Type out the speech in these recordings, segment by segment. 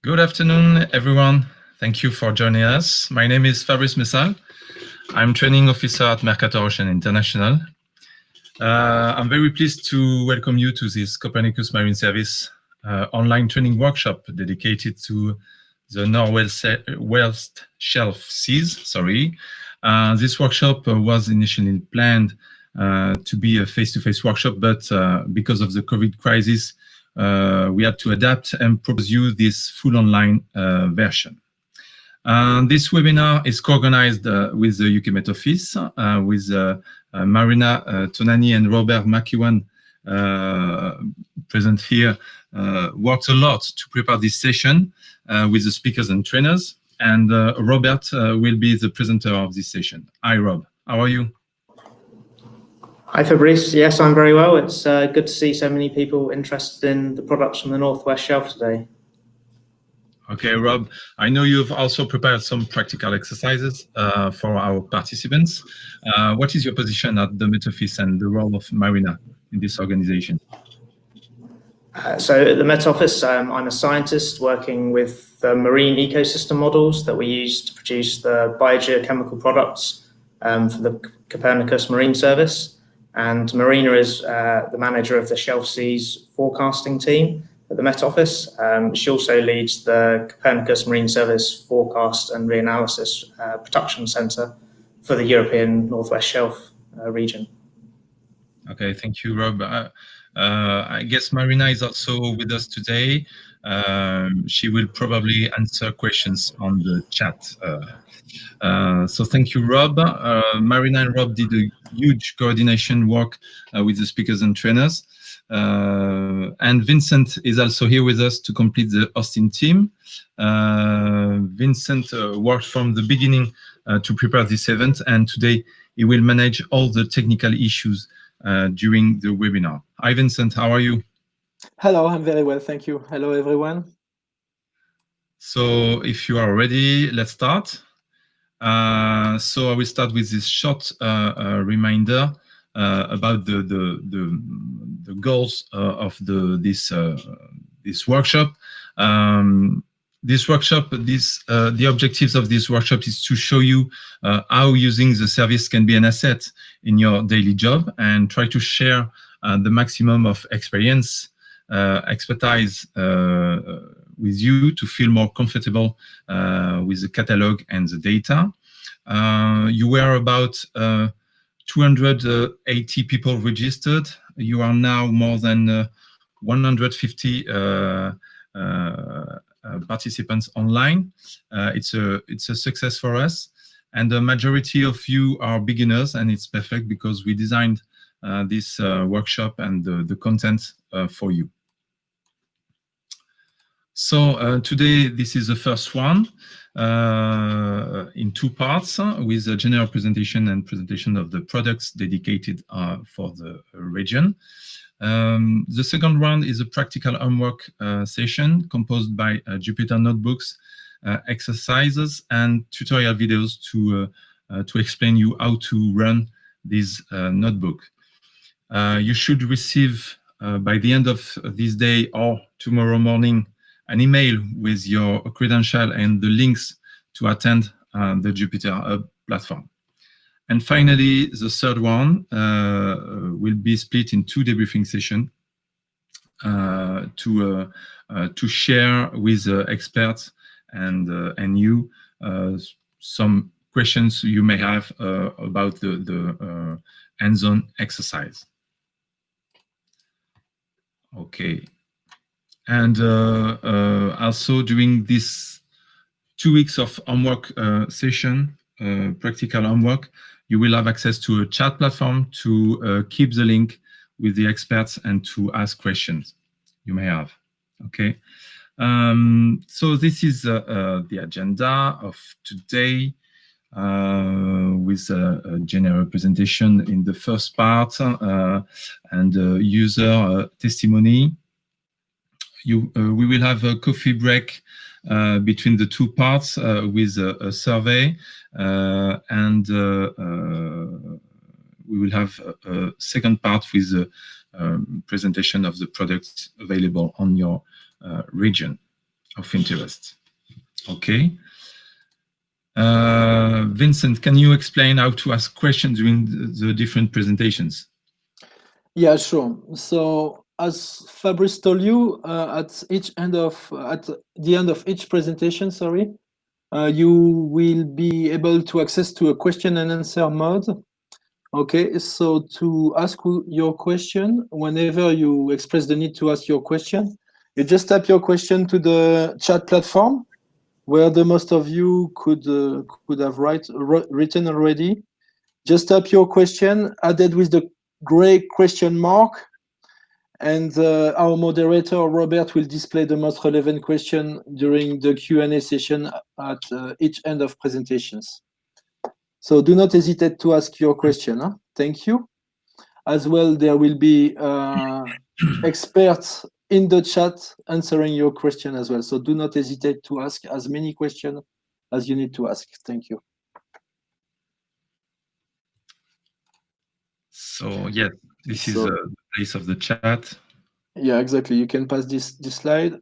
Good afternoon, everyone. Thank you for joining us. My name is Fabrice Messal. I'm training officer at Mercator Ocean International. I'm very pleased to welcome you to this Copernicus Marine Service online training workshop dedicated to the Northwest Shelf Seas. This workshop was initially planned to be a face-to-face workshop, but because of the COVID crisis, we had to adapt and propose you this full online version. This webinar is co-organized with the UK Met Office, with Marina Tonani and Robert McEwan present here, worked a lot to prepare this session with the speakers and trainers. And Robert will be the presenter of this session. Hi, Rob. How are you? Hi, Fabrice. Yes, I'm very well. It's good to see so many people interested in the products from the Northwest Shelf today. Okay, Rob, I know you've also prepared some practical exercises for our participants. What is your position at the Met Office and the role of Marina in this organization? So at the Met Office, I'm a scientist working with the marine ecosystem models that we use to produce the biogeochemical products for the Copernicus Marine Service. And Marina is the manager of the Shelf Seas forecasting team at the Met Office. She also leads the Copernicus Marine Service Forecast and Reanalysis Production Centre for the European Northwest Shelf region. Okay, thank you, Rob. I guess Marina is also with us today. She will probably answer questions on the chat. So thank you, Rob. Marina and Rob did a huge coordination work with the speakers and trainers. And Vincent is also here with us to complete the hosting team. Vincent worked from the beginning to prepare this event, and today he will manage all the technical issues during the webinar. Hi, Vincent, how are you? Hello, I'm very well, thank you. Hello, everyone. So if you are ready, let's start. So I will start with this short reminder about the goals of this workshop. The objectives of this workshop is to show you how using the service can be an asset in your daily job, and try to share the maximum of expertise with you to feel more comfortable with the catalog and the data. You were about 280 people registered. You are now more than 150 participants online. It's a success for us, and the majority of you are beginners, and it's perfect because we designed this workshop and the content for you. So today, this is the first one in two parts, with a general presentation and presentation of the products dedicated for the region. The second round is a practical homework session composed by Jupyter notebooks, exercises, and tutorial videos to explain you how to run this notebook. You should receive by the end of this day or tomorrow morning an email with your credential and the links to attend the Jupyter Hub platform. And finally, the third one will be split in two debriefing sessions to share with experts and you some questions you may have about the hands-on exercise. Okay. And also during this 2 weeks of homework session, practical homework, you will have access to a chat platform to keep the link with the experts and to ask questions you may have. Okay. So this is the agenda of today, with a general presentation in the first part and user testimony. We will have a coffee break between the two parts with a survey, and we will have a second part with a presentation of the products available on your region. of interest. Okay. Vincent, can you explain how to ask questions during the different presentations? Yeah, sure. So as Fabrice told you, at the end of each presentation, you will be able to access to a question and answer mode. Okay, so to ask your question, whenever you express the need to ask your question, you just type your question to the chat platform, where the most of you could have written already. Just type your question, added with the gray question mark, and our moderator, Robert, will display the most relevant question during the Q&A session at each end of presentations. So do not hesitate to ask your question. Huh? Thank you. As well, there will be experts in the chat answering your question as well. So do not hesitate to ask as many questions as you need to ask. Thank you. So yes, this is the place of the chat. Yeah, exactly. You can pass this slide.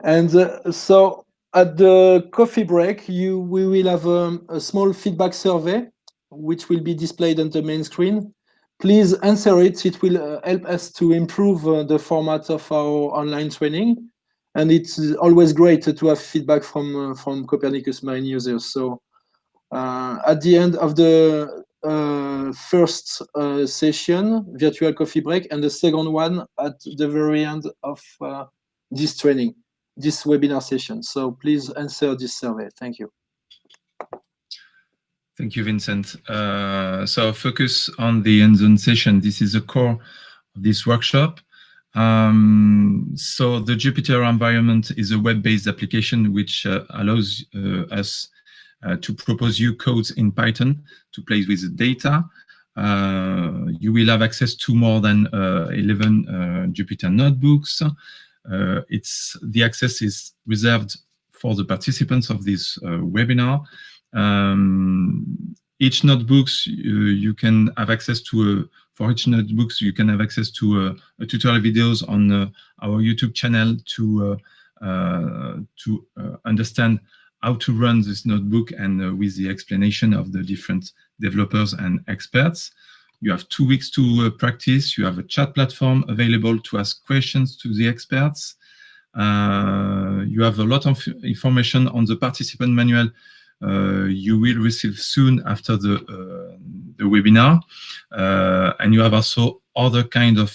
And so at the coffee break, we will have a small feedback survey, which will be displayed on the main screen. Please answer it. It will help us to improve the format of our online training. And it's always great to have feedback from Copernicus Marine users. So at the end of the first session, virtual coffee break, and the second one at the very end of this training, this webinar session. So please answer this survey. Thank you. Thank you, Vincent. So focus on the end-zone session. This is the core of this workshop. So the Jupyter environment is a web-based application which allows us to propose you codes in Python to play with the data. You will have access to more than 11 Jupyter notebooks. The access is reserved for the participants of this webinar. Each notebooks you can have access to. For each notebooks, you can have access to tutorial videos on our YouTube channel to understand how to run this notebook and with the explanation of the different developers and experts. You have 2 weeks to practice. You have a chat platform available to ask questions to the experts. You have a lot of information on the participant manual you will receive soon after the webinar. And you have also other kind of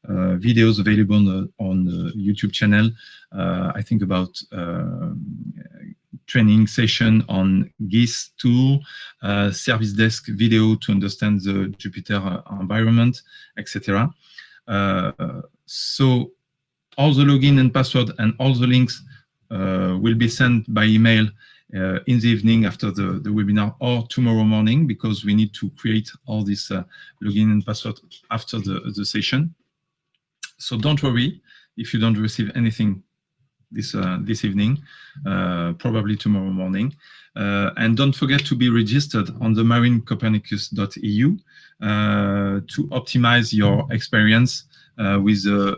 videos available on the YouTube channel. I think about training session on GIS tool, service desk video to understand the Jupyter environment, etc. So all the login and password and all the links will be sent by email in the evening after the webinar or tomorrow morning, because we need to create all this login and password after the session. So don't worry if you don't receive anything this evening, probably tomorrow morning. And don't forget to be registered on the marinecopernicus.eu to optimize your experience with the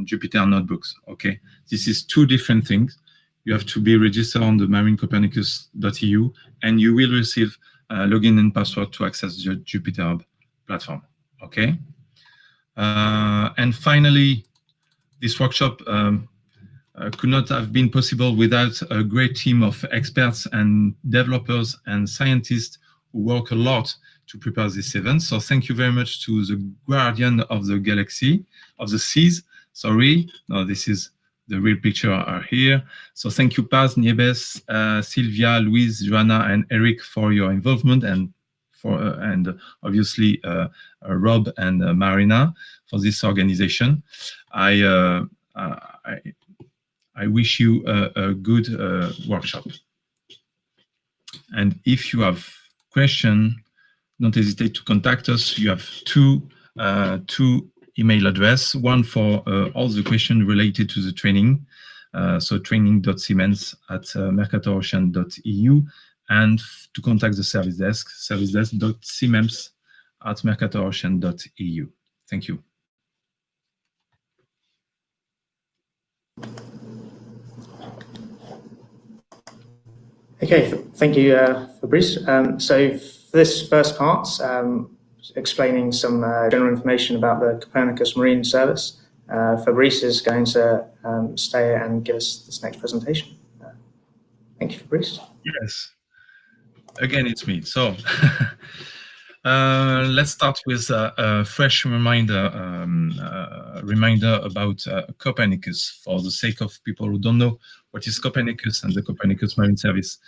Jupyter notebooks. Okay, this is 2 different things. You have to be registered on the marinecopernicus.eu, and you will receive login and password to access the Jupyter Hub platform. Okay. And finally, this workshop could not have been possible without a great team of experts and developers and scientists who work a lot to prepare this event. So thank you very much to the guardian of the galaxy, of the seas. Sorry, no, this is the real picture are here. So thank you, Paz, Nieves, Sylvia, Louise, Joanna, and Eric for your involvement, and obviously Rob and Marina for this organization. I wish you a good workshop. And if you have questions, don't hesitate to contact us. You have two email address, one for all the questions related to the training, so training.siemens@mercatorocean.eu, and to contact the service desk, servicedesk.siemens@mercatorocean.eu. Thank you. Okay, thank you, Fabrice. So for this first part, explaining some general information about the Copernicus Marine Service, Fabrice is going to stay and give us this next presentation. Thank you, Fabrice. Yes, again, it's me. So let's start with a fresh reminder about Copernicus, for the sake of people who don't know what is Copernicus and the Copernicus Marine Service.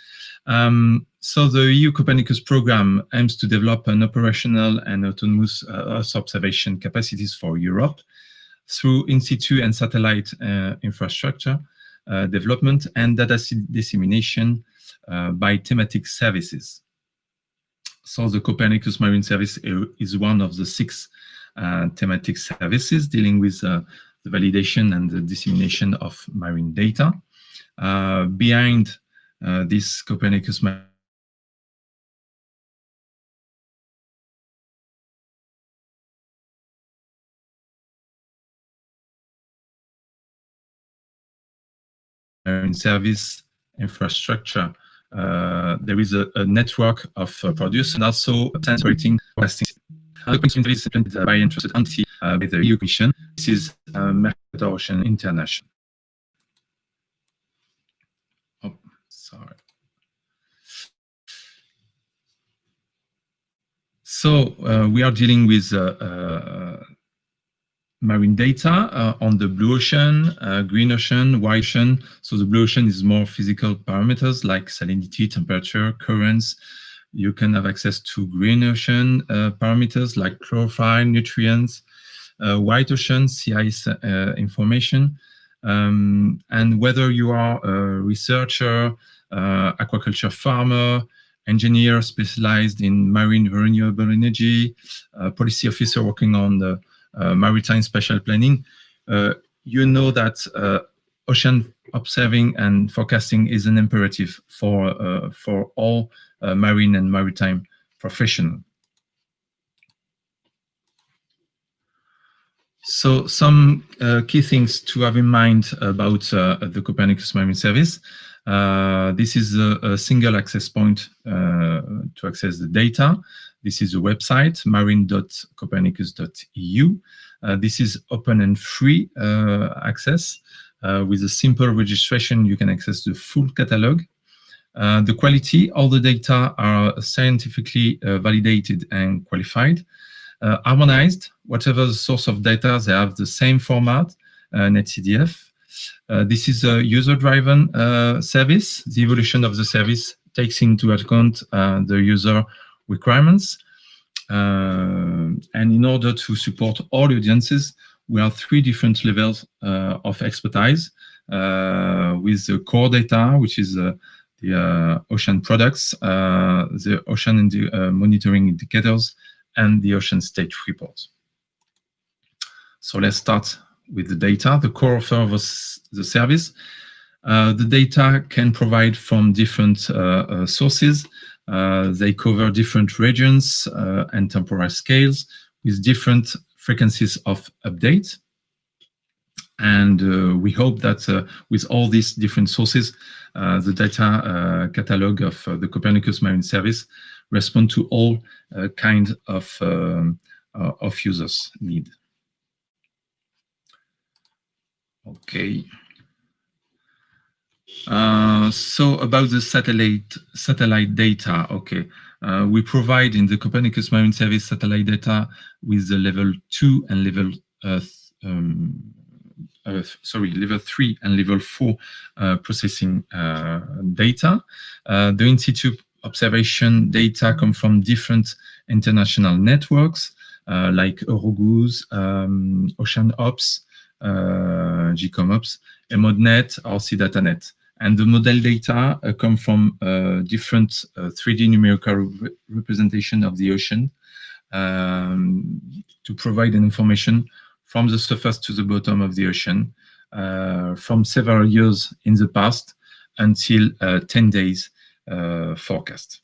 So the EU Copernicus program aims to develop an operational and autonomous Earth observation capacities for Europe through in situ and satellite infrastructure development and data dissemination by thematic services. So the Copernicus Marine Service is one of the 6 thematic services dealing with the validation and the dissemination of marine data. Behind this Copernicus Marine Service infrastructure, there is a network of producers and also translating testing. The Copernicus Marine Service is implemented by interested entity by the EU Commission. This is Mercator Ocean International. Oh, sorry. So we are dealing with marine data on the blue ocean, green ocean, white ocean. So the blue ocean is more physical parameters like salinity, temperature, currents. You can have access to green ocean parameters like chlorophyll, nutrients, white ocean, sea ice information. And whether you are a researcher, aquaculture farmer, engineer specialized in marine renewable energy, policy officer working on the maritime spatial planning, you know that ocean observing and forecasting is an imperative for all marine and maritime professionals. So some key things to have in mind about the Copernicus Marine Service. This is a single access point to access the data. This is a website, marine.copernicus.eu. This is open and free access. With a simple registration, you can access the full catalog. The quality, all the data are scientifically validated and qualified. Harmonized, whatever the source of data, they have the same format, NetCDF. This is a user-driven service. The evolution of the service takes into account the user requirements. And in order to support all audiences, we have 3 different levels of expertise with the core data, which is the ocean products, the ocean monitoring indicators, and the ocean state report. So let's start with the data, the core of the service. The data can provide from different sources. They cover different regions and temporal scales with different frequencies of update. And we hope that with all these different sources, the data catalog of the Copernicus Marine Service respond to all kinds of users' need. Okay. So about the satellite data, okay. We provide in the Copernicus Marine Service satellite data with the level 2 and level level 3 and level 4 processing data. The in situ observation data come from different international networks like Eurogoose, Ocean Ops, GCOM Ops, EMODNet, or CDataNet. And the model data come from different 3D numerical representation of the ocean to provide an information from the surface to the bottom of the ocean from several years in the past until 10 days forecast.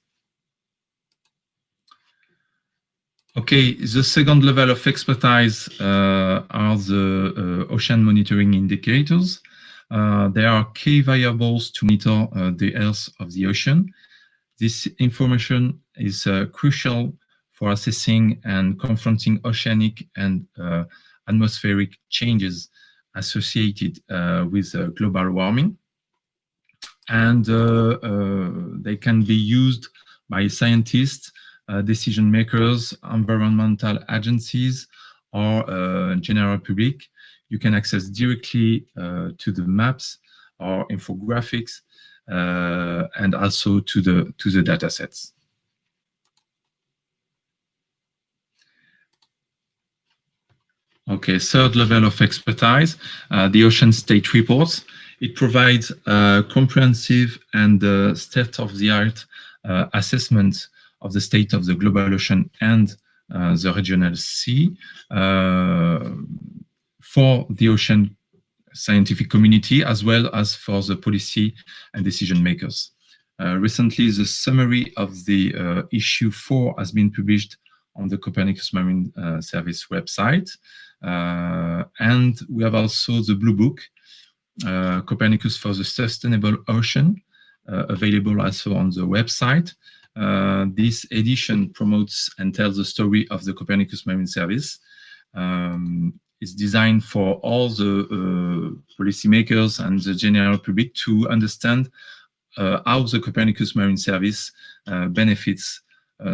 Okay, the second level of expertise are the ocean monitoring indicators. There are key variables to monitor the health of the ocean. This information is crucial for assessing and confronting oceanic and atmospheric changes associated with global warming. And they can be used by scientists, decision makers, environmental agencies, or general public. You can access directly to the maps or infographics and also to the data sets. Okay, third level of expertise, the Ocean State Reports. It provides comprehensive and state-of-the-art assessment of the state of the global ocean and the regional sea for the ocean scientific community, as well as for the policy and decision makers. Recently, the summary of the issue 4 has been published on the Copernicus Marine Service website. And we have also the Blue Book, Copernicus for the Sustainable Ocean, available also on the website. This edition promotes and tells the story of the Copernicus Marine Service. It's designed for all the policymakers and the general public to understand how the Copernicus Marine Service benefits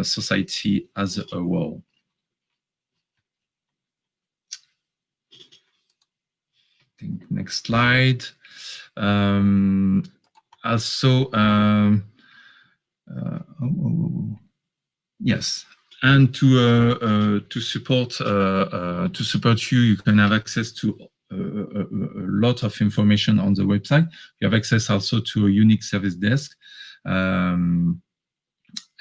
society as a whole. Next slide. Yes, and to support you, you can have access to a lot of information on the website. You have access also to a unique service desk,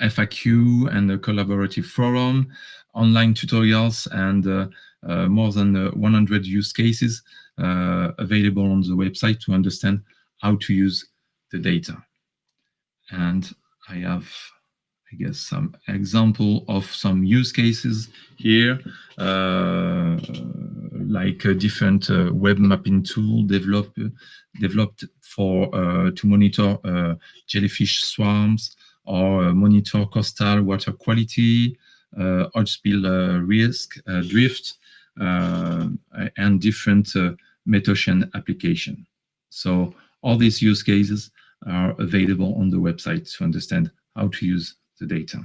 FAQ and a collaborative forum, online tutorials, and more than 100 use cases available on the website to understand how to use the data. And I have, I guess, some example of some use cases here, like a different web mapping tool developed for to monitor jellyfish swarms, or monitor coastal water quality, oil spill risk, drift, and different metocean application. So all these use cases are available on the website to understand how to use the data.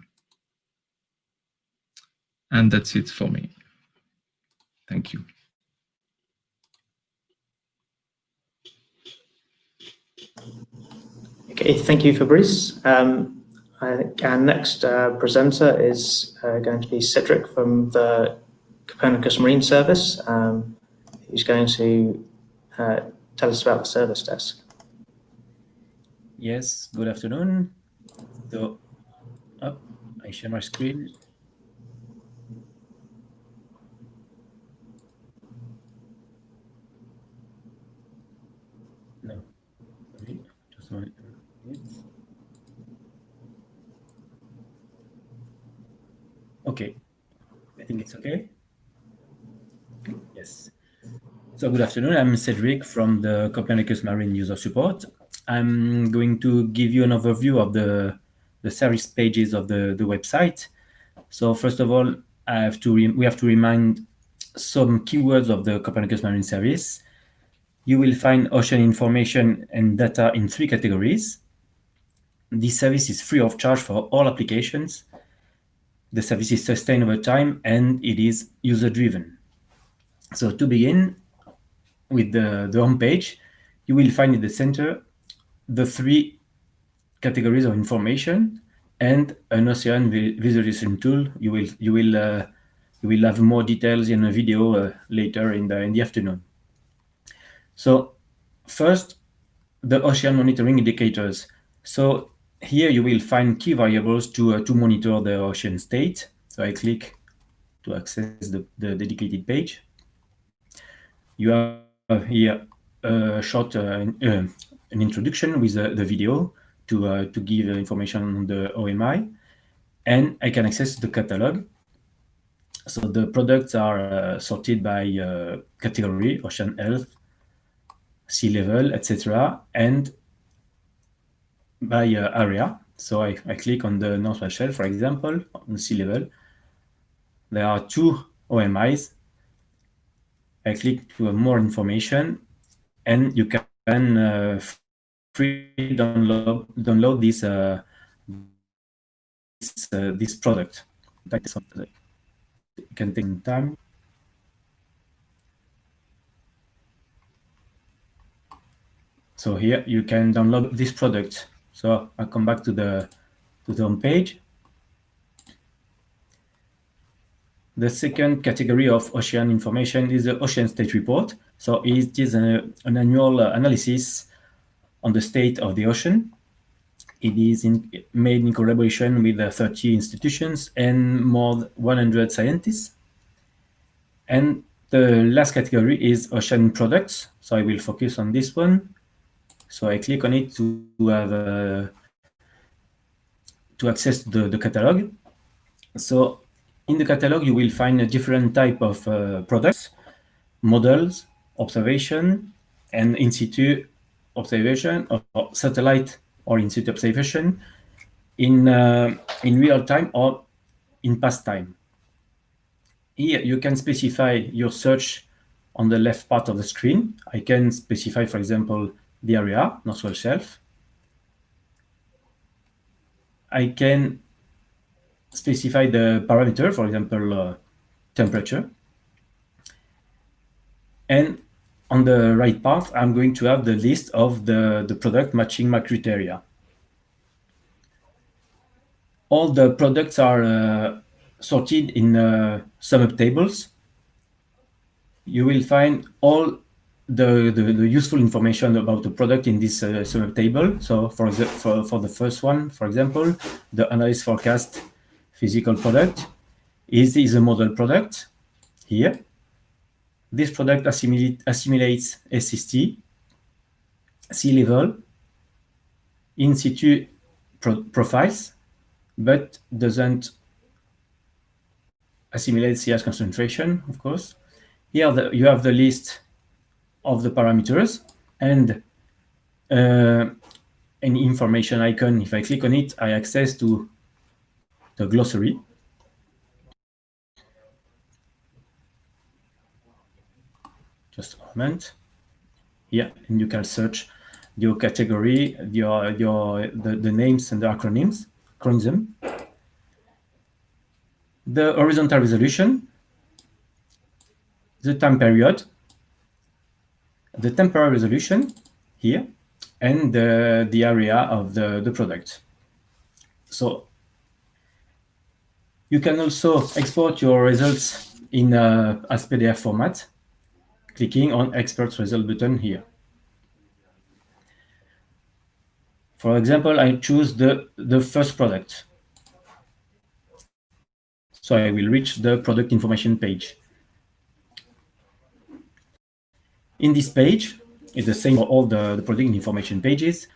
And that's it for me. Thank you. Okay, thank you, Fabrice. I think our next presenter is going to be Cedric from the Copernicus Marine Service, who's going to tell us about the service desk. Yes, good afternoon. So, I share my screen. No, sorry, just one minute. Okay, I think it's okay. Yes. So good afternoon, I'm Cedric from the Copernicus Marine User Support. I'm going to give you an overview of the service pages of the website. So first of all, we have to remind some keywords of the Copernicus Marine Service. You will find ocean information and data in 3 categories. This service is free of charge for all applications. The service is sustained over time, and it is user-driven. So to begin with the home page, you will find in the center the 3 categories of information and an ocean visualization tool. You will have more details in a video later in the afternoon. So first, the ocean monitoring indicators. So here you will find key variables to monitor the ocean state. So I click to access the dedicated page. You have here a short an introduction with the video to give information on the OMI, and I can access the catalog. So the products are sorted by category: ocean health, sea level, etc., and by area. So I click on the North West Shelf, for example, on the sea level. There are 2 OMIs. I click to more information, and you can free download this product. It can take some time. So here you can download this product. So I'll come back to the home page. The second category of ocean information is the ocean state report. So it is an annual analysis on the state of the ocean. It is made in collaboration with 30 institutions and more than 100 scientists. And the last category is ocean products. So I will focus on this one. So I click on it to have to access the catalog. So in the catalog, you will find a different type of products, models, observation, and in situ observation, or satellite or in situ observation in real time or in past time. Here you can specify your search on the left part of the screen. I can specify, for example, the area, North West Shelf. I can specify the parameter, for example, temperature. And on the right part, I'm going to have the list of the product matching my criteria. All the products are sorted in sum-up tables. You will find all the useful information about the product in this sum-up table. So for the first one, for example, the analysis forecast physical product is a model product here. This product assimilates SCT, sea level, in situ profiles, but doesn't assimilate CS concentration, of course. Here you have the list of the parameters and an information icon. If I click on it, I access to the glossary. Just a moment. Yeah, and you can search your category, the names and the acronyms. The horizontal resolution, the time period, the temporal resolution here, and the area of the product. So you can also export your results in as PDF format, clicking on Export Result button here. For example, I choose the first product. So I will reach the product information page. In this page, it's the same for all the product information pages.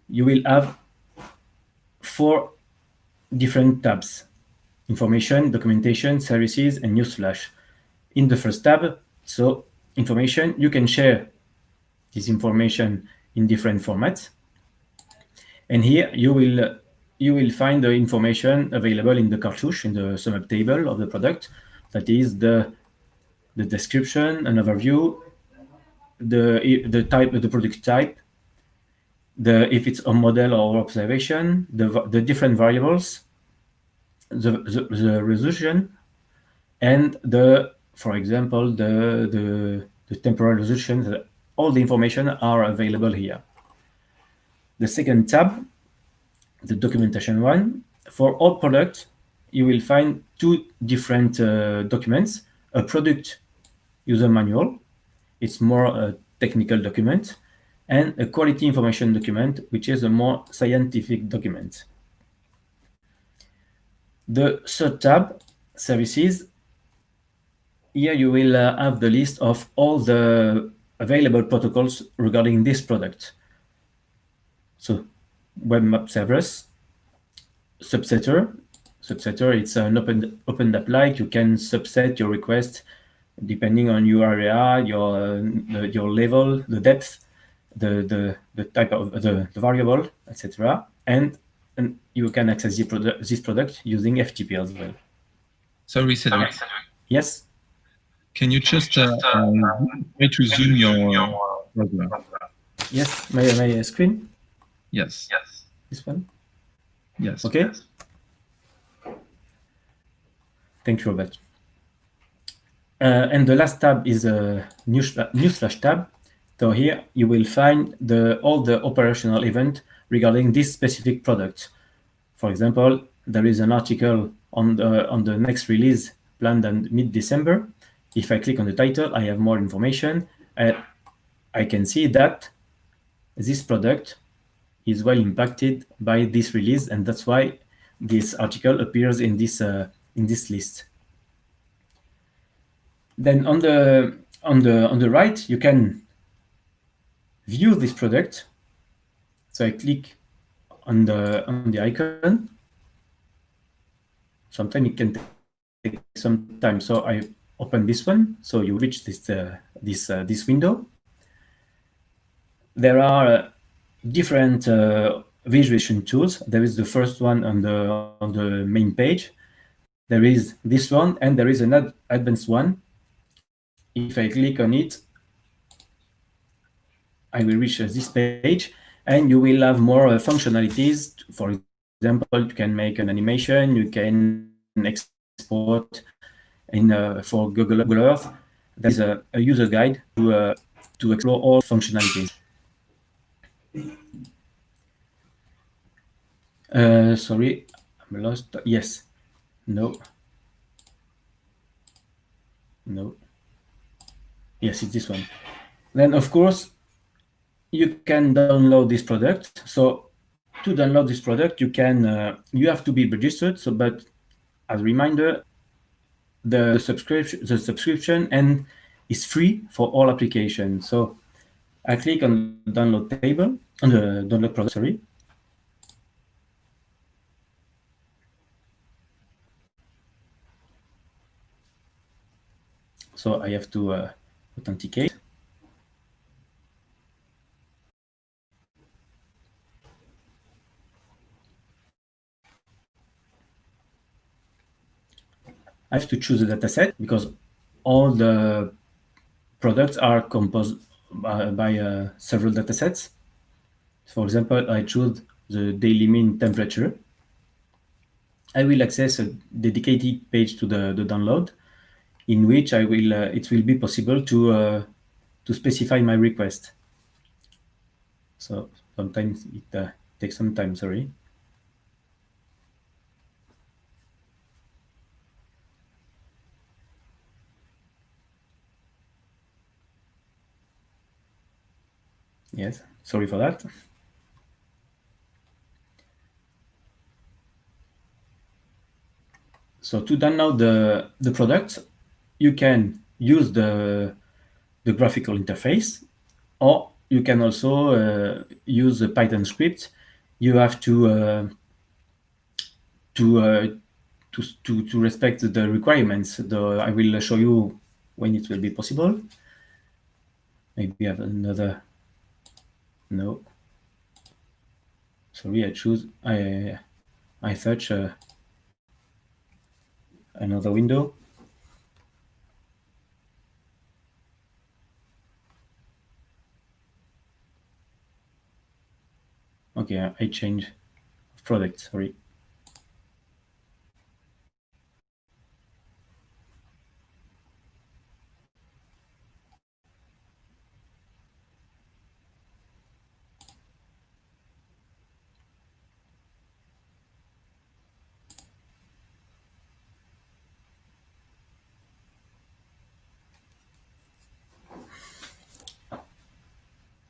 You will have 4 different tabs: information, documentation, services, and newsflash. In the first tab, so information, you can share this information in different formats. And here you will find the information available in the cartouche, in the sum-up table of the product. That is the description, an overview, the type of the product type, if it's a model or observation, the different variables, the resolution, and for example, the temporal resolution. All the information are available here. The second tab, the documentation one, for all products, you will find 2 different documents: a product user manual, it's more a technical document, and a quality information document, which is a more scientific document. The third tab, services, here you will have the list of all the available protocols regarding this product. So web map servers, subsetter, it's an open app-like. You can subset your request depending on your area, your level, the depth, the type of the variable, etc. And you can access this product using FTP as well. Sorry, Cedric. Yes. Can you just try to zoom your browser? Yes, my screen. Yes. This one. Yes. Okay. Yes. Thank you, Robert. And the last tab is a newsflash tab. So here you will find all the operational events regarding this specific product. For example, there is an article on the next release planned in mid-December. If I click on the title, I have more information. I can see that this product is well impacted by this release, and that's why this article appears in this list. Then on the right, you can view this product. So I click on the icon. Sometimes it can take some time. So I open this one. So you reach this window. There are different visualization tools. There is the first one on the main page. There is this one, and there is an advanced one. If I click on it, I will reach this page, and you will have more functionalities. For example, you can make an animation, you can export for Google Earth. There's a user guide to explore all functionalities. Sorry, I'm lost. Yes. No. Yes, it's this one. Then, of course, you can download this product. So to download this product, you have to be registered. So, but as a reminder, the subscription and is free for all applications. So I click on the download table, on the download product, sorry. So I have to authenticate. I have to choose a dataset because all the products are composed by several datasets. For example, I choose the daily mean temperature. I will access a dedicated page to the download, in which it will be possible to specify my request. So sometimes it takes some time. Sorry. Yes, sorry for that. So to download the product, you can use the graphical interface, or you can also use the Python script. You have to respect the requirements. I will show you when it will be possible. Maybe I have another. No. Sorry, I search another window. Okay, I change product, sorry.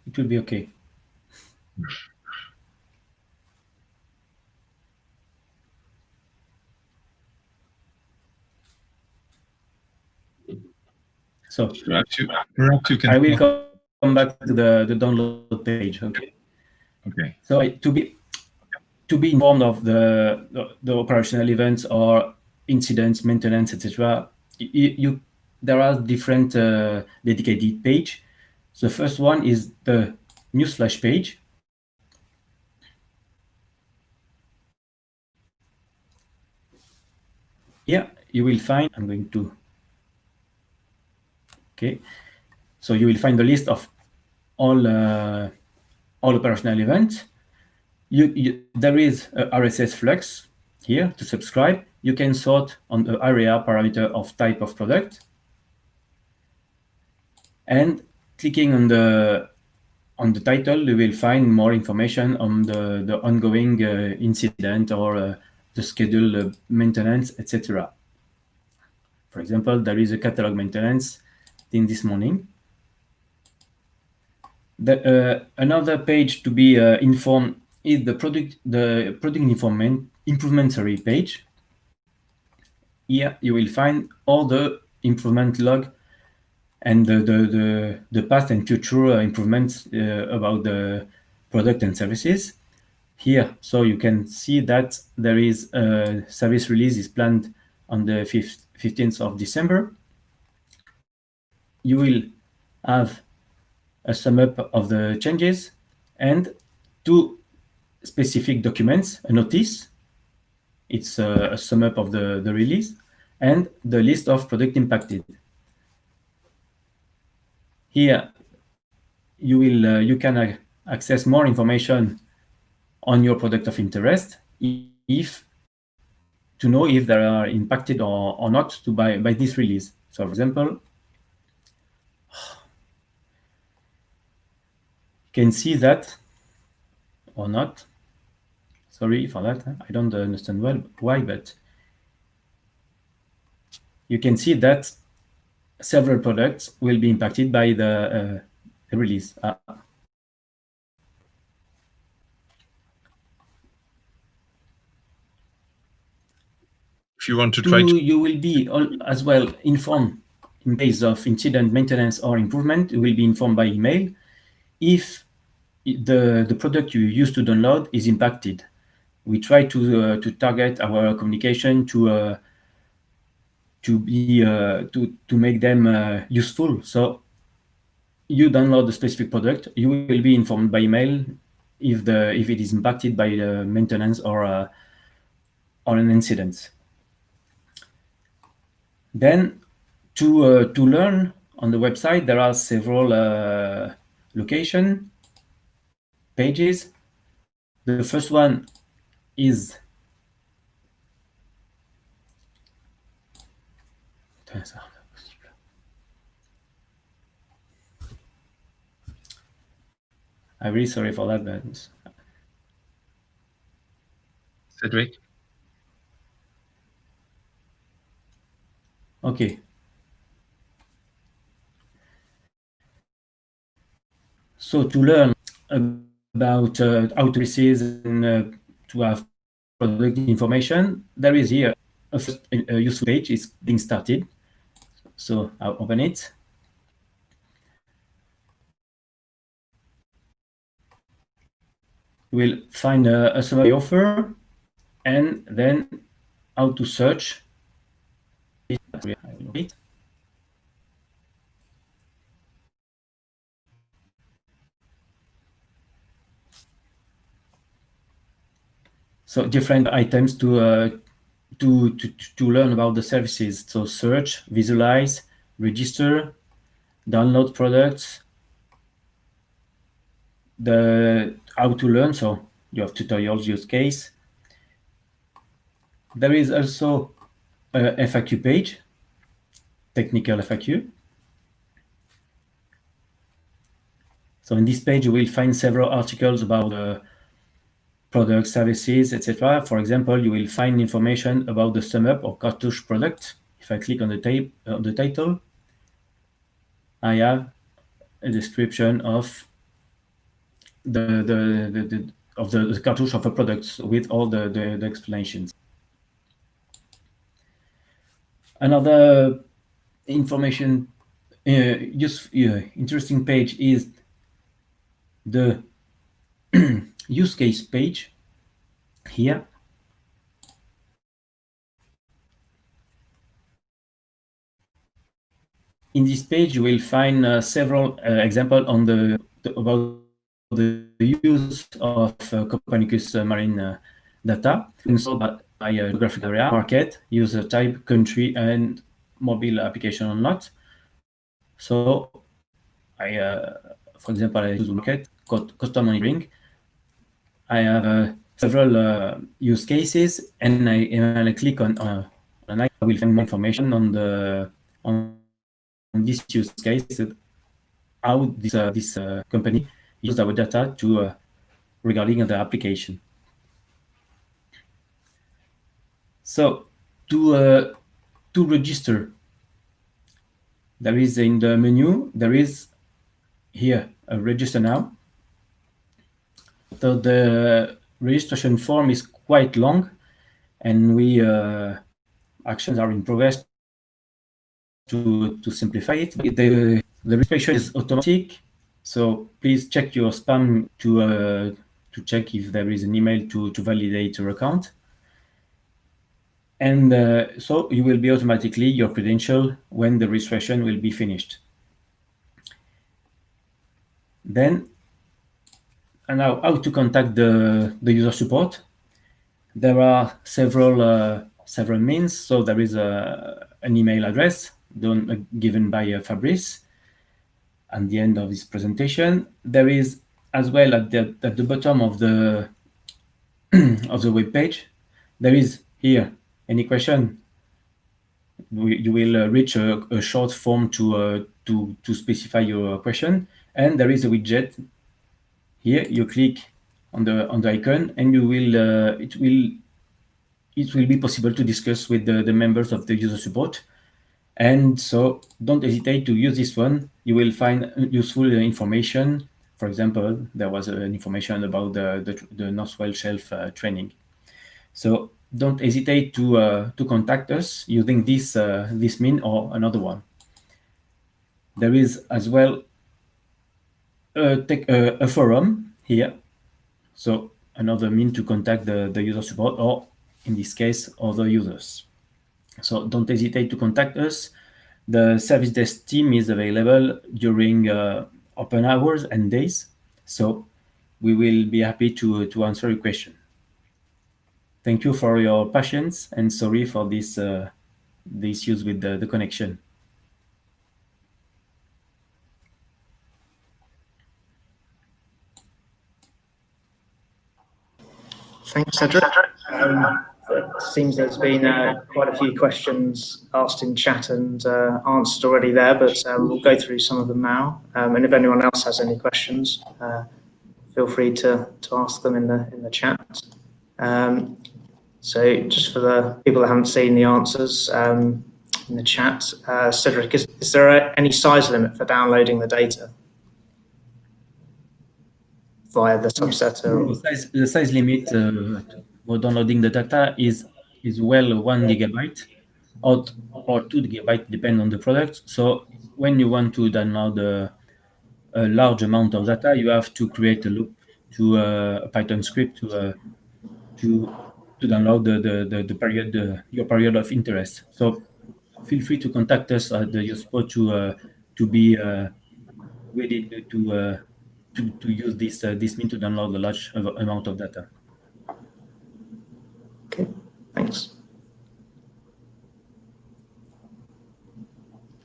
It will be okay. So perhaps you can. I will come back to the download page. Okay. Okay. So to be informed of the operational events or incidents, maintenance, etc., there are different dedicated page. The first one is the newsflash page. Here you will find, I'm going to, okay. So you will find the list of all operational events. There is a RSS flux here to subscribe. You can sort on the area parameter of type of product. And clicking on the title, you will find more information on the ongoing incident or the scheduled maintenance, etc. For example, there is a catalog maintenance in this morning. Another page to be informed is the product improvement page. Here you will find all the improvement log and the past and future improvements about the product and services. Here, so you can see that there is a service release is planned on the 15th of December. You will have a sum up of the changes and 2 specific documents, a notice, it's a sum up of the release, and the list of product impacted. Here you can access more information on your product of interest to know if they are impacted or not by this release. So for example, you can see that or not. Sorry for that. I don't understand well why, but you can see that several products will be impacted by the release. If you want to try to... You will be as well informed in case of incident, maintenance, or improvement. You will be informed by email if the product you used to download is impacted. We try to target our communication to make them useful. So you download the specific product, you will be informed by email if it is impacted by the maintenance or an incident. Then to learn on the website, there are several location pages. The first one is I'm really sorry for that, but Cedric? Okay. So to learn about how to receive and to have product information, there is here a first useful page is being started. So I'll open it. You will find a summary offer and then how to search. So different items to learn about the services. So search, visualize, register, download products, the how to learn. So you have tutorials, use case. There is also a FAQ page, technical FAQ. So in this page, you will find several articles about products, services, etc. For example, you will find information about the sum up or cartouche product. If I click on the title, I have a description of the cartouche of a product with all the explanations. Another information interesting page is the use case page here. In this page, you will find several examples on about the use of Copernicus Marine data, installed by geographic area, market, user type, country, and mobile application or not. So for example, I use market, custom monitoring. I have several use cases, and when I click on I will find more information on this use case, how this company used our data to regarding the application. So to register, there is in the menu, there is here a register now. So the registration form is quite long, and we actions are in progress to simplify it. The registration is automatic, so please check your spam to check if there is an email to validate your account. And so you will be automatically your credential when the registration will be finished. Then, and now how to contact the user support. There are several means. So there is an email address given by Fabrice at the end of this presentation. There is as well at the bottom of the of the web page. There is here any question. You will reach a short form to specify your question, and there is a widget. Here you click on the icon, and you will it will be possible to discuss with the members of the user support. And so don't hesitate to use this one. You will find useful information. For example, there was an information about the North Wales Shelf training. So don't hesitate to contact us using this mean or another one. There is as well a forum here. So another mean to contact the user support, or in this case, other users. So don't hesitate to contact us. The service desk team is available during open hours and days. So we will be happy to answer your question. Thank you for your patience, and sorry for this the issues with the connection. Thanks, Cedric. It seems there's been quite a few questions asked in chat and answered already there, but we'll go through some of them now. And if anyone else has any questions, feel free to ask them in the chat. So just for the people that haven't seen the answers in the chat, Cedric, is there any size limit for downloading the data via the subsetter? The size limit for downloading the data is well 1 gigabyte or 2 gigabyte, depending on the product. So when you want to download a large amount of data, you have to create a loop to a Python script to download your period of interest. So feel free to contact us at the user support to be ready to use this mean to download a large amount of data. Okay, thanks.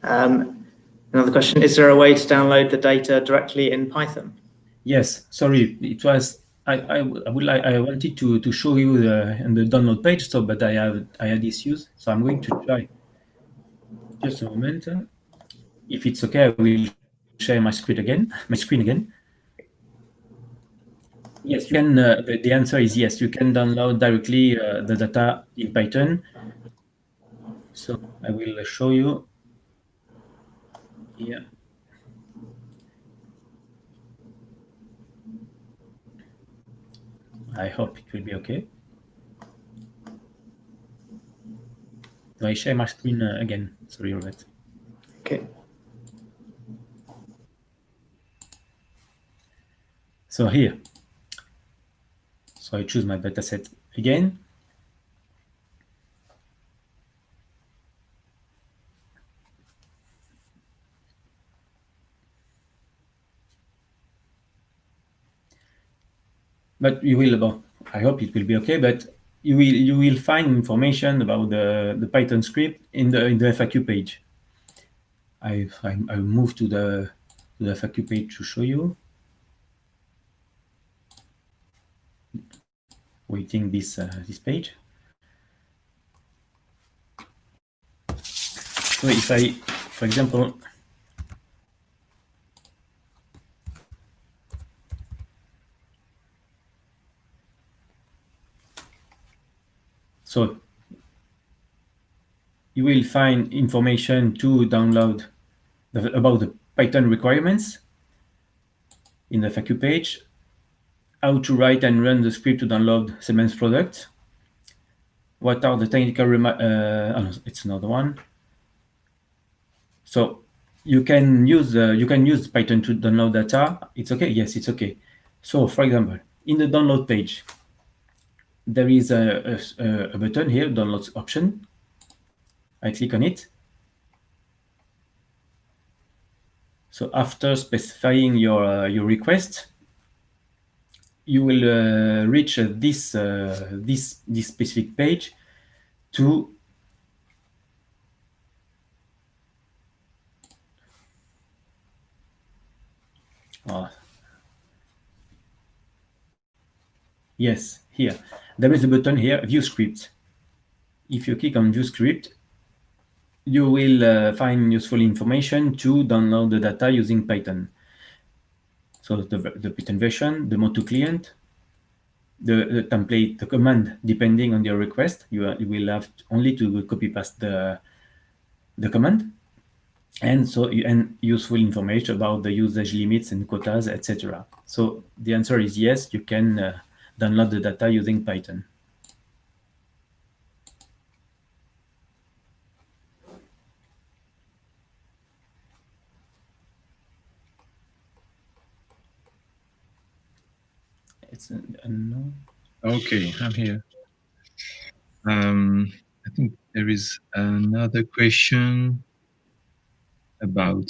Another question, is there a way to download the data directly in Python? Yes, sorry, it was I wanted to show you in the download page, so but I had issues, so I'm going to try. Just a moment. If it's okay, I will share my screen again. Yes, you can. The answer is yes. You can download directly the data in Python. So I will show you. Yeah. I hope it will be okay. So I share my screen again. Sorry, Robert. Okay. So here. So I choose my dataset again. but you will. Well, I hope it will be okay. But you will find information about the Python script in the FAQ page. I move to the FAQ page to show you. Waiting this page. So if I, for example, so you will find information to download about the Python requirements in the FAQ page, how to write and run the script to download Siemens products, what are the technical no, it's another one. So you can use Python to download data. It's okay. Yes, it's okay. So for example, in the download page, there is a button here, downloads option. I click on it. So after specifying your request, you will reach this specific page to yes, here there is a button here, view script. If you click on view script, you will find useful information to download the data using Python. So the Python version, the mode to client, the template, the command, depending on your request, you will have only to copy paste the command, and so and useful information about the usage limits and quotas, etc. So the answer is yes, you can download the data using Python. It's a no. Okay, I'm here. I think there is another question about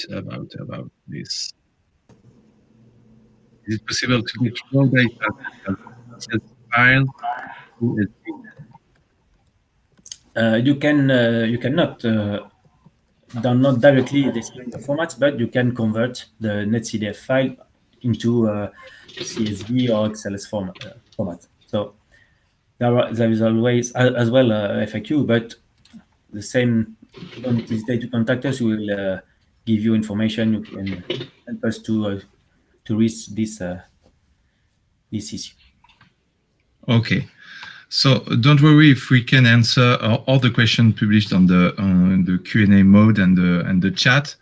this. Is it possible to get raw data as files? You cannot download directly this kind of formats, but you can convert the netcdf file into CSV or XLS format. So there is always as well FAQ, but the same. Don't hesitate to contact us. We will give you information. You can help us to reach this issue. Okay. So don't worry if we can answer all the questions published on the Q&A mode and the chat.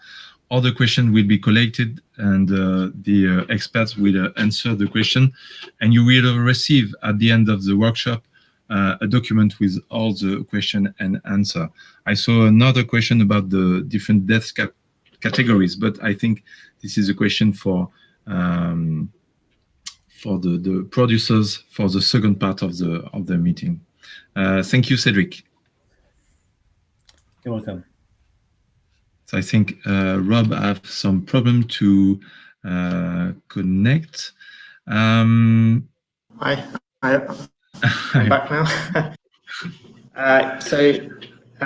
All the questions will be collected, and the experts will answer the question, and you will receive at the end of the workshop a document with all the question and answer. I saw another question about the different depth categories, but I think this is a question for the producers for the second part of the meeting. Thank you, Cedric. You're welcome. So I think Rob have some problem to connect. I'm back now.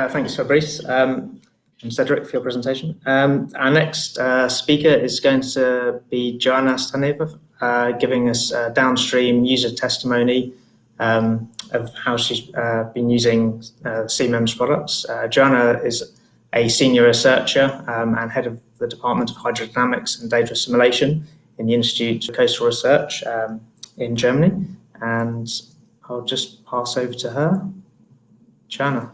Thanks, Fabrice and Cedric, for your presentation. Our next speaker is going to be Joanna Staneva, giving us downstream user testimony of how she's been using CMEMS products. Joanna is a senior researcher and head of the Department of Hydrodynamics and Data Assimilation in the Institute for Coastal Research in Germany. And I'll just pass over to her. Joanna.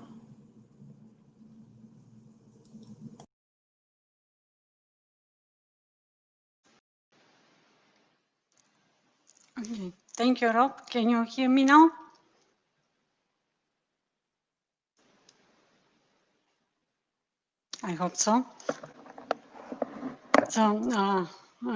Okay. Thank you, Rob. Can you hear me now? I hope so. So,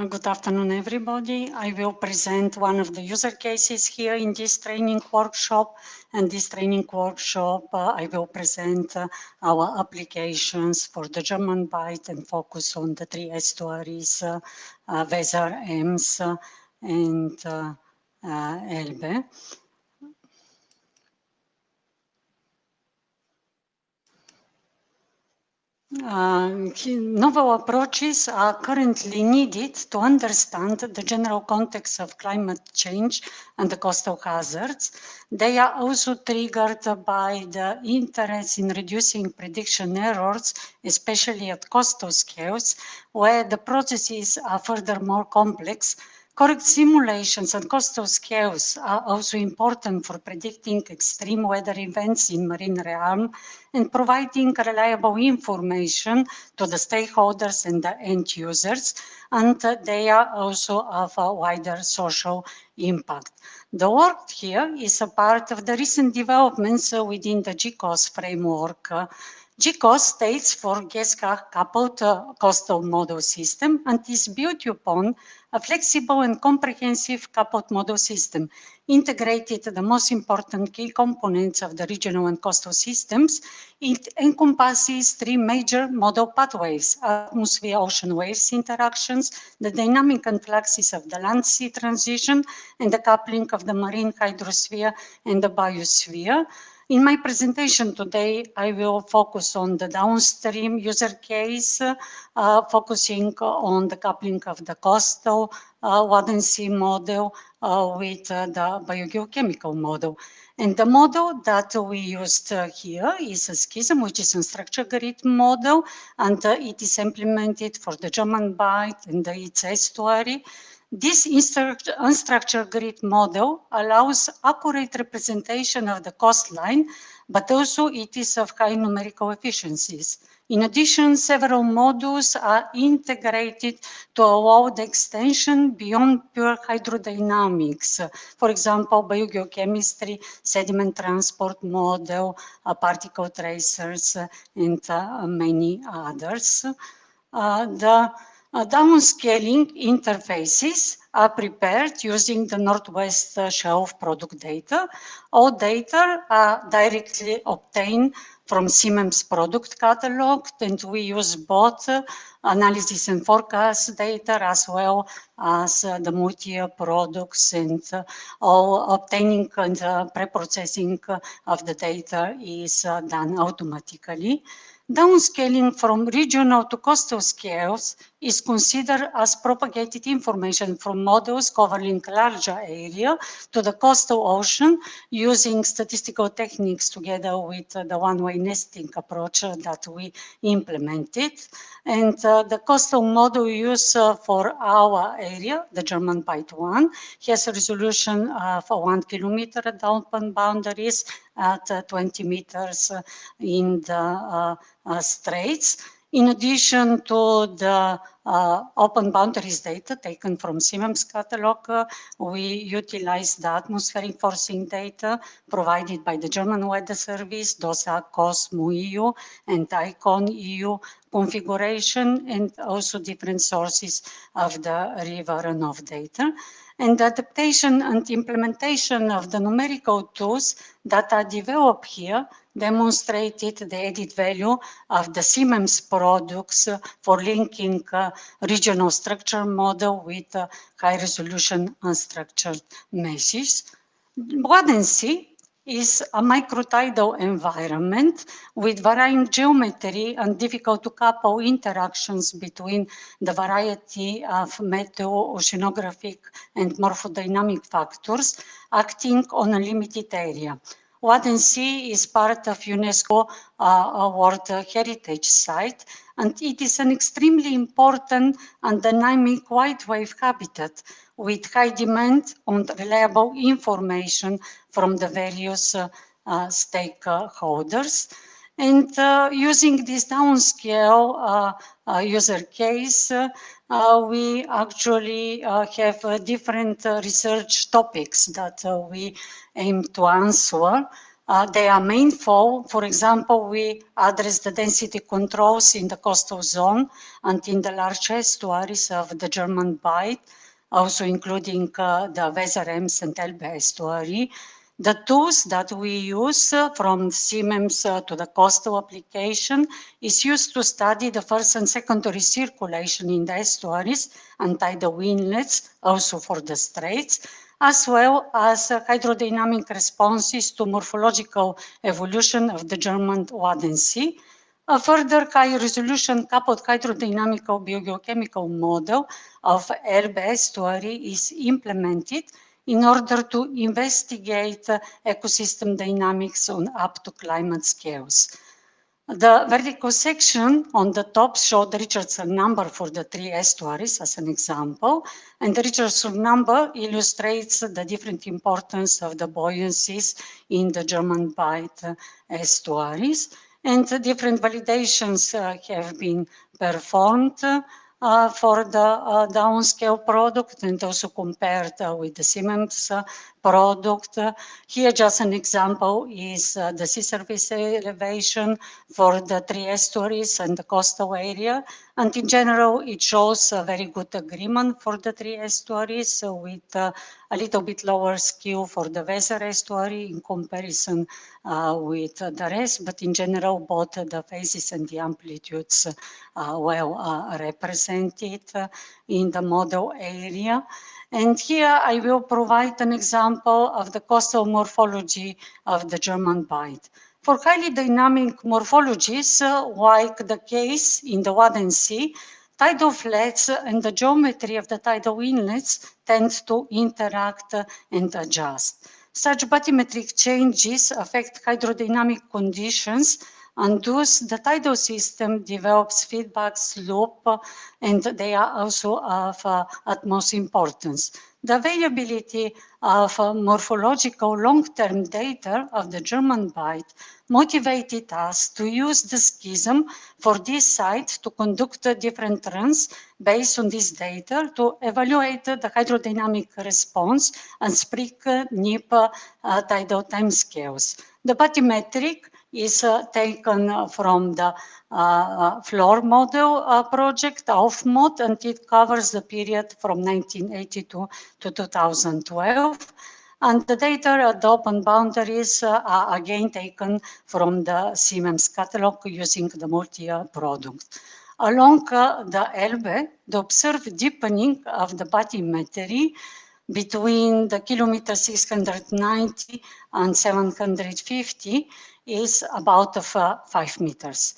good afternoon, everybody. I will present one of the user cases here in this training workshop. And this training workshop, I will present our applications for the German Bight and focus on the three estuaries, Weser, Ems, and Elbe. Novel approaches are currently needed to understand the general context of climate change and the coastal hazards. They are also triggered by the interest in reducing prediction errors, especially at coastal scales, where the processes are furthermore complex. Correct simulations and coastal scales are also important for predicting extreme weather events in marine realm and providing reliable information to the stakeholders and the end users, and they are also of a wider social impact. The work here is a part of the recent developments within the GCOS framework. GCOS states for GESCA coupled coastal model system and is built upon a flexible and comprehensive coupled model system, integrated the most important key components of the regional and coastal systems. It encompasses three major model pathways: atmosphere-ocean waves interactions, the dynamic and fluxes of the land-sea transition, and the coupling of the marine hydrosphere and the biosphere. In my presentation today, I will focus on the downstream user case, focusing on the coupling of the coastal latency model with the biogeochemical model. And the model that we used here is a schism, which is a structured grid model, and it is implemented for the German Bight and its estuary. This unstructured grid model allows accurate representation of the coastline, but also it is of high numerical efficiencies. In addition, several modules are integrated to allow the extension beyond pure hydrodynamics. For example, biogeochemistry, sediment transport model, particle tracers, and many others. The downscaling interfaces are prepared using the Northwest Shelf product data. All data are directly obtained from Siemens product catalog, and we use both analysis and forecast data as well as the multi-year products, and all obtaining and pre-processing of the data is done automatically. Downscaling from regional to coastal scales is considered as propagated information from models covering larger area to the coastal ocean using statistical techniques together with the one-way nesting approach that we implemented. And the coastal model used for our area, the German Bight 1, has a resolution of 1 kilometer at the open boundaries at 20 meters in the straits. In addition to the open boundaries data taken from Siemens catalog, we utilize the atmospheric forcing data provided by the German Weather Service, DOSA, COSMO EU, and ICON EU configuration, and also different sources of the river runoff data. And the adaptation and implementation of the numerical tools that are developed here demonstrated the added value of the Siemens products for linking regional structure model with high resolution unstructured meshes. Latency is a microtidal environment with varying geometry and difficult to couple interactions between the variety of meteo-oceanographic and morphodynamic factors acting on a limited area. Latency is part of UNESCO World Heritage Site, and it is an extremely important and dynamic wide wave habitat with high demand on reliable information from the various stakeholders. And using this downscale user case, we actually have different research topics that we aim to answer. They are manifold. For example, we address the density controls in the coastal zone and in the large estuaries of the German Bight, also including the Weser Ems and Elbe estuary. The tools that we use from CMEMS to the coastal application is used to study the first and secondary circulation in the estuaries and tidal inlets, also for the straits, as well as hydrodynamic responses to morphological evolution of the German Wadden Sea. A further high-resolution coupled hydrodynamical biogeochemical model of Elbe estuary is implemented in order to investigate ecosystem dynamics on up to climate scales. The vertical section on the top showed the Richardson number for the 3 estuaries as an example, and the Richardson number illustrates the different importance of the buoyancies in the German Bight estuaries, and different validations have been performed for the downscale product and also compared with the CMEMS product. Here just an example is the sea surface elevation for the 3 estuaries and the coastal area. And in general, it shows a very good agreement for the 3 estuaries with a little bit lower skew for the Weser estuary in comparison with the rest. But in general, both the phases and the amplitudes well represented in the model area. And here I will provide an example of the coastal morphology of the German Bight. For highly dynamic morphologies, like the case in the Wadden Sea, tidal flats and the geometry of the tidal inlets tend to interact and adjust. Such bathymetric changes affect hydrodynamic conditions, and thus the tidal system develops feedback loop, and they are also of utmost importance. The availability of morphological long-term data of the German Bight motivated us to use the schism for this site to conduct different runs based on this data to evaluate the hydrodynamic response and Sprick NIP tidal timescales. The bathymetric is taken from the floor model project, AUFMOD, and it covers the period from 1982 to 2012. And the data at the open boundaries are again taken from the CMEMS catalog using the multi-year product. Along the Elbe, the observed deepening of the bathymetry between the kilometer 690 and 750 is about 5 meters.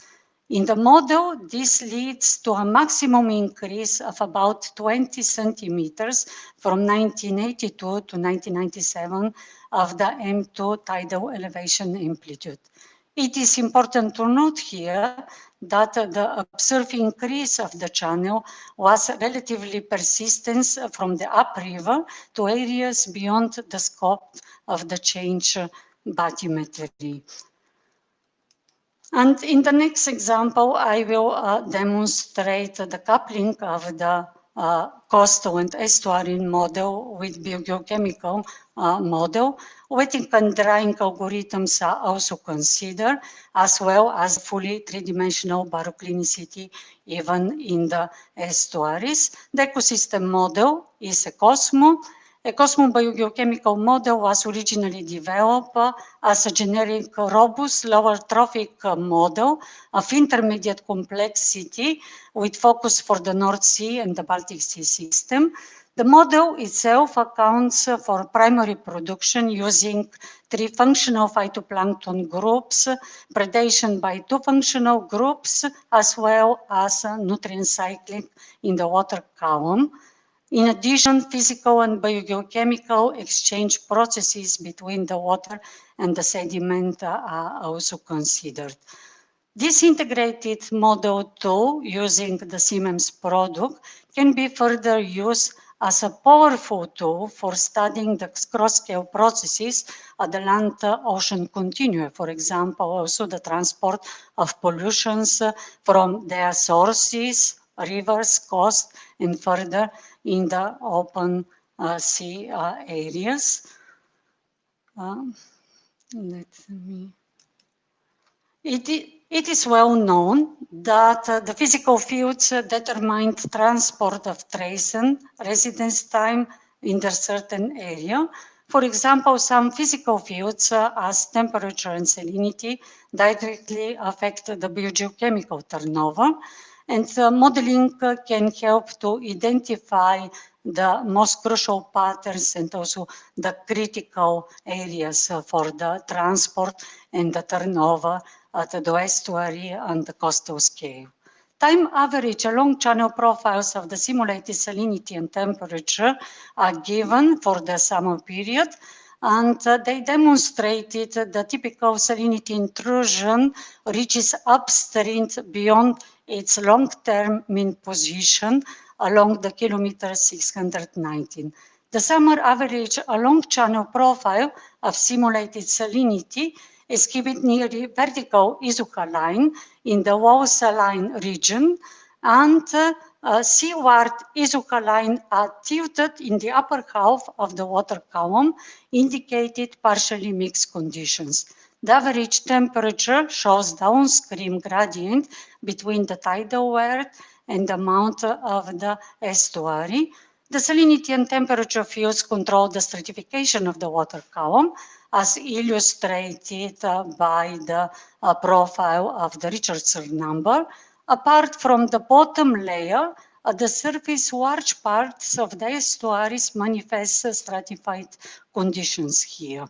In the model, this leads to a maximum increase of about 20 centimeters from 1982 to 1997 of the M2 tidal elevation amplitude. It is important to note here that the observed increase of the channel was relatively persistent from the upriver to areas beyond the scope of the change bathymetry. And in the next example, I will demonstrate the coupling of the coastal and estuarine model with biogeochemical model. Wetting and drying algorithms are also considered, as well as fully three-dimensional baroclinicity even in the estuaries. The ecosystem model is a COSMO. A COSMO biogeochemical model was originally developed as a generic, robust, lower trophic model of intermediate complexity with focus for the North Sea and the Baltic Sea system. The model itself accounts for primary production using 3 functional phytoplankton groups, predation by 2 functional groups, as well as nutrient cycling in the water column. In addition, physical and biogeochemical exchange processes between the water and the sediment are also considered. This integrated model tool using the CMEMS product can be further used as a powerful tool for studying the cross-scale processes at the land-ocean continuum. For example, also the transport of pollutions from their sources, rivers, coast, and further in the open sea areas. It is well known that the physical fields determined transport of trace and residence time in a certain area. For example, some physical fields as temperature and salinity directly affect the biogeochemical turnover, and modeling can help to identify the most crucial patterns and also the critical areas for the transport and the turnover at the estuary and the coastal scale. Time average along channel profiles of the simulated salinity and temperature are given for the summer period, and they demonstrated the typical salinity intrusion reaches upstream beyond its long-term mean position along the kilometer 619. The summer average along channel profile of simulated salinity is given near the vertical Izuka line in the wall saline region, and seaward Izuka line are tilted in the upper half of the water column, indicated partially mixed conditions. The average temperature shows downstream gradient between the tidal world and the mouth of the estuary. The salinity and temperature fields control the stratification of the water column, as illustrated by the profile of the Richardson number. Apart from the bottom layer, at the surface, large parts of the estuaries manifest stratified conditions here.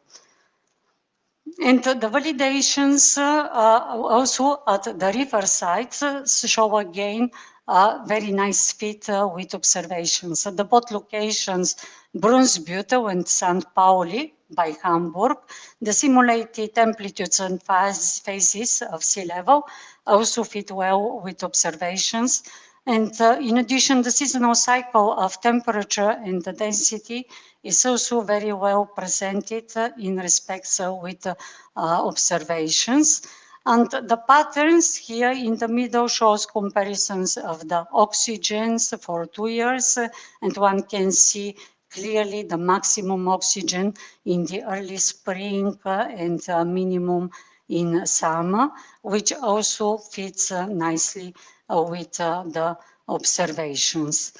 And the validations also at the river sites show again a very nice fit with observations. At the both locations, Brunsbüttel and St. Pauli by Hamburg, the simulated amplitudes and phases of sea level also fit well with observations. And in addition, the seasonal cycle of temperature and the density is also very well presented in respects with observations. And the patterns here in the middle shows comparisons of the oxygens for 2 years, and one can see clearly the maximum oxygen in the early spring and minimum in summer, which also fits nicely with the observations.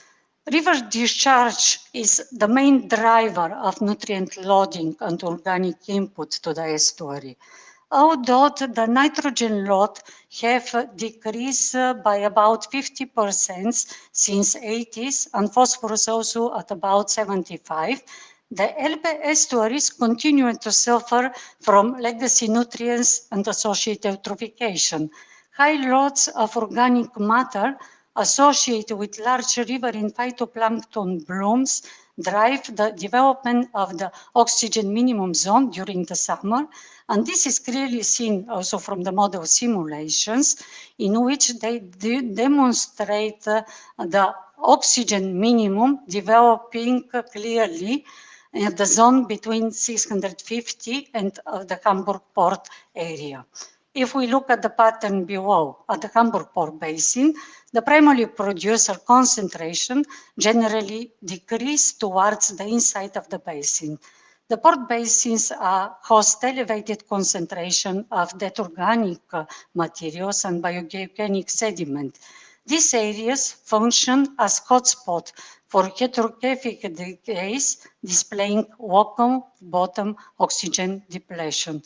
River discharge is the main driver of nutrient loading and organic input to the estuary. Although the nitrogen load have decreased by about 50% since 80s, and phosphorus also at about 75, the Elbe estuaries continue to suffer from legacy nutrients and associated eutrophication. High loads of organic matter associated with large riverine phytoplankton blooms drive the development of the oxygen minimum zone during the summer. And this is clearly seen also from the model simulations, in which they demonstrate the oxygen minimum developing clearly in the zone between 650 and the Hamburg port area. If we look at the pattern below, at the Hamburg port basin, the primary producer concentration generally decreased towards the inside of the basin. The port basins host elevated concentration of dead organic materials and biogeogenic sediment. These areas function as hotspot for heterotrophic decays, displaying local bottom oxygen depletion.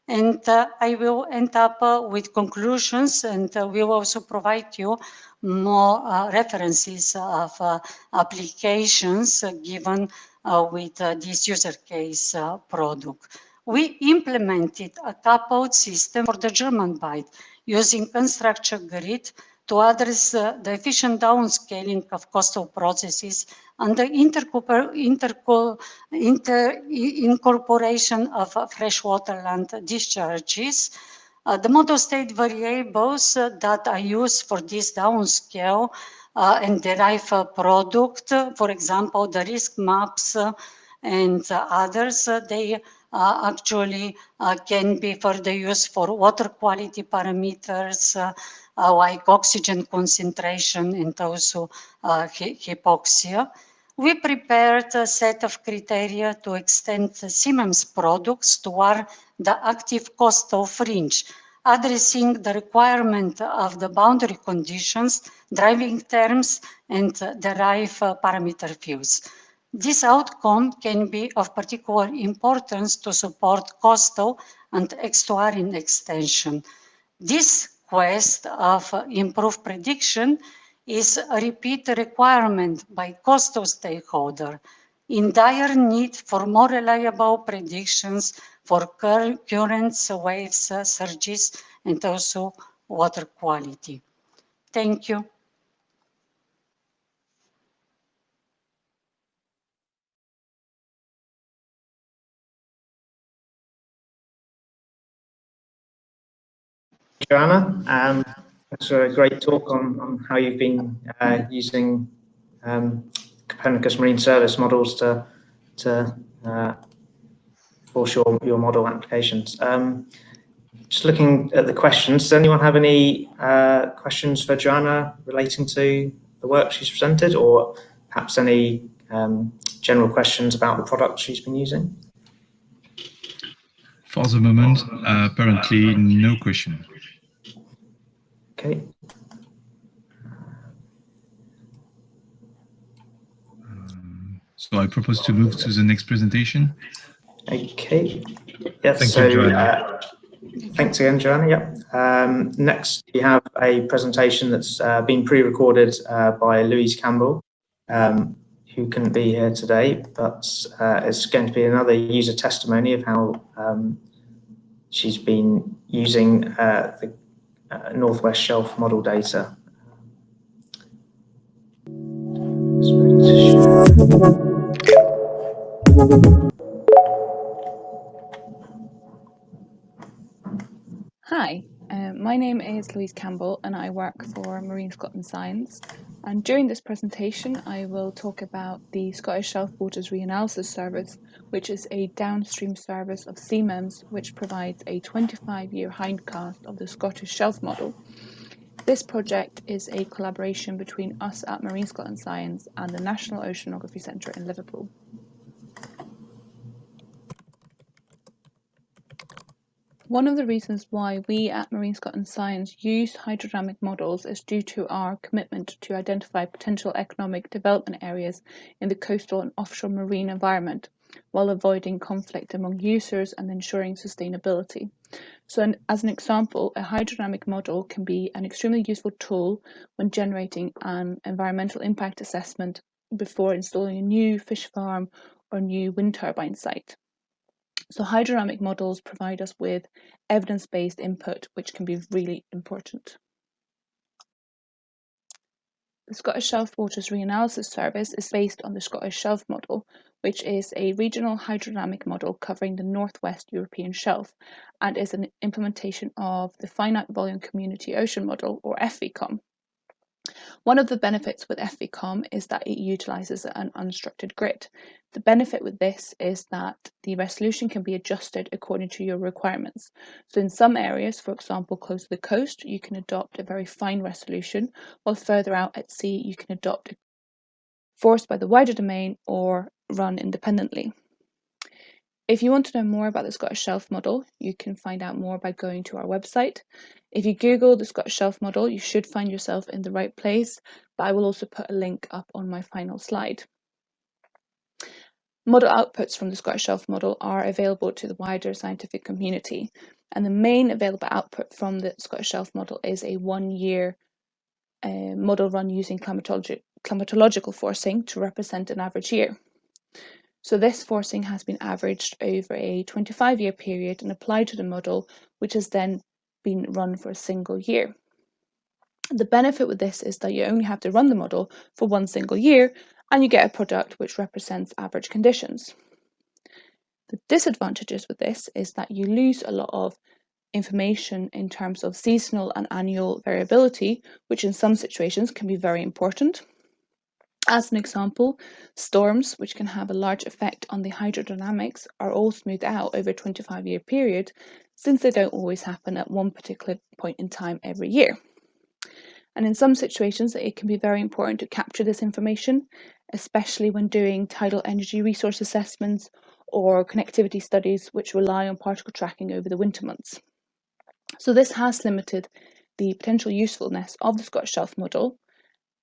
And I will end up with conclusions, and will also provide you more references of applications given with this user case product. We implemented a coupled system for the German Bight using unstructured grid to address the efficient downscaling of coastal processes and the incorporation of freshwater land discharges. The model state variables that are used for this downscale and derive a product, for example, the risk maps and others, they actually can be further used for water quality parameters like oxygen concentration and also hypoxia. We prepared a set of criteria to extend Siemens products toward the active coastal fringe, addressing the requirement of the boundary conditions, driving terms, and derive parameter fields. This outcome can be of particular importance to support coastal and estuarine extension. This quest of improved prediction is a repeat requirement by coastal stakeholders in dire need for more reliable predictions for currents, waves, surges, and also water quality. Thank you. Joanna, that's a great talk on how you've been using Copernicus Marine Service models to force your model applications. Just looking at the questions, does anyone have any questions for Joanna relating to the work she's presented, or perhaps any general questions about the product she's been using? For the moment, apparently no question. Okay. So I propose to move to the next presentation. Okay. Yes. Thank so, you, Joanna. Thanks again, Joanna. Yeah. Next, we have a presentation that's been pre-recorded by Louise Campbell, who couldn't be here today, but it's going to be another user testimony of how she's been using the Northwest Shelf model data. Hi, my name is Louise Campbell and I work for Marine Scotland Science. And during this presentation, I will talk about the Scottish Shelf Waters Reanalysis Service, which is a downstream service of CMEMS, which provides a 25-year hindcast of the Scottish Shelf model. This project is a collaboration between us at Marine Scotland Science and the National Oceanography Centre in Liverpool. One of the reasons why we at Marine Scotland Science use hydrodynamic models is due to our commitment to identify potential economic development areas in the coastal and offshore marine environment, while avoiding conflict among users and ensuring sustainability. So as an example, a hydrodynamic model can be an extremely useful tool when generating an environmental impact assessment before installing a new fish farm or new wind turbine site. So hydrodynamic models provide us with evidence-based input, which can be really important. The Scottish Shelf Waters Reanalysis Service is based on the Scottish Shelf model, which is a regional hydrodynamic model covering the Northwest European Shelf and is an implementation of the Finite Volume Community Ocean Model, or FVCOM. One of the benefits with FVCOM is that it utilises an unstructured grid. The benefit with this is that the resolution can be adjusted according to your requirements. So in some areas, for example, close to the coast, you can adopt a very fine resolution, while further out at sea, you can adopt it forced by the wider domain or run independently. If you want to know more about the Scottish Shelf model, you can find out more by going to our website. If you Google the Scottish Shelf model, you should find yourself in the right place, but I will also put a link up on my final slide. Model outputs from the Scottish Shelf model are available to the wider scientific community, and the main available output from the Scottish Shelf model is a 1-year model run using climatological forcing to represent an average year. So this forcing has been averaged over a 25-year period and applied to the model, which has then been run for a single year. The benefit with this is that you only have to run the model for one single year and you get a product which represents average conditions. The disadvantages with this is that you lose a lot of information in terms of seasonal and annual variability, which in some situations can be very important. As an example, storms, which can have a large effect on the hydrodynamics, are all smoothed out over a 25-year period, since they don't always happen at one particular point in time every year. And in some situations, it can be very important to capture this information, especially when doing tidal energy resource assessments or connectivity studies which rely on particle tracking over the winter months. So this has limited the potential usefulness of the Scottish Shelf model,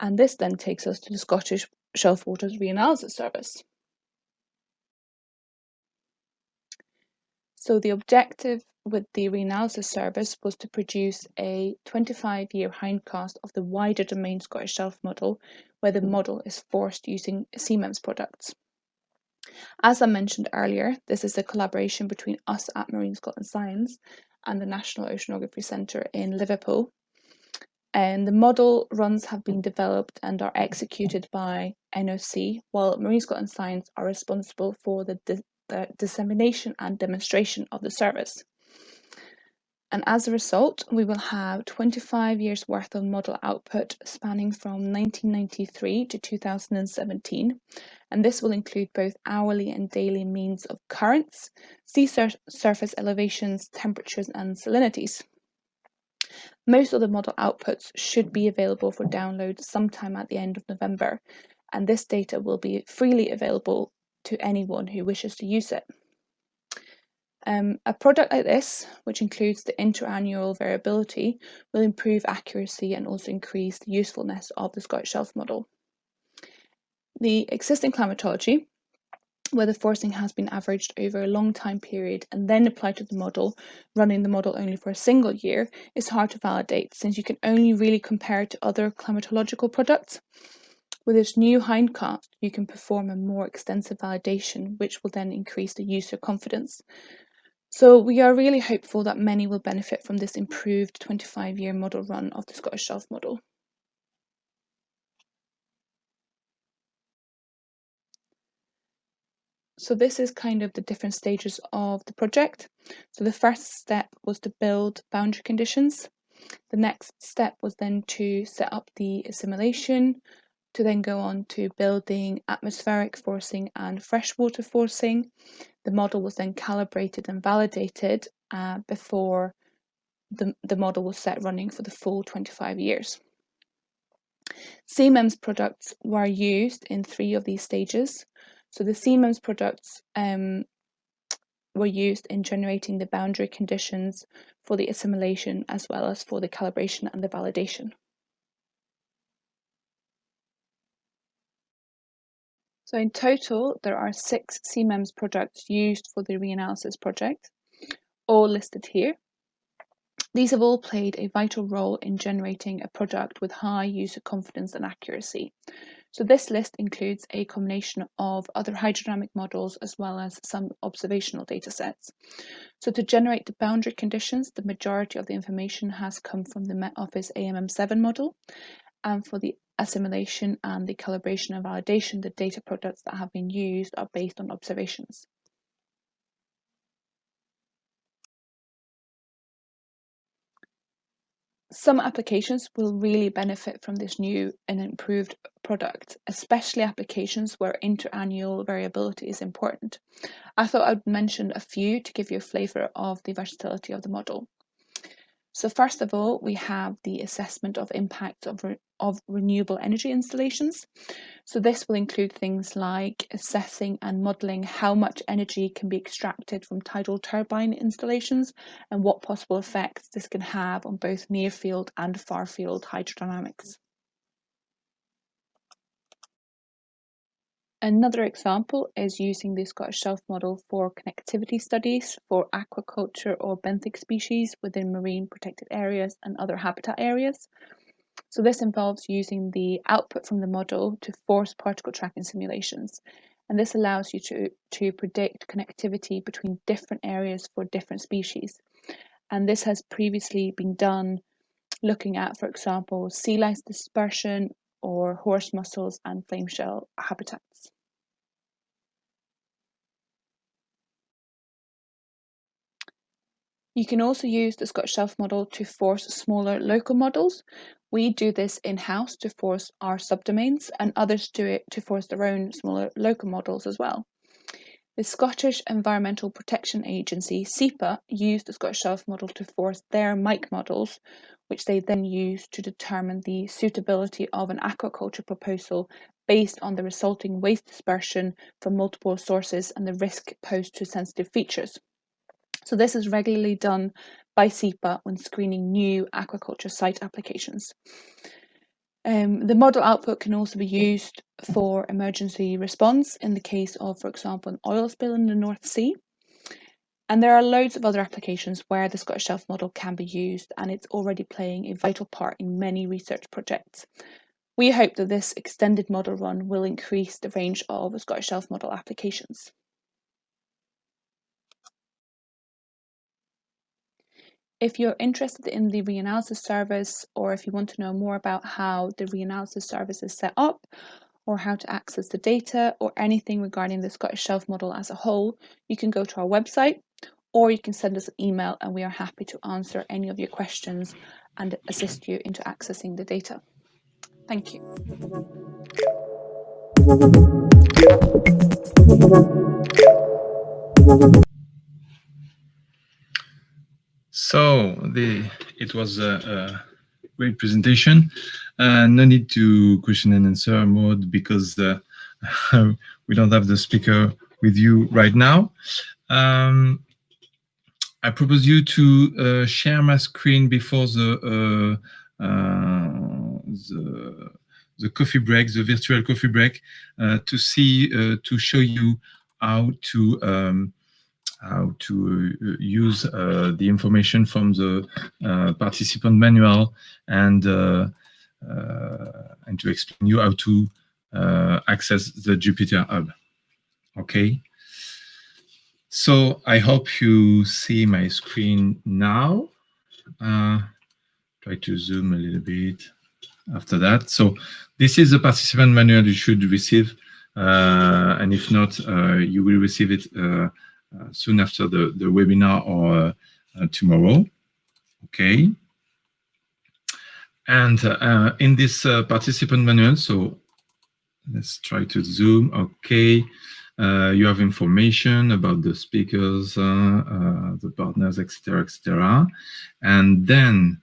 and this then takes us to the Scottish Shelf Waters Reanalysis Service. So the objective with the reanalysis service was to produce a 25-year hindcast of the wider domain Scottish shelf model, where the model is forced using CMEMS products. As I mentioned earlier, this is a collaboration between us at Marine Scotland Science and the National Oceanography Centre in Liverpool. And the model runs have been developed and are executed by NOC, while Marine Scotland Science are responsible for the dissemination and demonstration of the service. And as a result, we will have 25 years worth of model output spanning from 1993 to 2017. And this will include both hourly and daily means of currents, sea surface elevations, temperatures, and salinities. Most of the model outputs should be available for download sometime at the end of November, and this data will be freely available to anyone who wishes to use it. A product like this, which includes the interannual variability, will improve accuracy and also increase the usefulness of the Scottish shelf model. The existing climatology, where the forcing has been averaged over a long time period and then applied to the model, running the model only for a single year, is hard to validate since you can only really compare it to other climatological products. With this new hindcast, you can perform a more extensive validation, which will then increase the user confidence. So we are really hopeful that many will benefit from this improved 25-year model run of the Scottish shelf model. So this is kind of the different stages of the project. So the first step was to build boundary conditions. The next step was then to set up the assimilation, to then go on to building atmospheric forcing and freshwater forcing. The model was then calibrated and validated before the model was set running for the full 25 years. CMEMS products were used in 3 of these stages. So the CMEMS products were used in generating the boundary conditions for the assimilation as well as for the calibration and the validation. So in total, there are 6 CMEMS products used for the reanalysis project, all listed here. These have all played a vital role in generating a product with high user confidence and accuracy. So this list includes a combination of other hydrodynamic models as well as some observational data sets. So to generate the boundary conditions, the majority of the information has come from the Met Office AMM7 model, and for the assimilation and the calibration and validation, the data products that have been used are based on observations. Some applications will really benefit from this new and improved product, especially applications where interannual variability is important. I thought I'd mention a few to give you a flavour of the versatility of the model. So first of all, we have the assessment of impact of renewable energy installations. So this will include things like assessing and modelling how much energy can be extracted from tidal turbine installations and what possible effects this can have on both near-field and far-field hydrodynamics. Another example is using the Scottish shelf model for connectivity studies for aquaculture or benthic species within marine protected areas and other habitat areas. So this involves using the output from the model to force particle tracking simulations. And this allows you to predict connectivity between different areas for different species. And this has previously been done looking at, for example, sea lice dispersion or horse mussels and flame shell habitats. You can also use the Scottish shelf model to force smaller local models. We do this in-house to force our subdomains, and others do it to force their own smaller local models as well. The Scottish Environmental Protection Agency, SEPA, used the Scottish shelf model to force their MIC models, which they then used to determine the suitability of an aquaculture proposal based on the resulting waste dispersion from multiple sources and the risk posed to sensitive features. So this is regularly done by SEPA when screening new aquaculture site applications. The model output can also be used for emergency response in the case of, for example, an oil spill in the North Sea. And there are loads of other applications where the Scottish Shelf model can be used, and it's already playing a vital part in many research projects. We hope that this extended model run will increase the range of Scottish Shelf model applications. If you're interested in the reanalysis service, or if you want to know more about how the reanalysis service is set up, or how to access the data, or anything regarding the Scottish Shelf model as a whole, you can go to our website, or you can send us an email, and we are happy to answer any of your questions and assist you into accessing the data. Thank you. So it was a great presentation. No need to question and answer mode because we don't have the speaker with you right now. I propose you to share my screen before the coffee break, the virtual coffee break, to show you how to use the information from the participant manual and to explain you how to access the Jupyter Hub. Okay. So I hope you see my screen now. Try to zoom a little bit after that. So this is the participant manual you should receive. And if not, you will receive it soon after the webinar or tomorrow. Okay. And in this participant manual, so let's try to zoom. Okay. You have information about the speakers, the partners, etc., etc. And then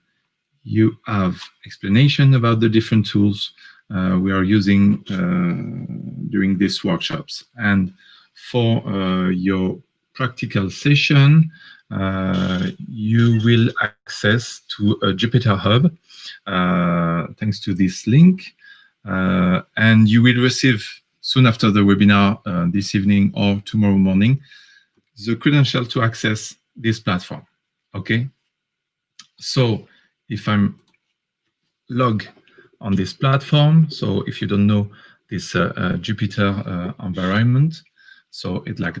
you have explanation about the different tools we are using during these workshops. And for your practical session, you will access to a Jupyter Hub thanks to this link, and you will receive soon after the webinar this evening or tomorrow morning the credential to access this platform. Okay, so if I'm logged on this platform, so if you don't know this Jupyter environment, so it's like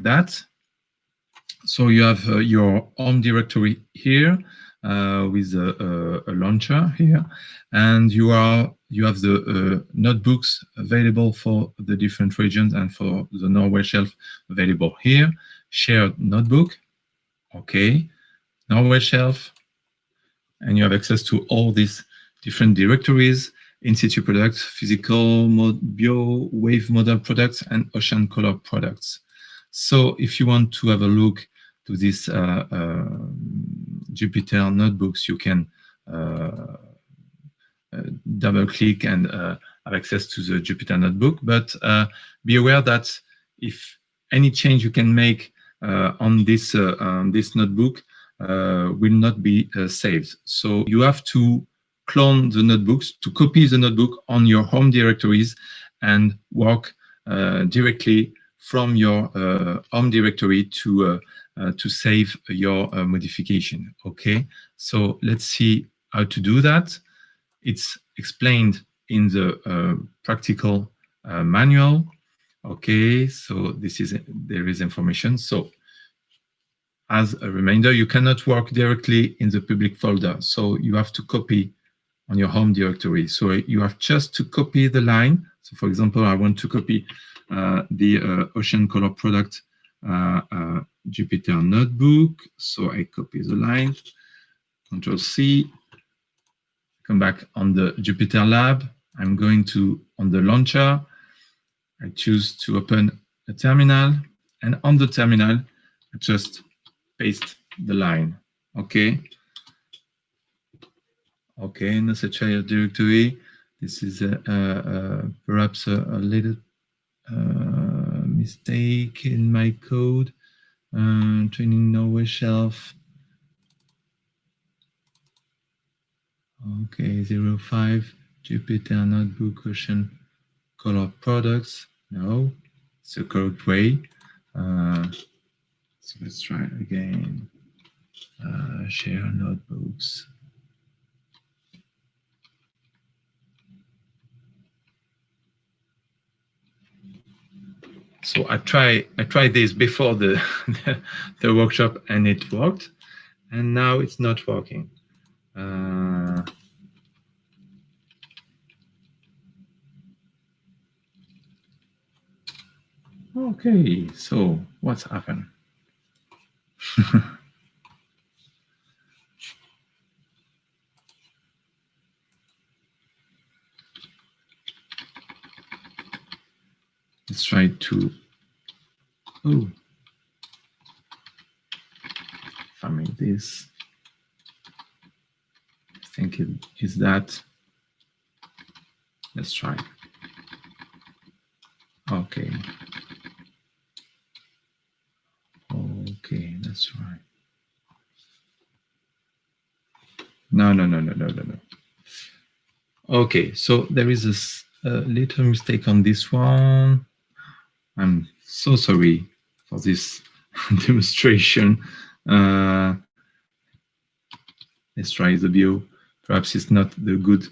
that. So you have your home directory here with a launcher here, and you have the notebooks available for the different regions and for the Norway Shelf available here. Shared notebook, okay, Norway Shelf, and you have access to all these different directories: in situ products, physical, bio, wave model products, and ocean color products. So if you want to have a look to this Jupyter notebooks, you can double click and have access to the Jupyter notebook. But be aware that if any change you can make on this notebook will not be saved. So you have to clone the notebooks, to copy the notebook on your home directories and work directly from your home directory to save your modification. Okay, so let's see how to do that. It's explained in the practical manual. Okay, so there is information. So as a reminder, you cannot work directly in the public folder, so you have to copy on your home directory. So you have just to copy the line. So for example, I want to copy the ocean color product Jupyter notebook. So I copy the line, Control C, come back on the Jupyter Lab. I'm going to, on the launcher, I choose to open a terminal, and on the terminal, I just paste the line. Okay. Okay, no such directory. This is perhaps a little mistake in my code. Training Norway Shelf. Okay, 05 Jupyter Notebook Ocean Color Products. No, it's the correct way. So let's try again. Share notebooks. So I tried this before the the workshop and it worked, and now it's not working. Okay, so what's happened? Let's try to, if I make this, I think it is that. Let's try. Okay. Okay, let's try. No. Okay, so there is a little mistake on this one. I'm so sorry for this demonstration. Let's try the view. Perhaps it's not the good.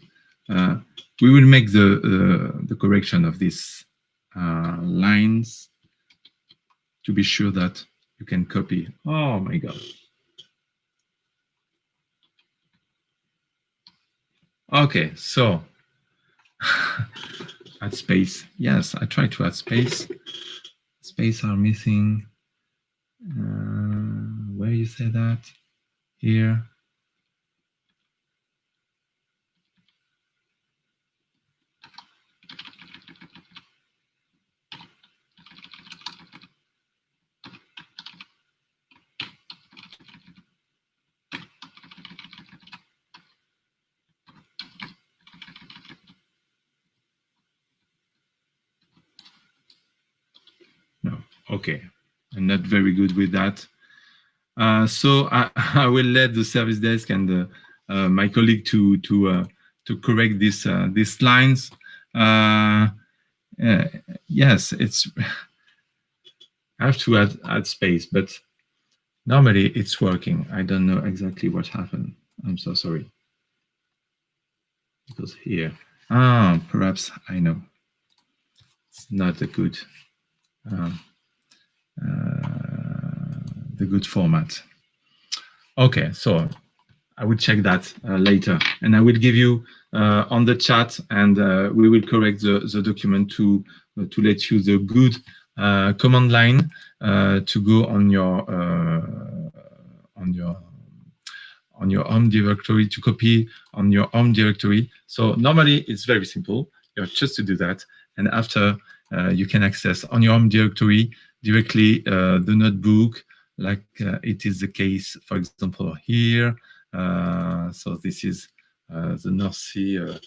We will make the correction of these lines to be sure that you can copy. Oh my God. Okay, so add space. Yes, I tried to add space. Space are missing. Where you say that? Here. No, okay. I'm not very good with that. So I will let the service desk and my colleague to correct these lines. Yes, it's. I have to add space, but normally it's working. I don't know exactly what happened. I'm so sorry. Because here, perhaps I know. It's not a good. The good format. Okay, so I will check that later, and I will give you on the chat, and we will correct the document to let you the good command line to go on your home directory, to copy on your home directory. So normally it's very simple. You have just to do that, and after you can access on your home directory directly the notebook, like it is the case, for example, here. So this is the North Sea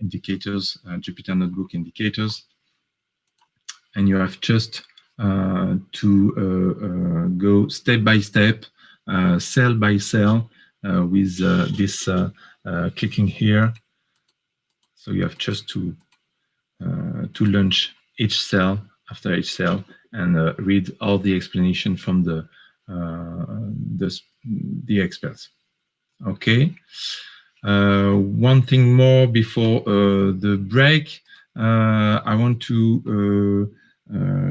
indicators, Jupyter Notebook indicators. And you have just to go step by step, cell by cell, with this clicking here. So you have just to launch each cell after each cell and read all the explanation from the experts. Okay. One thing more before the break. I want to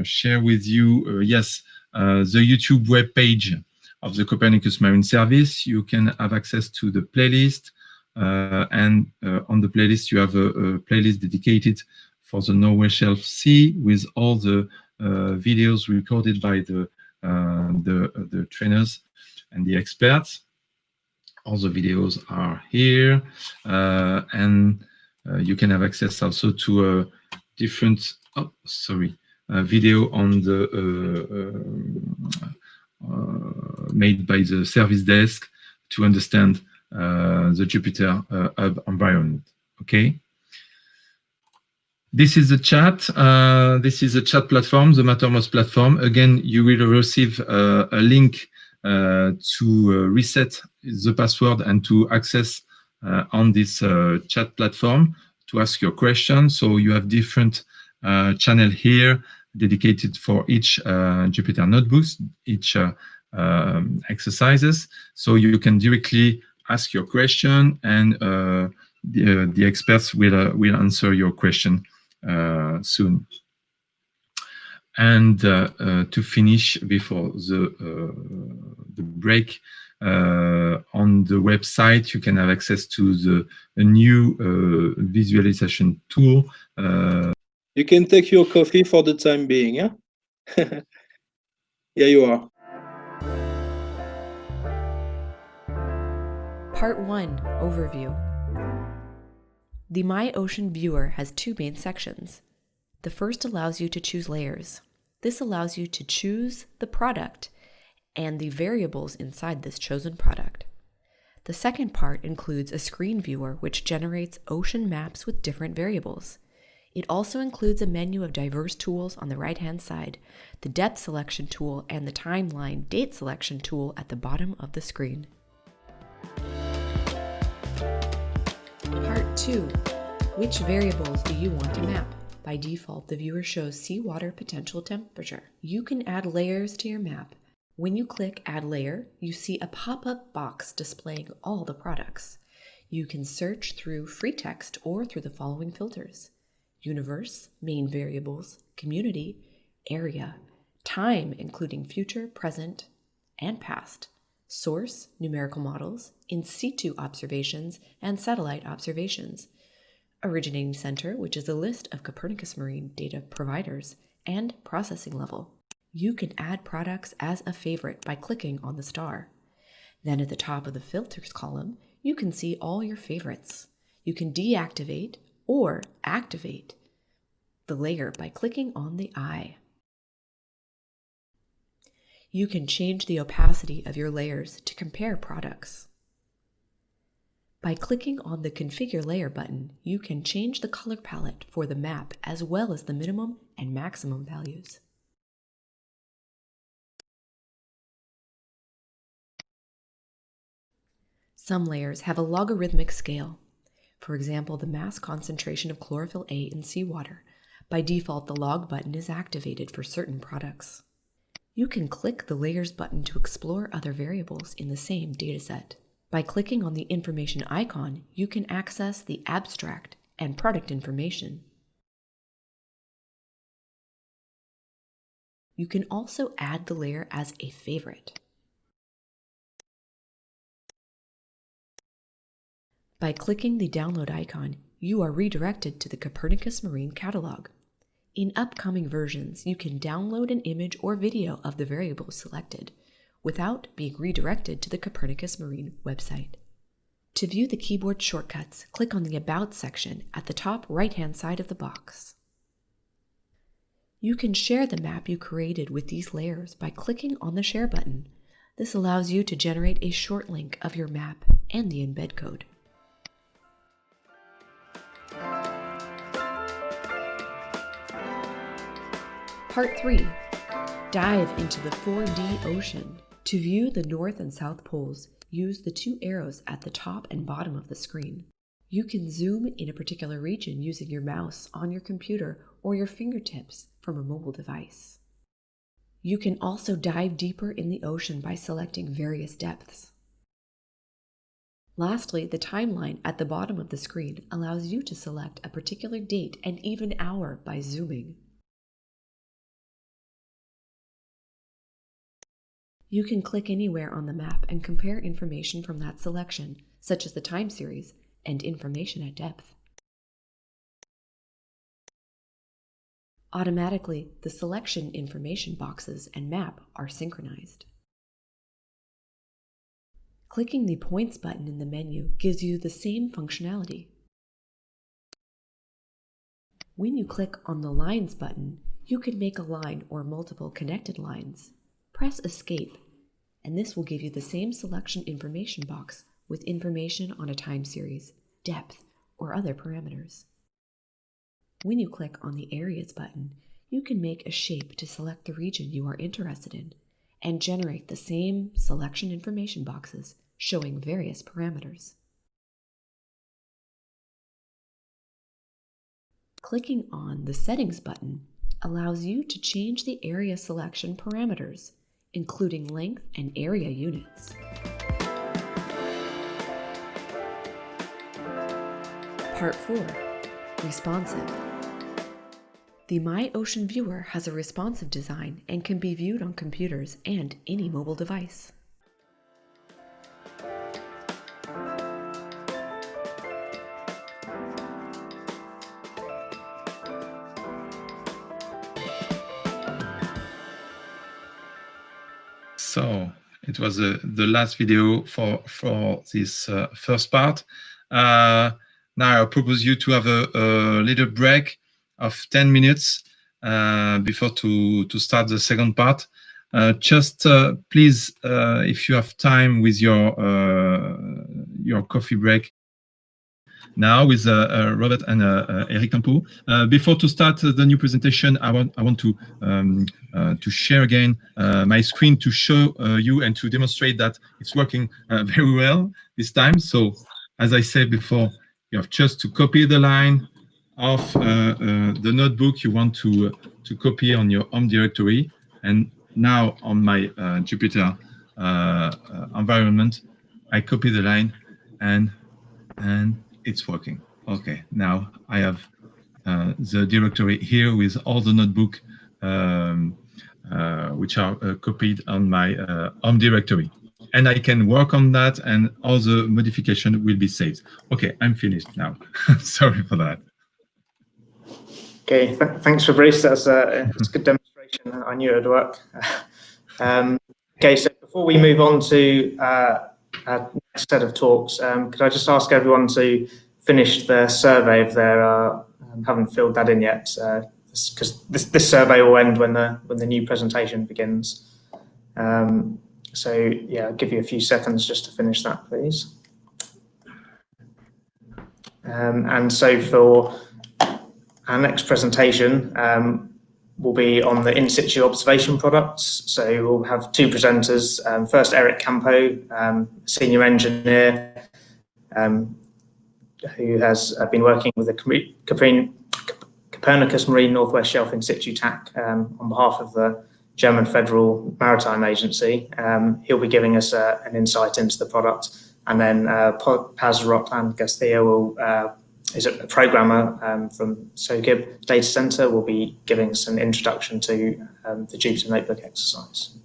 share with you, yes, the YouTube web page of the Copernicus Marine Service. You can have access to the playlist, and on the playlist you have a playlist dedicated for the Norway Shelf Sea with all the videos recorded by the trainers and the experts. All the videos are here, and you can have access also to a different video on the made by the service desk to understand the Jupyter Hub environment. Okay. This is the chat. This is a chat platform, the Mattermost platform. Again, you will receive a link to reset the password and to access on this chat platform to ask your questions. So you have different channel here. dedicated for each Jupyter notebooks, each exercises. So you can directly ask your question, and the experts will answer your question soon. And to finish before the break, on the website you can have access to a new visualization tool. You can take your coffee for the time being, yeah? Here you are. Part 1, Overview. The My Ocean Viewer has two main sections. The first allows you to choose layers. This allows you to choose the product and the variables inside this chosen product. The second part includes a screen viewer which generates ocean maps with different variables. It also includes a menu of diverse tools on the right-hand side, the depth selection tool and the timeline date selection tool at the bottom of the screen. Part 2. Which variables do you want to map? By default, the viewer shows seawater potential temperature. You can add layers to your map. When you click Add Layer, you see a pop-up box displaying all the products. You can search through free text or through the following filters: Universe, Main Variables, Community, Area, Time including future, present, and past, Source, Numerical Models, In Situ Observations, and Satellite Observations, Originating Center, which is a list of Copernicus Marine data providers, and Processing Level. You can add products as a favorite by clicking on the star. Then at the top of the Filters column, you can see all your favorites. You can deactivate or activate the layer by clicking on the eye. You can change the opacity of your layers to compare products. By clicking on the Configure Layer button, you can change the color palette for the map as well as the minimum and maximum values. Some layers have a logarithmic scale. For example, the mass concentration of chlorophyll A in seawater. By default, the log button is activated for certain products. You can click the Layers button to explore other variables in the same dataset. By clicking on the information icon, you can access the abstract and product information. You can also add the layer as a favorite. By clicking the download icon, you are redirected to the Copernicus Marine catalog. In upcoming versions, you can download an image or video of the variable selected without being redirected to the Copernicus Marine website. To view the keyboard shortcuts, click on the About section at the top right-hand side of the box. You can share the map you created with these layers by clicking on the Share button. This allows you to generate a short link of your map and the embed code. Part 3. Dive into the 4D ocean. To view the North and South Poles, use the two arrows at the top and bottom of the screen. You can zoom in a particular region using your mouse on your computer or your fingertips from a mobile device. You can also dive deeper in the ocean by selecting various depths. Lastly, the timeline at the bottom of the screen allows you to select a particular date and even hour by zooming. You can click anywhere on the map and compare information from that selection, such as the time series and information at depth. Automatically, the selection information boxes and map are synchronized. Clicking the Points button in the menu gives you the same functionality. When you click on the Lines button, you can make a line or multiple connected lines. Press Escape, and this will give you the same selection information box with information on a time series, depth, or other parameters. When you click on the Areas button, you can make a shape to select the region you are interested in and generate the same selection information boxes showing various parameters. Clicking on the Settings button allows you to change the area selection parameters, including length and area units. Part 4. Responsive. The My Ocean Viewer has a responsive design and can be viewed on computers and any mobile device. So it was the last video for this first part. Now I propose you to have a little break of 10 minutes before to start the second part. Just please, if you have time with your coffee break now with Robert and Eric Campo. Before to start the new presentation, I want to share again my screen to show you and to demonstrate that it's working very well this time. So as I said before, you have just to copy the line of the notebook you want to copy on your home directory. And now on my Jupyter environment, I copy the line and it's working. Okay, now I have the directory here with all the notebook which are copied on my home directory. And I can work on that and all the modification will be saved. Okay, I'm finished now. Sorry for that. Okay, thanks Fabrice. That's a good demonstration. I knew it would work. Okay, so before we move on to our next set of talks, could I just ask everyone to finish the survey if they haven't filled that in yet, because this survey will end when the new presentation begins. So yeah, I'll give you a few seconds just to finish that, please. And so for our next presentation will be on the in situ observation products. So we'll have two presenters. First, Eric Campo, senior engineer, who has been working with the Copernicus Marine Northwest Shelf in situ TAC on behalf of the German Federal Maritime Agency. He'll be giving us an insight into the product. And then Paz Rotland-Castillo is a programmer from SOGIB Data Center, will be giving us an introduction to the Jupyter Notebook exercise.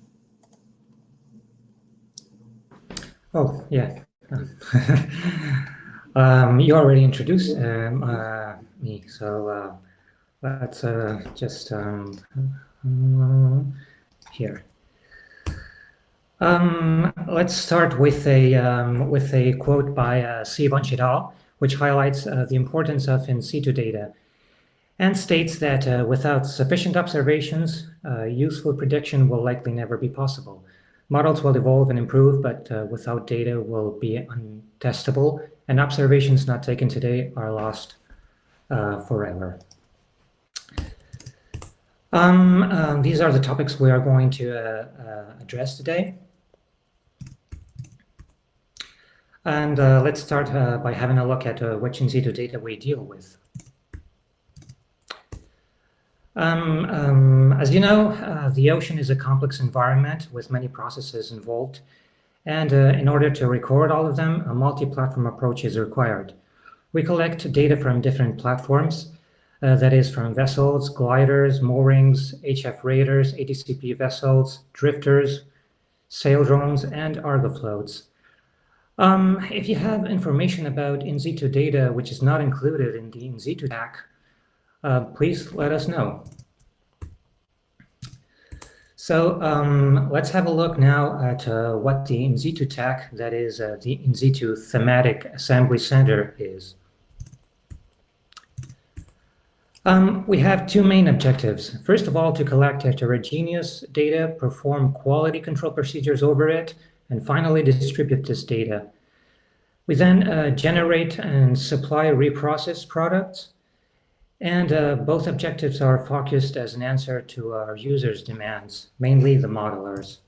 Oh, yeah. You already introduced me, so let's just here. Let's start with a quote by C. Bunch et al., which highlights the importance of in situ data and states that without sufficient observations, useful prediction will likely never be possible. Models will evolve and improve, but without data will be untestable, and observations not taken today are lost forever. These are the topics we are going to address today. And let's start by having a look at which in situ data we deal with. As you know, the ocean is a complex environment with many processes involved. And in order to record all of them, a multi-platform approach is required. We collect data from different platforms, that is from vessels, gliders, moorings, HF radars, ATCP vessels, drifters, sail drones, and Argo floats. If you have information about in situ data which is not included in the in situ TAC, please let us know. So let's have a look now at what the in situ TAC, that is the in situ thematic assembly center, is. We have two main objectives. First of all, to collect heterogeneous data, perform quality control procedures over it, and finally distribute this data. We then generate and supply reprocessed products, and both objectives are focused as an answer to our users' demands, mainly the modelers.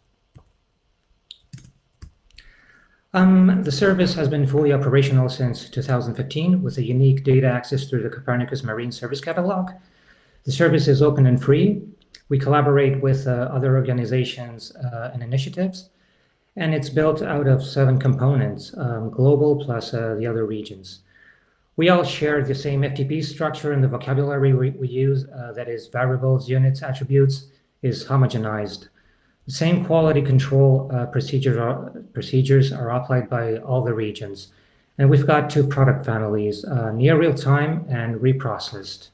The service has been fully operational since 2015 with a unique data access through the Copernicus Marine Service catalog. The service is open and free. We collaborate with other organizations and initiatives, and it's built out of 7 components, global plus the other regions. We all share the same FTP structure, and the vocabulary we use, that is variables, units, attributes, is homogenized. The same quality control procedures are applied by all the regions. And we've got 2 product families, near real-time and reprocessed.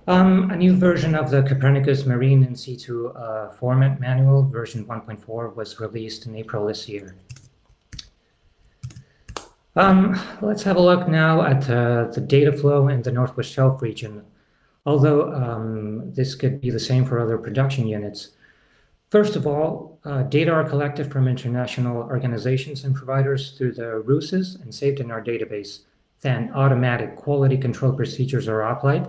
A new version of the Copernicus Marine in situ format manual, version 1.4, was released in April this year. Let's have a look now at the data flow in the Northwest Shelf region, although this could be the same for other production units. First of all, data are collected from international organizations and providers through the RUSES and saved in our database. Then automatic quality control procedures are applied.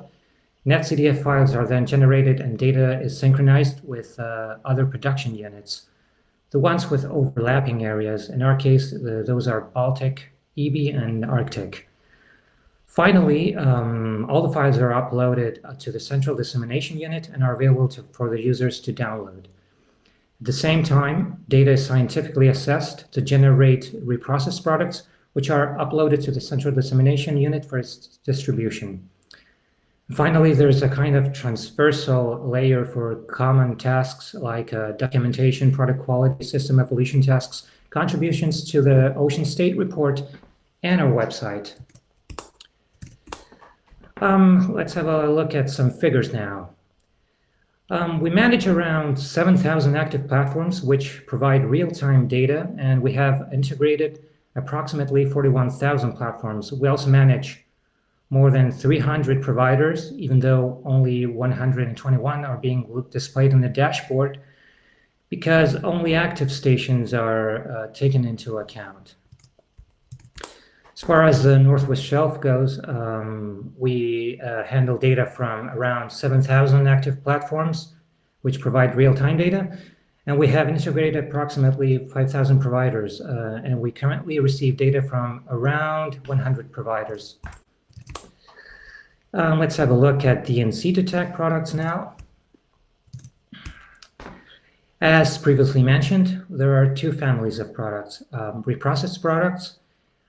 NetCDF files are then generated and data is synchronized with other production units. The ones with overlapping areas, in our case, those are Baltic, EB, and Arctic. Finally, all the files are uploaded to the central dissemination unit and are available for the users to download. At the same time, data is scientifically assessed to generate reprocessed products, which are uploaded to the central dissemination unit for its distribution. Finally, there's a kind of transversal layer for common tasks like documentation, product quality, system evolution tasks, contributions to the ocean state report, and our website. Let's have a look at some figures now. We manage around 7,000 active platforms which provide real-time data, and we have integrated approximately 41,000 platforms. We also manage more than 300 providers, even though only 121 are being displayed in the dashboard, because only active stations are taken into account. As far as the Northwest Shelf goes, we handle data from around 7,000 active platforms, which provide real-time data, and we have integrated approximately 5,000 providers, and we currently receive data from around 100 providers. Let's have a look at the in situ tech products now. As previously mentioned, there are 2 families of products: reprocessed products,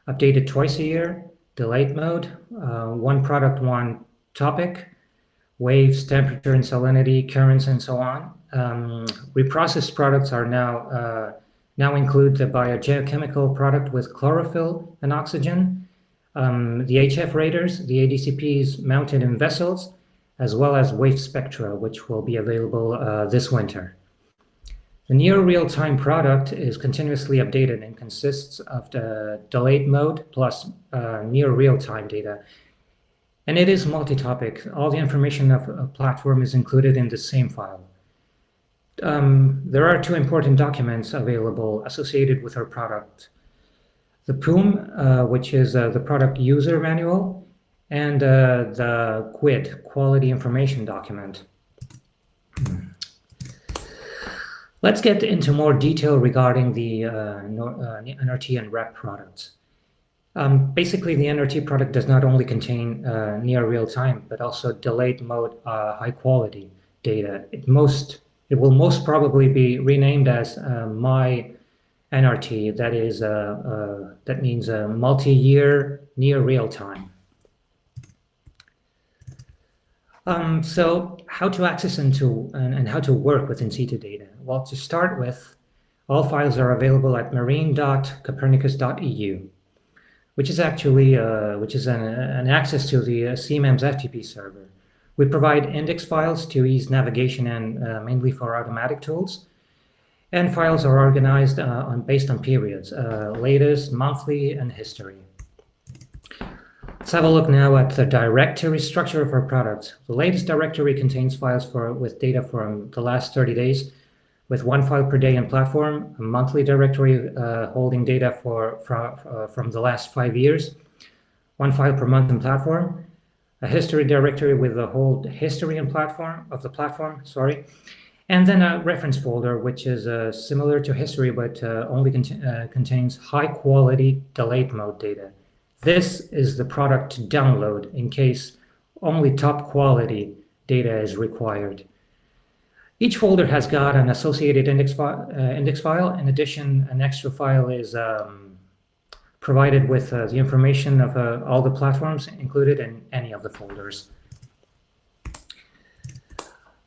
updated twice a year, delayed mode, one product, one topic, waves, temperature and salinity, currents, and so on. Reprocessed products are now include the biogeochemical product with chlorophyll and oxygen, the HF radars, the ADCPs mounted in vessels, as well as wave spectra, which will be available this winter. The near real-time product is continuously updated and consists of the delayed mode plus near real-time data. And it is multi-topic. All the information of a platform is included in the same file. There are 2 important documents available associated with our product: the PUM, which is the product user manual, and the QID, quality information document. Let's get into more detail regarding the NRT and REP products. Basically, the NRT product does not only contain near real-time, but also delayed mode high-quality data. It will most probably be renamed as My NRT. That means multi-year near real-time. So how to access into and how to work with in situ data? Well, to start with, all files are available at marine.copernicus.eu, which is actually an access to the CMEMS FTP server. We provide index files to ease navigation and mainly for automatic tools. And files are organized based on periods, latest, monthly, and history. Let's have a look now at the directory structure of our products. The latest directory contains files with data from the last 30 days, with 1 file per day in platform, a monthly directory holding data from the last 5 years, 1 file per month in platform, a history directory with the whole history in platform, and then a reference folder, which is similar to history, but only contains high-quality delayed mode data. This is the product to download in case only top-quality data is required. Each folder has got an associated index file. In addition, an extra file is provided with the information of all the platforms included in any of the folders.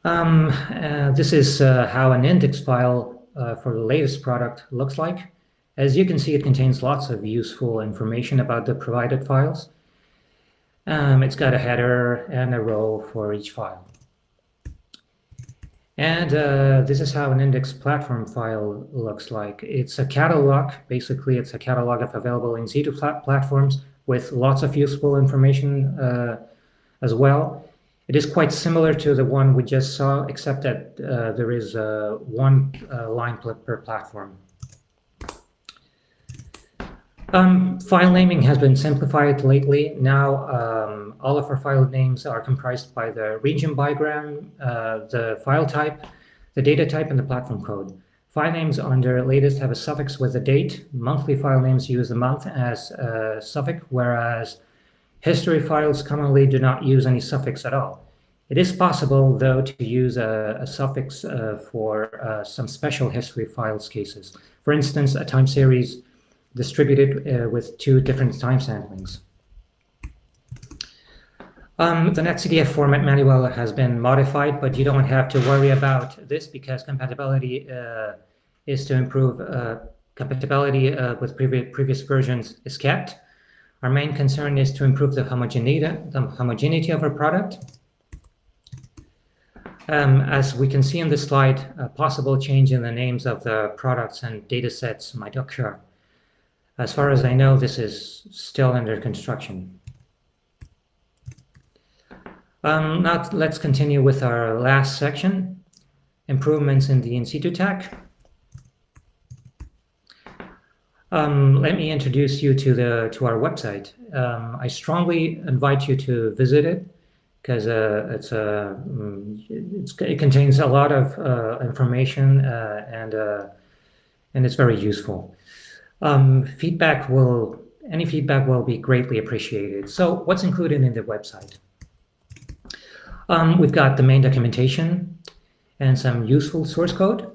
This is how an index file for the latest product looks like. As you can see, it contains lots of useful information about the provided files. It's got a header and a row for each file. And this is how an index platform file looks like. It's a catalog. Basically, it's a catalog of available in situ platforms with lots of useful information as well. It is quite similar to the one we just saw, except that there is one line per platform. File naming has been simplified lately. Now, all of our file names are comprised by the region bigram, the file type, the data type, and the platform code. File names under latest have a suffix with a date. Monthly file names use the month as a suffix, whereas history files commonly do not use any suffix at all. It is possible, though, to use a suffix for some special history files cases. For instance, a time series distributed with 2 different time samplings. The NetCDF format manual has been modified, but you don't have to worry about this because compatibility is to improve. Compatibility with previous versions is kept. Our main concern is to improve the homogeneity of our product. As we can see in this slide, a possible change in the names of the products and data sets might occur. As far as I know, this is still under construction. Now let's continue with our last section, improvements in the in situ tag. Let me introduce you to our website. I strongly invite you to visit it because it contains a lot of information and it's very useful. Any feedback will be greatly appreciated. So what's included in the website? We've got the main documentation and some useful source code.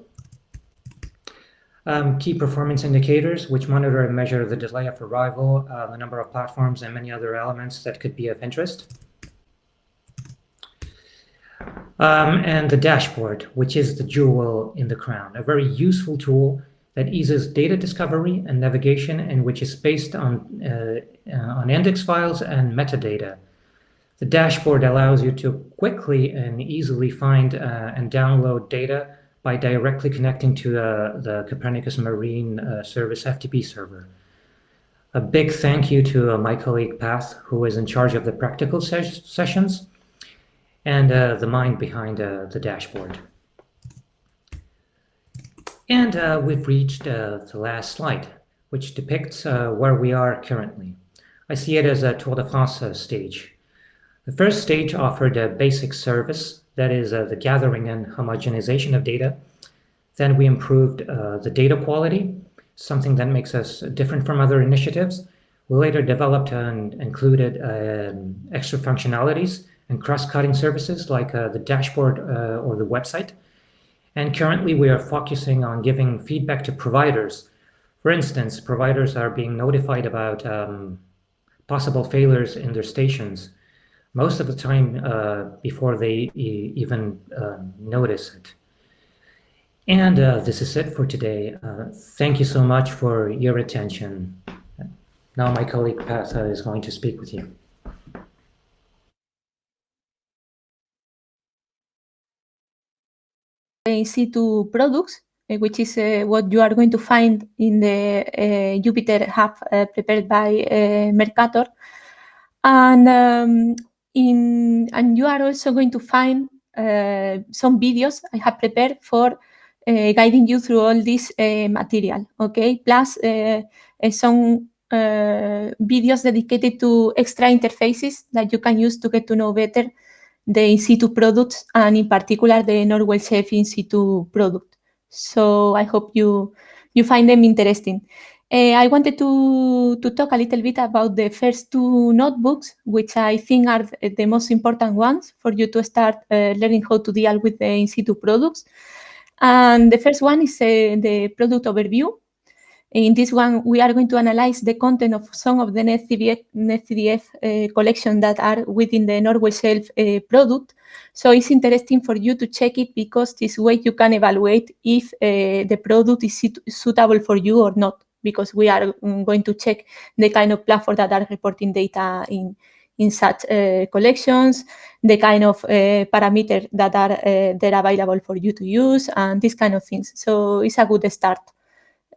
Key performance indicators, which monitor and measure the delay of arrival, the number of platforms, and many other elements that could be of interest. And the dashboard, which is the jewel in the crown, a very useful tool that eases data discovery and navigation, and which is based on index files and metadata. The dashboard allows you to quickly and easily find and download data by directly connecting to the Copernicus Marine Service FTP server. A big thank you to my colleague Path, who is in charge of the practical sessions, and the mind behind the dashboard. And we've reached the last slide, which depicts where we are currently. I see it as a Tour de France stage. The first stage offered a basic service, that is the gathering and homogenization of data. Then we improved the data quality, something that makes us different from other initiatives. We later developed and included extra functionalities and cross-cutting services like the dashboard or the website. And currently we are focusing on giving feedback to providers. For instance, providers are being notified about possible failures in their stations, most of the time before they even notice it. And this is it for today. Thank you so much for your attention. Now my colleague Pat is going to speak with you. In situ products, which is what you are going to find in the Jupyter Hub prepared by Mercator. And you are also going to find some videos I have prepared for guiding you through all this material, okay? Plus some videos dedicated to extra interfaces that you can use to get to know better the in situ products, and in particular the Norwell Chef in situ product. So I hope you find them interesting. I wanted to talk a little bit about the first two notebooks, which I think are the most important ones for you to start learning how to deal with the in situ products. And the first one is the product overview. In this one, we are going to analyze the content of some of the NetCDF collection that are within the Norway Shelf product. So it's interesting for you to check it because this way you can evaluate if the product is suitable for you or not, because we are going to check the kind of platforms that are reporting data in such collections, the kind of parameters that are they're available for you to use, and these kind of things. So it's a good start.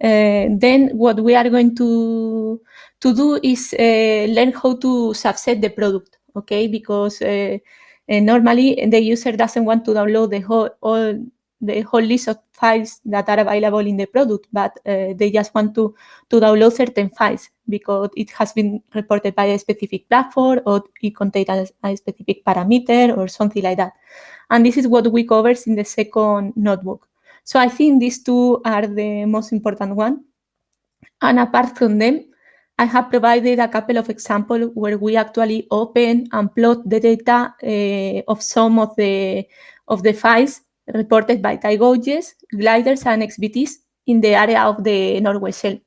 Then what we are going to do is learn how to subset the product, okay? Because normally the user doesn't want to download the whole list of files that are available in the product, but they just want to download certain files because it has been reported by a specific platform or it contains a specific parameter or something like that. And this is what we cover in the second notebook. So I think these two are the most important one. And apart from them, I have provided a couple of examples where we actually open and plot the data of some of the files reported by tide gauges, gliders, and XBTs in the area of the Norway Shelf.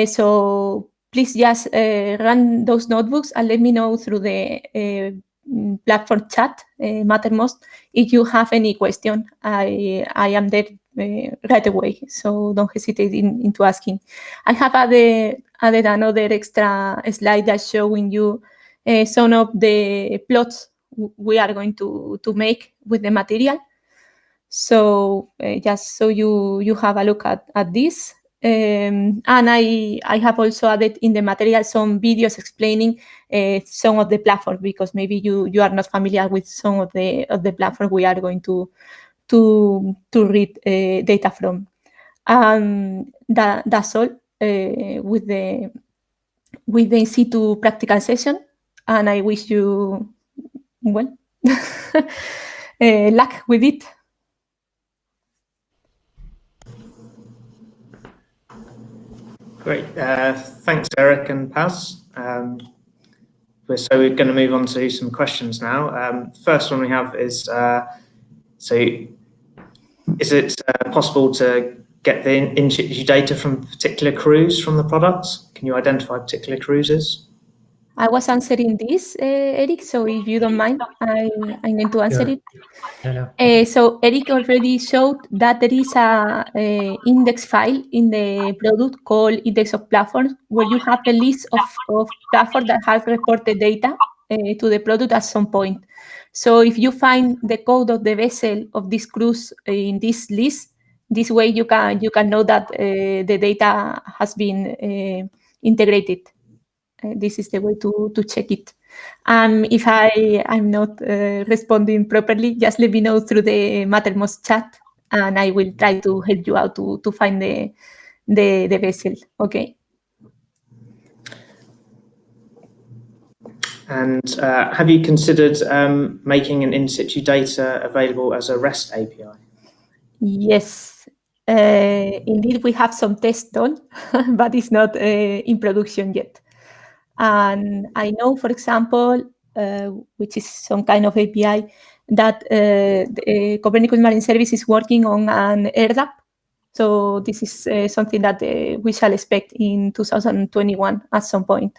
So please just run those notebooks and let me know through the platform chat, Mattermost, if you have any question. I am there right away, so don't hesitate into asking. I have added another extra slide that's showing you some of the plots we are going to make with the material. So just so you have a look at this. And I have also added in the material some videos explaining some of the platforms, because maybe you are not familiar with some of the platforms we are going to read data from. That's all with the in situ practical session, and I wish you well luck with it. Great. Thanks, Eric and Paz. So we're going to move on to some questions now. First one we have is, so is it possible to get the in situ data from particular crews from the products? Can you identify particular cruises? I was answering this, Eric, so if you don't mind, I'm going to answer it. Hello. So Eric already showed that there is a index file in the product called index of platforms, where you have a list of platforms that have reported data to the product at some point. So if you find the code of the vessel of this cruise in this list, this way you can know that the data has been integrated. This is the way to check it. If I'm not responding properly, just let me know through the Mattermost chat, and I will try to help you out to find the vessel. Okay. And have you considered making an in situ data available as a REST API? Yes. Indeed, we have some tests done, but it's not in production yet. And I know, for example, which is some kind of API, that the Copernicus Marine Service is working on an AirDAP. So this is something that we shall expect in 2021 at some point.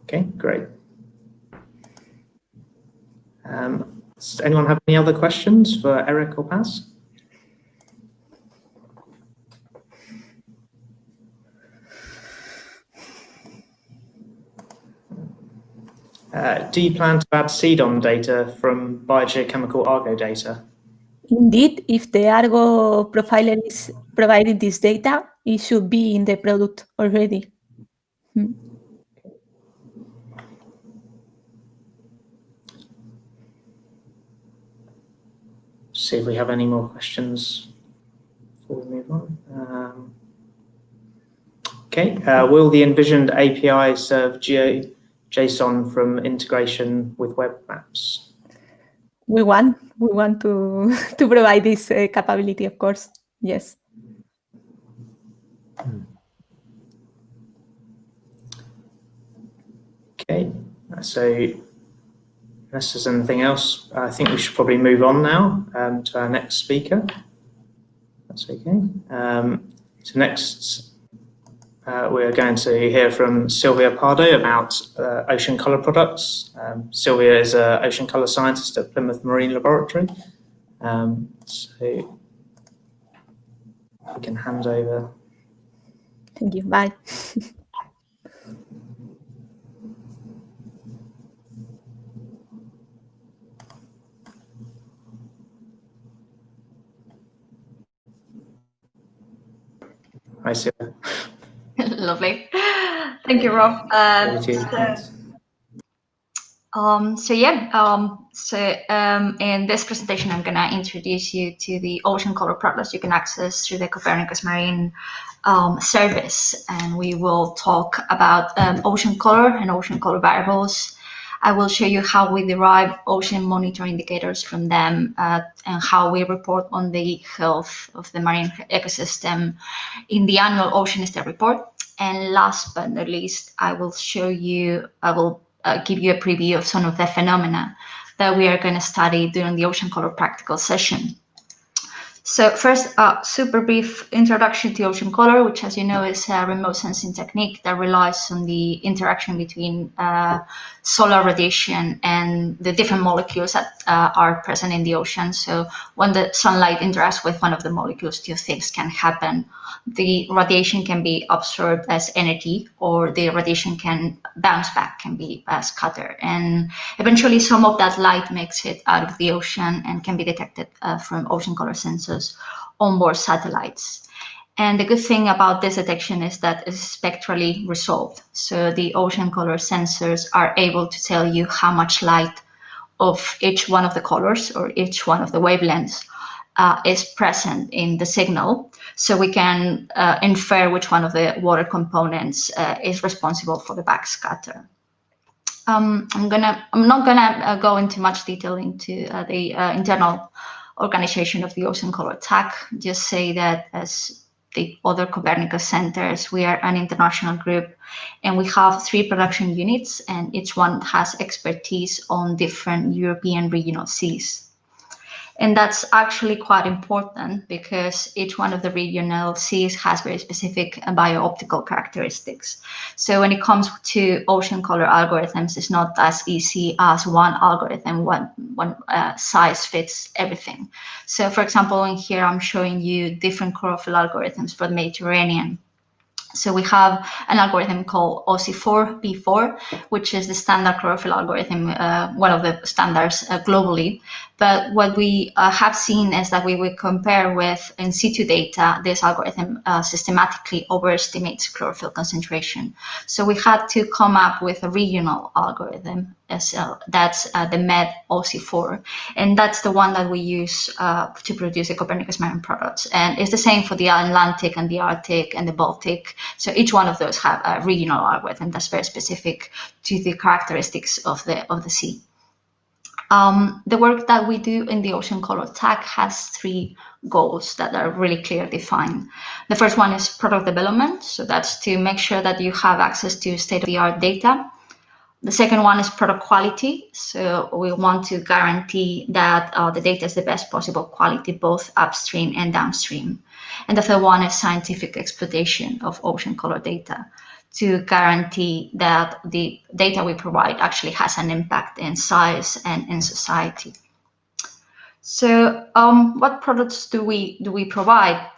Okay, great. Does anyone have any other questions for Eric or Paz? Do you plan to add CDOM data from biogeochemical Argo data? Indeed, if the Argo profiler is providing this data, it should be in the product already. See if we have any more questions before we move on. Okay, will the envisioned API serve JSON from integration with web maps? We want to provide this capability, of course. Yes. Okay, so unless there's anything else, I think we should probably move on now to our next speaker. That's okay. So next, we're going to hear from Sylvia Pardo about ocean colour products. Sylvia is an ocean colour scientist at Plymouth Marine Laboratory. So we can hand over. Thank you. Bye. Hi, Sylvia. Lovely. Thank you, Rob. In this presentation, I'm going to introduce you to the ocean color products you can access through the Copernicus Marine Service, and we will talk about ocean color and ocean color variables. I will show you how we derive ocean monitor indicators from them and how we report on the health of the marine ecosystem in the annual ocean state report. And last but not least, I will give you a preview of some of the phenomena that we are going to study during the ocean color practical session. So first, a super brief introduction to ocean color, which, as you know, is a remote sensing technique that relies on the interaction between solar radiation and the different molecules that are present in the ocean. So when the sunlight interacts with one of the molecules, two things can happen. The radiation can be absorbed as energy, or the radiation can bounce back, can be scattered. And eventually some of that light makes it out of the ocean and can be detected from ocean color sensors onboard satellites. And the good thing about this detection is that it's spectrally resolved. So the ocean color sensors are able to tell you how much light of each one of the colors or each one of the wavelengths is present in the signal. So we can infer which one of the water components is responsible for the backscatter. I'm not gonna go into much detail into the internal organization of the ocean color TAC. Just say that as the other Copernicus centers, we are an international group, and we have 3 production units, and each one has expertise on different European regional seas. And that's actually quite important because each one of the regional seas has very specific bio-optical characteristics. So when it comes to ocean color algorithms, it's not as easy as one algorithm, one size fits everything. So for example, in here, I'm showing you different chlorophyll algorithms for the Mediterranean. So we have an algorithm called OC4B4, which is the standard chlorophyll algorithm, one of the standards globally. But what we have seen is that we would compare with in situ data, this algorithm systematically overestimates chlorophyll concentration. So we had to come up with a regional algorithm. That's the MED OC4, and that's the one that we use to produce the Copernicus Marine products. And it's the same for the Atlantic and the Arctic and the Baltic. So each one of those have a regional algorithm that's very specific to the characteristics of the sea. The work that we do in the ocean color TAC has 3 goals that are really clearly defined. The first one is product development. So that's to make sure that you have access to state-of-the-art data. The second one is product quality. So we want to guarantee that the data is the best possible quality, both upstream and downstream. And the third one is scientific exploitation of ocean color data to guarantee that the data we provide actually has an impact in science and in society. So what products do we provide?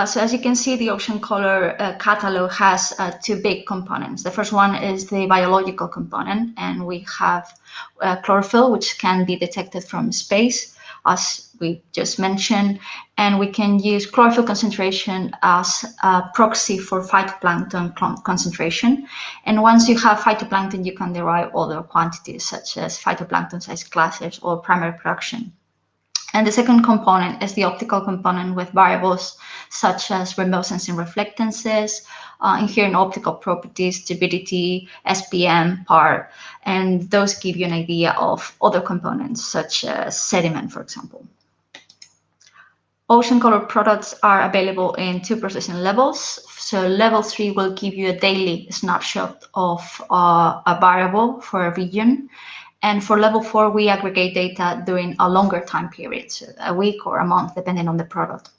So as you can see, the ocean color catalog has 2 big components. The first one is the biological component, and we have chlorophyll, which can be detected from space, as we just mentioned, and we can use chlorophyll concentration as a proxy for phytoplankton concentration. And once you have phytoplankton, you can derive other quantities such as phytoplankton size clusters or primary production. And the second component is the optical component with variables such as remote sensing reflectances, inherent optical properties, turbidity, SPM, PAR, and those give you an idea of other components such as sediment, for example. Ocean color products are available in 2 processing levels. So level 3 will give you a daily snapshot of a variable for a region. And for level 4, we aggregate data during a longer time period, so a week or a month, depending on the product.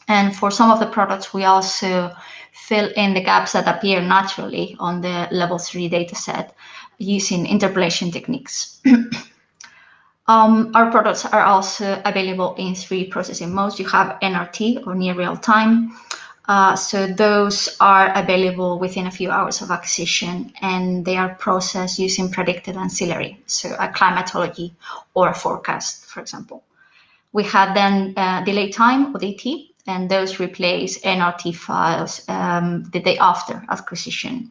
And for some of the products, we also fill in the gaps that appear naturally on the level 3 dataset using interpolation techniques. Our products are also available in 3 processing modes. You have NRT, or near real time. So those are available within a few hours of acquisition, and they are processed using predicted ancillary, so a climatology or a forecast, for example. We have then delay time, or DT, and those replace NRT files the day after acquisition.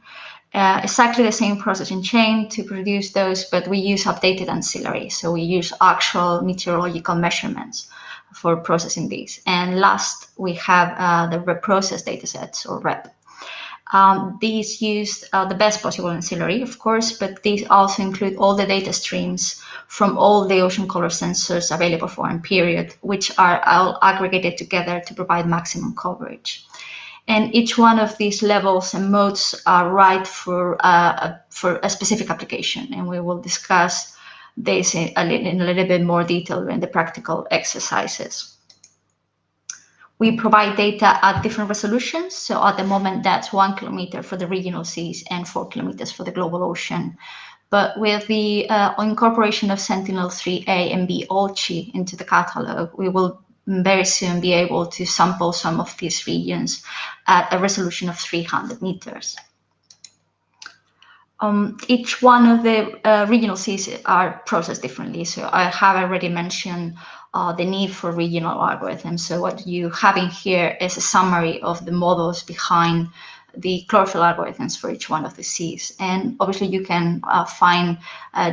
Exactly the same processing chain to produce those, but we use updated ancillary. So we use actual meteorological measurements for processing these. And last, we have the reprocessed datasets, or REP. These use the best possible ancillary, of course, but these also include all the data streams from all the ocean color sensors available for one period, which are all aggregated together to provide maximum coverage. And each one of these levels and modes are right for a specific application, and we will discuss this in a little bit more detail in the practical exercises. We provide data at different resolutions. So at the moment, that's 1 kilometer for the regional seas and 4 kilometers for the global ocean. But with the incorporation of Sentinel-3A and B ALCHI into the catalog, we will very soon be able to sample some of these regions at a resolution of 300 meters. Each one of the regional seas are processed differently. So I have already mentioned the need for regional algorithms. So what you have in here is a summary of the models behind the chlorophyll algorithms for each one of the seas. And obviously you can find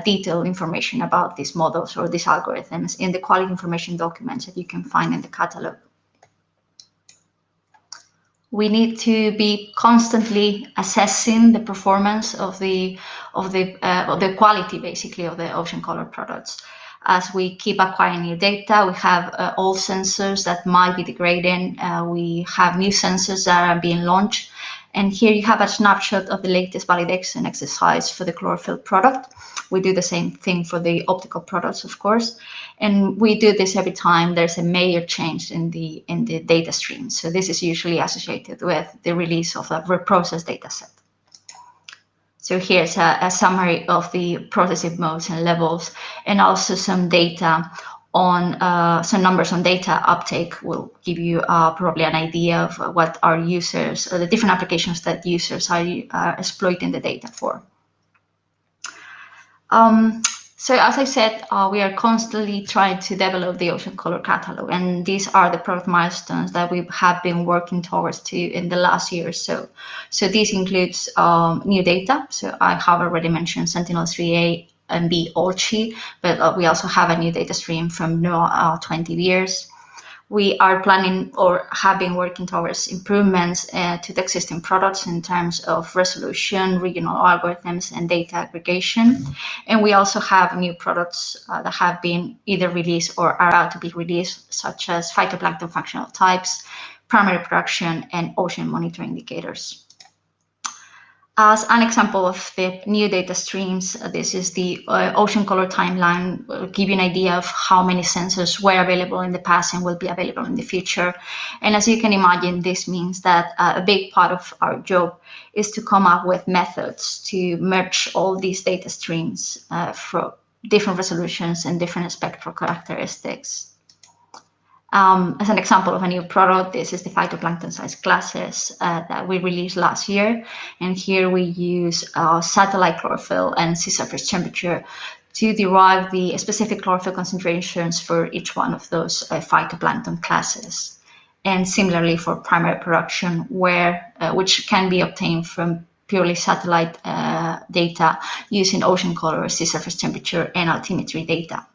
detailed information about these models or these algorithms in the quality information documents that you can find in the catalog. We need to be constantly assessing the performance of the quality, basically, of the ocean color products. As we keep acquiring new data, we have old sensors that might be degrading. We have new sensors that are being launched. And here you have a snapshot of the latest validation exercise for the chlorophyll product. We do the same thing for the optical products, of course. And we do this every time there's a major change in the data stream. So this is usually associated with the release of a reprocessed data set. So here's a summary of the processing modes and levels, and also some data on some numbers on data uptake will give you probably an idea of what our users, or the different applications that users are exploiting the data for. So as I said, we are constantly trying to develop the ocean color catalog, and these are the product milestones that we have been working towards in the last year or so. So this includes new data. So I have already mentioned Sentinel-3A and B ALCHI, but we also have a new data stream from NOAA 20 years. We are planning or have been working towards improvements to the existing products in terms of resolution, regional algorithms, and data aggregation. And we also have new products that have been either released or are about to be released, such as phytoplankton functional types, primary production, and ocean monitor indicators. As an example of the new data streams, this is the ocean color timeline. Will give you an idea of how many sensors were available in the past and will be available in the future. And as you can imagine, this means that a big part of our job is to come up with methods to merge all these data streams from different resolutions and different spectral characteristics. As an example of a new product, this is the phytoplankton size classes that we released last year. And here we use satellite chlorophyll and sea surface temperature to derive the specific chlorophyll concentrations for each one of those phytoplankton classes. And similarly for primary production, which can be obtained from purely satellite data using ocean color, sea surface temperature, and altimetry data.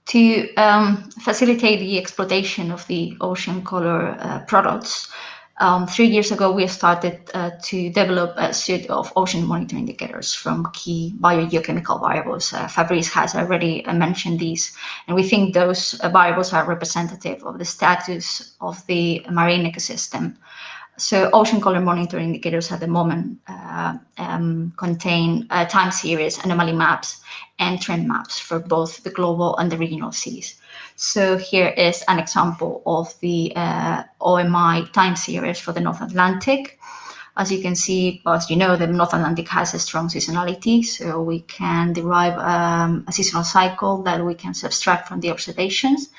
To facilitate the exploitation of the ocean color products, 3 years ago, we started to develop a suite of ocean monitoring indicators from key biogeochemical variables. Fabrice has already mentioned these, and we think those variables are representative of the status of the marine ecosystem. So ocean color monitoring indicators at the moment contain time series, anomaly maps, and trend maps for both the global and the regional seas. So here is an example of the OMI time series for the North Atlantic. As you can see, as you know, the North Atlantic has a strong seasonality, so we can derive a seasonal cycle that we can subtract from the observations,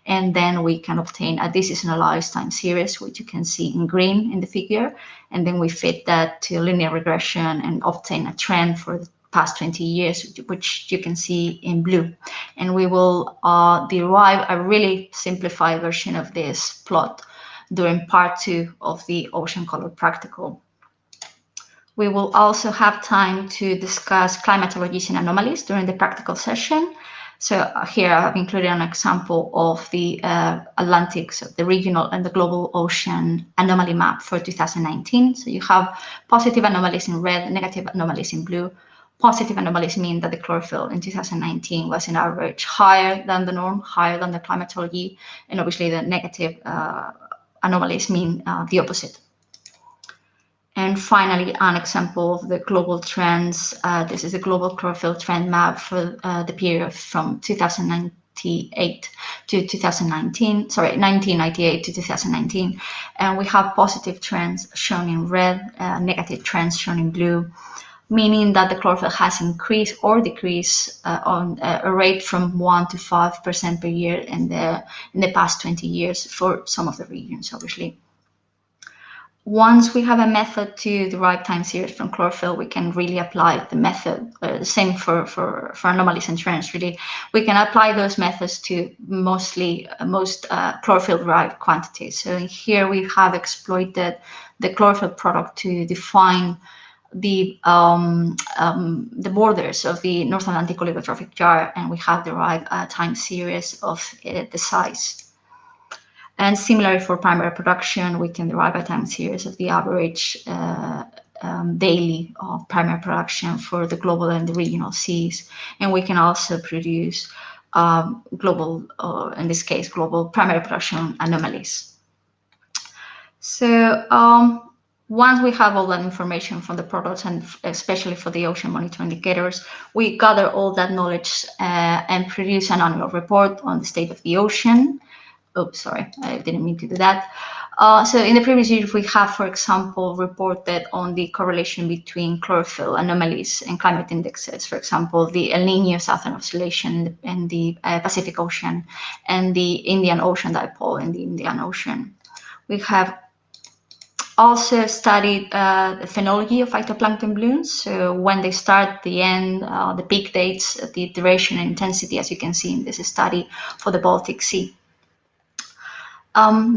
and then we can obtain a deseasonalized time series, which you can see in green in the figure, and then we fit that to linear regression and obtain a trend for the past 20 years, which you can see in blue. And we will derive a really simplified version of this plot during part 2 of the Ocean Color Practical. We will also have time to discuss climatologies and anomalies during the practical session. So here I've included an example of the Atlantic, so the regional and the global ocean anomaly map for 2019. So you have positive anomalies in red, negative anomalies in blue. Positive anomalies mean that the chlorophyll in 2019 was on average higher than the norm, higher than the climatology, and obviously the negative anomalies mean the opposite. And finally, an example of the global trends. This is a global chlorophyll trend map for the period from 1998 to 2019, sorry, 1998 to 2019. And we have positive trends shown in red, negative trends shown in blue, meaning that the chlorophyll has increased or decreased on a rate from 1 to 5% per year in the past 20 years for some of the regions, obviously. Once we have a method to derive time series from chlorophyll, we can really apply the method, same for anomalies and trends, really. We can apply those methods to most chlorophyll-derived quantities. So here we have exploited the chlorophyll product to define the borders of the North Atlantic oligotrophic jar, and we have derived a time series of the size. And similarly for primary production, we can derive a time series of the average daily of primary production for the global and the regional seas. And we can also produce global, in this case, global primary production anomalies. So once we have all that information from the products, and especially for the ocean monitoring indicators, we gather all that knowledge and produce an annual report on the state of the ocean. Oops, sorry, I didn't mean to do that. So in the previous year, we have, for example, reported on the correlation between chlorophyll anomalies and climate indexes. For example, the El Niño Southern Oscillation in the Pacific Ocean and the Indian Ocean Dipole in the Indian Ocean. We have also studied the phenology of phytoplankton blooms, so when they start, the end, the peak dates, the duration and intensity, as you can see in this study for the Baltic Sea.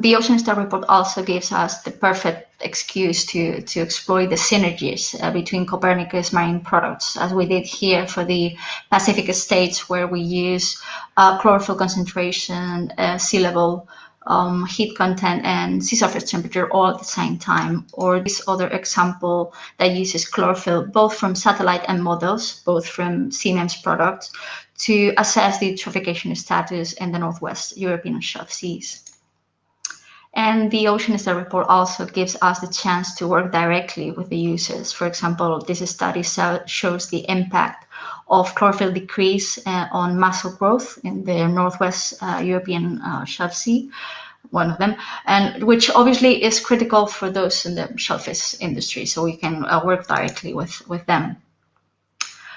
The Ocean Star report also gives us the perfect excuse to exploit the synergies between Copernicus Marine products, as we did here for the Pacific states, where we use chlorophyll concentration, sea level, heat content, and sea surface temperature all at the same time. Or this other example that uses chlorophyll both from satellite and models, both from Siemens products, to assess the eutrophication status in the Northwest European shelf seas. And the Ocean Star report also gives us the chance to work directly with the users. For example, this study shows the impact of chlorophyll decrease on mussel growth in the Northwest European shelf sea, one of them, and which obviously is critical for those in the shellfish industry, so we can work directly with them.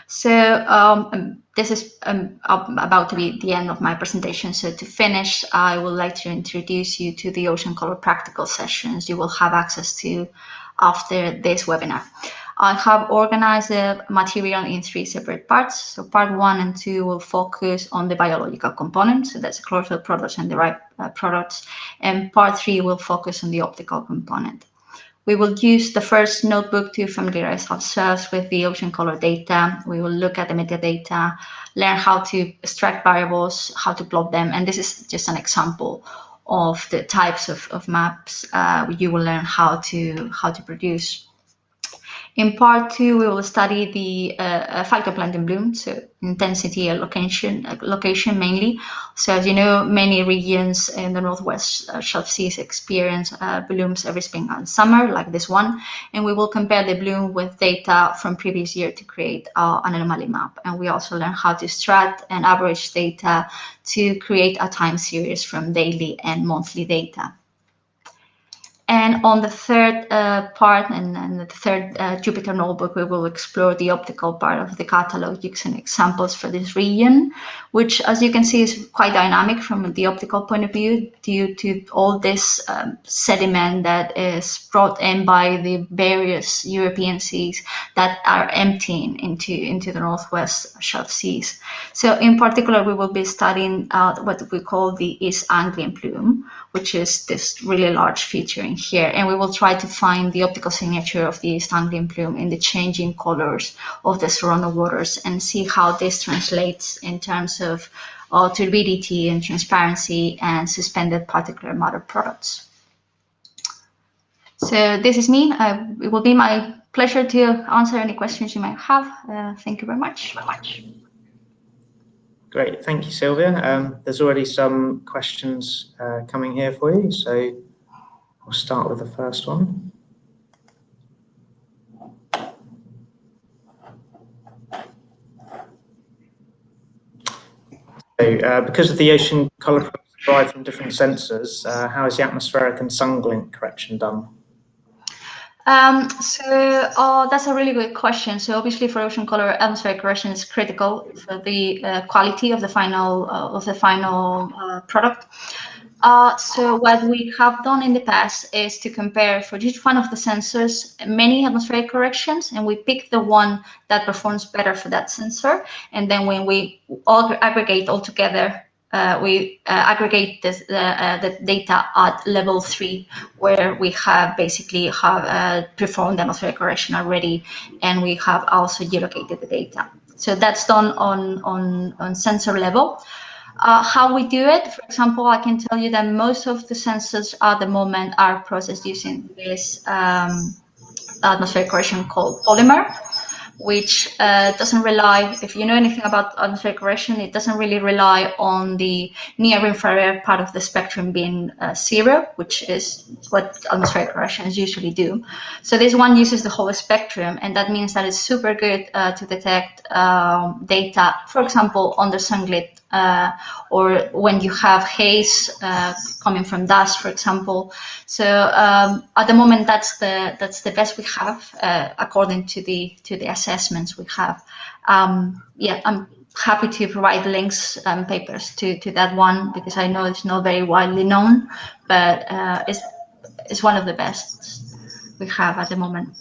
So this is about to be the end of my presentation. So to finish, I would like to introduce you to the Ocean Color practical sessions you will have access to after this webinar. I have organized the material in 3 separate parts. So part 1 and 2 will focus on the biological components, so that's chlorophyll products and derived products, and part 3 will focus on the optical component. We will use the first notebook to familiarize ourselves with the ocean color data. We will look at the metadata, learn how to extract variables, how to plot them, and this is just an example of the types of maps you will learn how to produce. In part 2, we will study the phytoplankton bloom, so intensity and location mainly. So as you know, many regions in the Northwest Shelf Seas experience blooms every spring and summer, like this one. And we will compare the bloom with data from previous year to create an anomaly map. And we also learn how to extract and average data to create a time series from daily and monthly data. And on the third part and the third Jupyter notebook, we will explore the optical part of the catalog using examples for this region, which, as you can see, is quite dynamic from the optical point of view due to all this sediment that is brought in by the various European seas that are emptying into the Northwest Shelf Seas. So in particular, we will be studying what we call the East Anglian plume, which is this really large feature in here. And we will try to find the optical signature of the East Anglian plume in the changing colors of the surrounding waters and see how this translates in terms of turbidity and transparency and suspended particulate matter products. So this is me. It will be my pleasure to answer any questions you might have. Thank you very much. Great, thank you, Sylvia. There's already some questions coming here for you, so we'll start with the first one. So, because of the ocean colour derived from different sensors, how is the atmospheric and sun glint correction done? That's a really good question. So obviously for ocean color, atmospheric correction is critical for the quality of the final product. So what we have done in the past is to compare for each one of the sensors many atmospheric corrections, and we pick the one that performs better for that sensor. And then when we all aggregate all together, we aggregate the data at level 3, where we have basically performed the atmospheric correction already, and we have also geolocated the data. So that's done on sensor level. How we do it, for example, I can tell you that most of the sensors at the moment are processed using this atmospheric correction called polymer, which doesn't rely, if you know anything about atmospheric correction, it doesn't really rely on the near-infrared part of the spectrum being 0, which is what atmospheric corrections usually do. So this one uses the whole spectrum, and that means that it's super good to detect data, for example, under sun glint, or when you have haze coming from dust, for example. So at the moment, that's the best we have according to the assessments we have. Yeah, I'm happy to provide links and papers to that one, because I know it's not very widely known, but it's one of the best we have at the moment.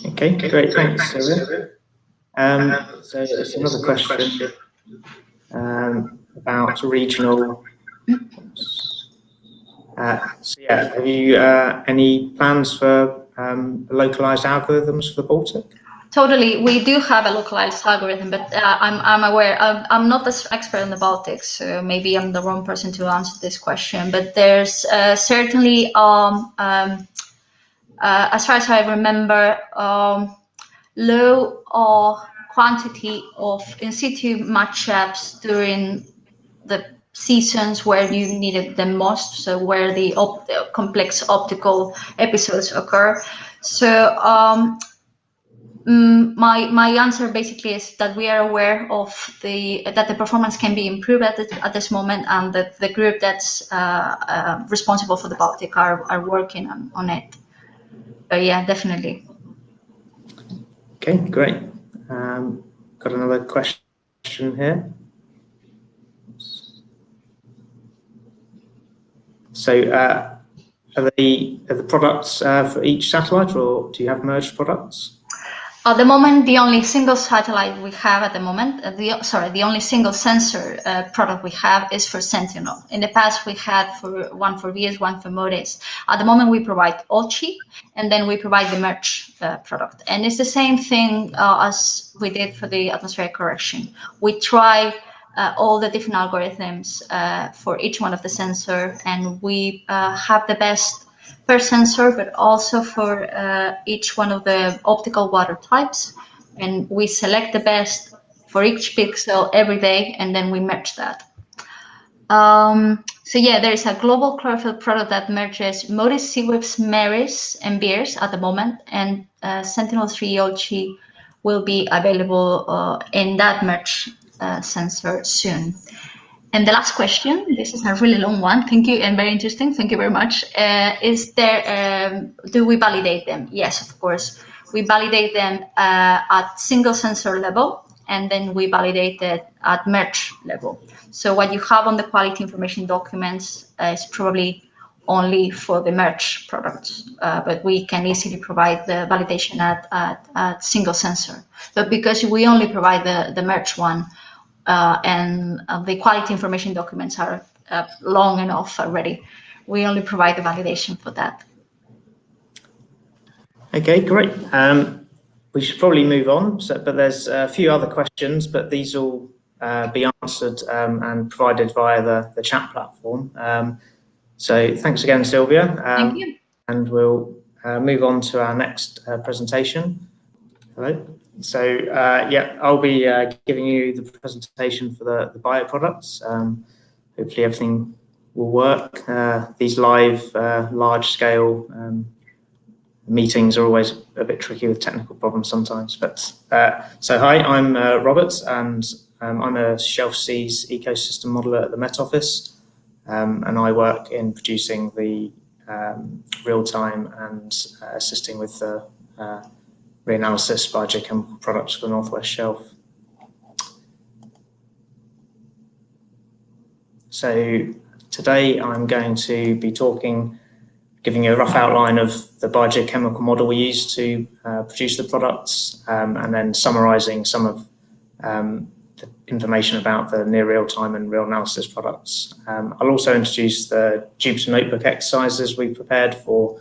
Okay, great, thanks, Sylvia. So there's another question about regional. So yeah, have you any plans for localized algorithms for the Baltic? Totally, we do have a localized algorithm, but I'm aware, I'm not the expert in the Baltics, so maybe I'm the wrong person to answer this question, but there's certainly, as far as I remember, low quantity of in situ matchups during the seasons where you need it the most, so where the complex optical episodes occur. So my answer basically is that we are aware of that the performance can be improved at this moment, and that the group that's responsible for the Baltic are working on it. But yeah, definitely. Okay, great. Got another question here. So are the products for each satellite, or do you have merged products? At the moment, the only single satellite we have at the moment, the only single sensor product we have is for Sentinel. In the past, we had one for VS, one for MODIS. At the moment, we provide OCHI, and then we provide the merge product. And it's the same thing as we did for the atmospheric correction. We try all the different algorithms for each one of the sensor, and we have the best per sensor, but also for each one of the optical water types, and we select the best for each pixel every day, and then we merge that. So yeah, there is a global chlorophyll product that merges Modis, Seawebs, Maris, and Beers at the moment, and Sentinel-3 Yolchi will be available in that merge sensor soon. And the last question, this is a really long one, thank you, and very interesting, thank you very much. Is there, do we validate them? Yes, of course. We validate them at single sensor level, and then we validate it at merge level. So what you have on the quality information documents is probably only for the merge products, but we can easily provide the validation at single sensor. But because we only provide the merge one, and the quality information documents are long enough already, we only provide the validation for that. Okay, great. We should probably move on, but there's a few other questions, but these will be answered and provided via the chat platform. So thanks again, Sylvia. Thank you. And we'll move on to our next presentation. Hello. So yeah, I'll be giving you the presentation for the bioproducts. Hopefully everything will work. These live, large-scale meetings are always a bit tricky with technical problems sometimes. But so hi, I'm Robert, and I'm a Shelf Seas ecosystem modeler at the Met Office, and I work in producing the real-time and assisting with the reanalysis biogeochemical products for the Northwest Shelf. So today I'm going to be giving you a rough outline of the biogeochemical model we use to produce the products, and then summarizing some of the information about the near real-time and real analysis products. I'll also introduce the Jupyter Notebook exercises we've prepared for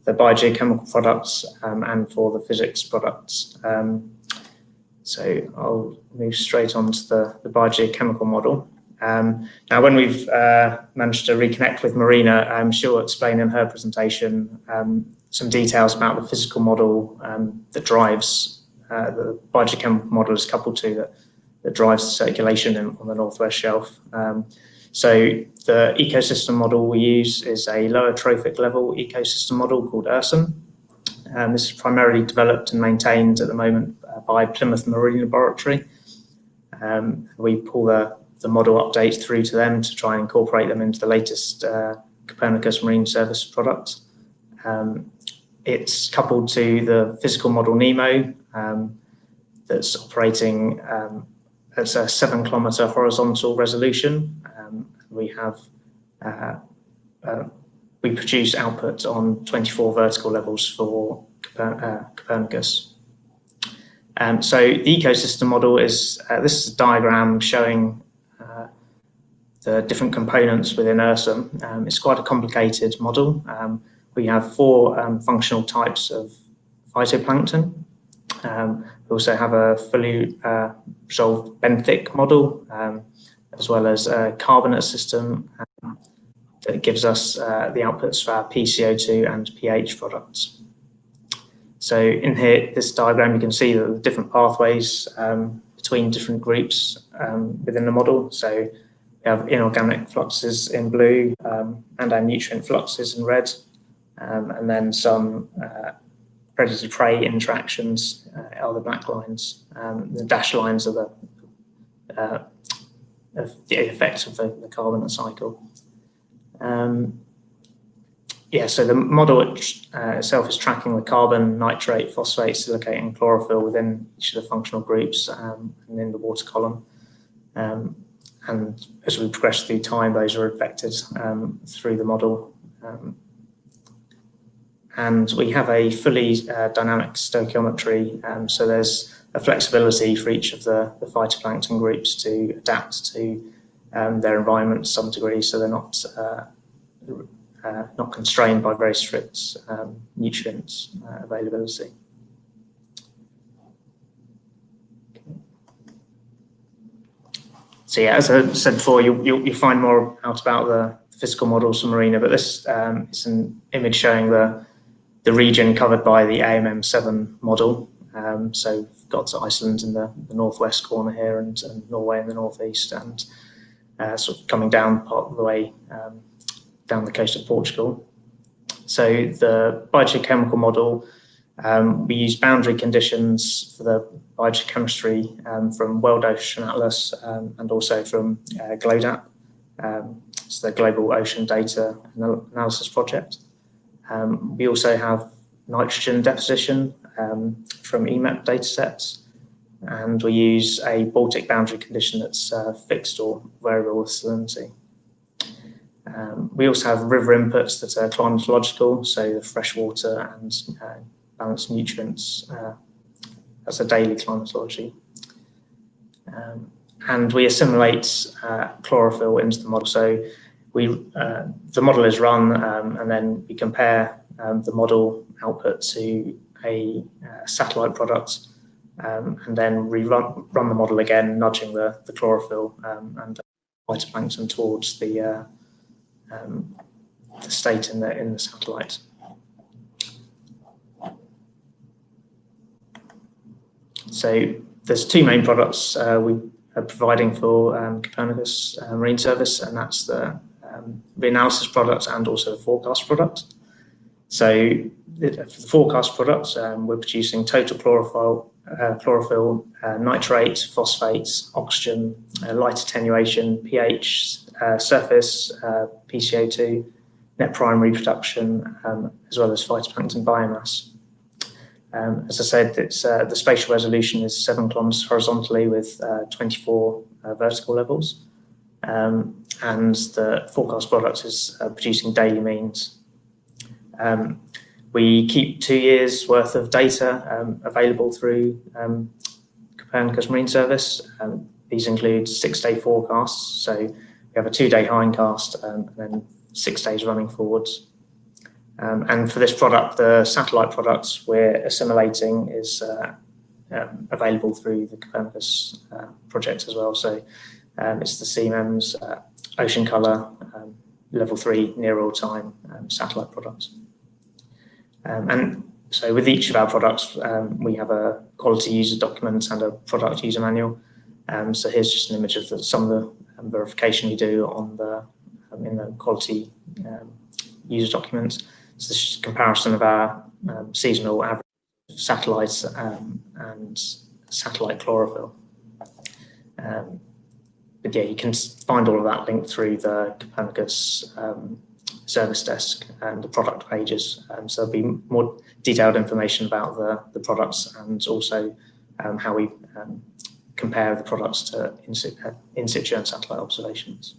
the biogeochemical products and for the physics products. So I'll move straight on to the biogeochemical model. Now, when we've managed to reconnect with Marina, she'll explain in her presentation some details about the physical model that drives the biogeochemical model is coupled to that drives the circulation on the Northwest Shelf. So the ecosystem model we use is a lower trophic level ecosystem model called URSAM. This is primarily developed and maintained at the moment by Plymouth Marine Laboratory. We pull the model updates through to them to try and incorporate them into the latest Copernicus Marine Service product. It's coupled to the physical model NEMO that's operating at a 7 kilometer horizontal resolution. We produce output on 24 vertical levels for Copernicus. So the ecosystem model is, this is a diagram showing the different components within URSAM. It's quite a complicated model. We have 4 functional types of phytoplankton. We also have a fully resolved benthic model, as well as a carbonate system that gives us the outputs for our PCO2 and pH products. So in here, this diagram, you can see the different pathways between different groups within the model. So we have inorganic fluxes in blue and our nutrient fluxes in red, and then some predator-prey interactions are the black lines. The dashed lines are the effects of the carbonate cycle. Yeah, so the model itself is tracking the carbon, nitrate, phosphate, silicate, and chlorophyll within each of the functional groups and in the water column. And as we progress through time, those are affected through the model. And we have a fully dynamic stoichiometry, so there's a flexibility for each of the phytoplankton groups to adapt to their environment to some degree, so they're not constrained by very strict nutrients availability. So yeah, as I said before, you'll find more out about the physical models for Marina, but this is an image showing the region covered by the AMM7 model. So we've got Iceland in the northwest corner here, and Norway in the northeast, and sort of coming down part of the way down the coast of Portugal. So the biogeochemical model, we use boundary conditions for the biogeochemistry from World Ocean Atlas and also from GLODAP, it's the Global Ocean Data Analysis Project. We also have nitrogen deposition from EMAP datasets, and we use a Baltic boundary condition that's fixed or variable with salinity. We also have river inputs that are climatological, so the freshwater and balanced nutrients. That's a daily climatology. And we assimilate chlorophyll into the model. So the model is run, and then we compare the model output to a satellite product, and then run the model again, nudging the chlorophyll and phytoplankton towards the state in the satellite. So there's two main products we are providing for Copernicus Marine Service, and that's the reanalysis product and also the forecast product. So for the forecast product, we're producing total chlorophyll, nitrate, phosphates, oxygen, light attenuation, pH, surface, PCO2, net primary production, as well as phytoplankton biomass. As I said, it's the spatial resolution is 7 kilometers horizontally with 24 vertical levels, and the forecast product is producing daily means. We keep 2 years worth of data available through Copernicus Marine Service. These include 6-day forecasts, so we have a 2-day hindcast and then 6 days running forwards. And for this product, the satellite products we're assimilating is available through the Copernicus project as well. So it's the CMEMS, Ocean Color, Level 3 near real-time satellite products. And so with each of our products, we have a quality user document and a product user manual. So here's just an image of some of the verification we do on in the quality user documents. So this is a comparison of our seasonal average satellites and satellite chlorophyll. But yeah, you can find all of that linked through the Copernicus service desk and the product pages. So there'll be more detailed information about the products and also how we compare the products to in situ and satellite observations.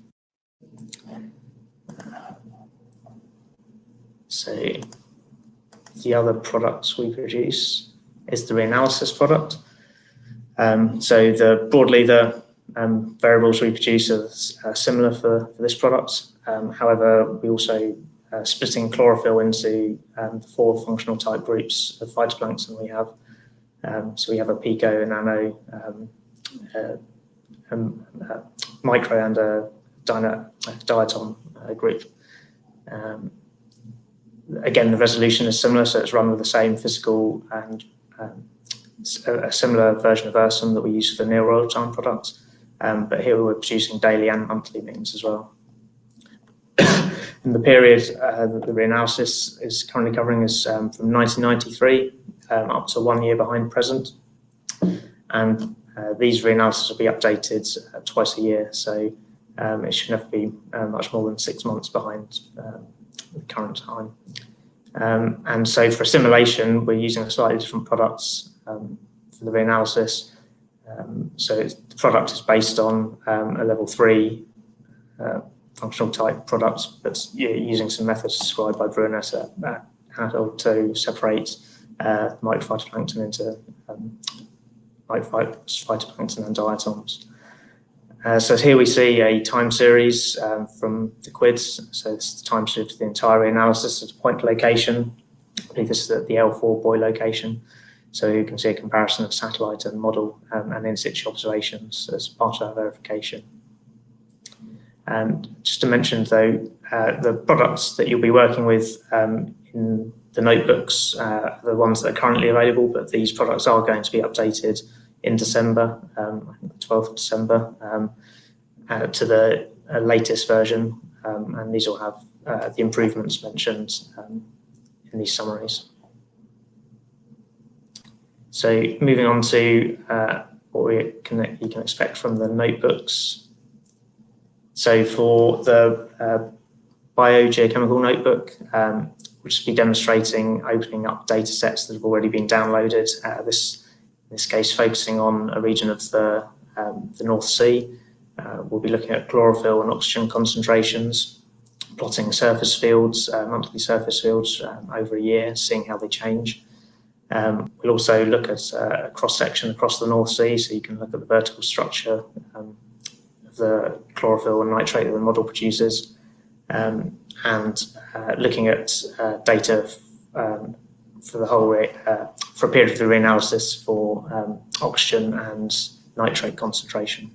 So the other products we produce is the reanalysis product. So broadly the variables we produce are similar for this product. However, we also splitting chlorophyll into 4 functional type groups of phytoplankton we have. So we have a pico, a nano, micro, and a diatom group. Again, the resolution is similar, so it's run with the same physical and a similar version of Ursum that we use for the near real-time products. But here we're producing daily and monthly means as well. And the period that the reanalysis is currently covering is from 1993 up to 1 year behind present. And these reanalyses will be updated twice a year, so it should never be much more than 6 months behind the current time. And so for simulation, we're using slightly different products for the reanalysis. So the product is based on a level 3 functional type product, but using some methods described by Brunet at Hassel to separate microphytoplankton into microphytoplankton and diatoms. So here we see a time series from the quids. So this is the time series of the entire reanalysis at a point location. I believe this is at the L4 buoy location. So you can see a comparison of satellite and model and in situ observations as part of our verification. Just to mention, though, the products that you'll be working with in the notebooks are the ones that are currently available, but these products are going to be updated in December, I think the 12th of December, to the latest version, and these will have the improvements mentioned in these summaries. So moving on to what you can expect from the notebooks. So for the biogeochemical notebook, we'll just be demonstrating opening up data sets that have already been downloaded. In this case, focusing on a region of the North Sea. We'll be looking at chlorophyll and oxygen concentrations, plotting surface fields, monthly surface fields over a year, seeing how they change. We'll also look at a cross-section across the North Sea, so you can look at the vertical structure of the chlorophyll and nitrate that the model produces, and looking at data for the whole for a period of the reanalysis for oxygen and nitrate concentration,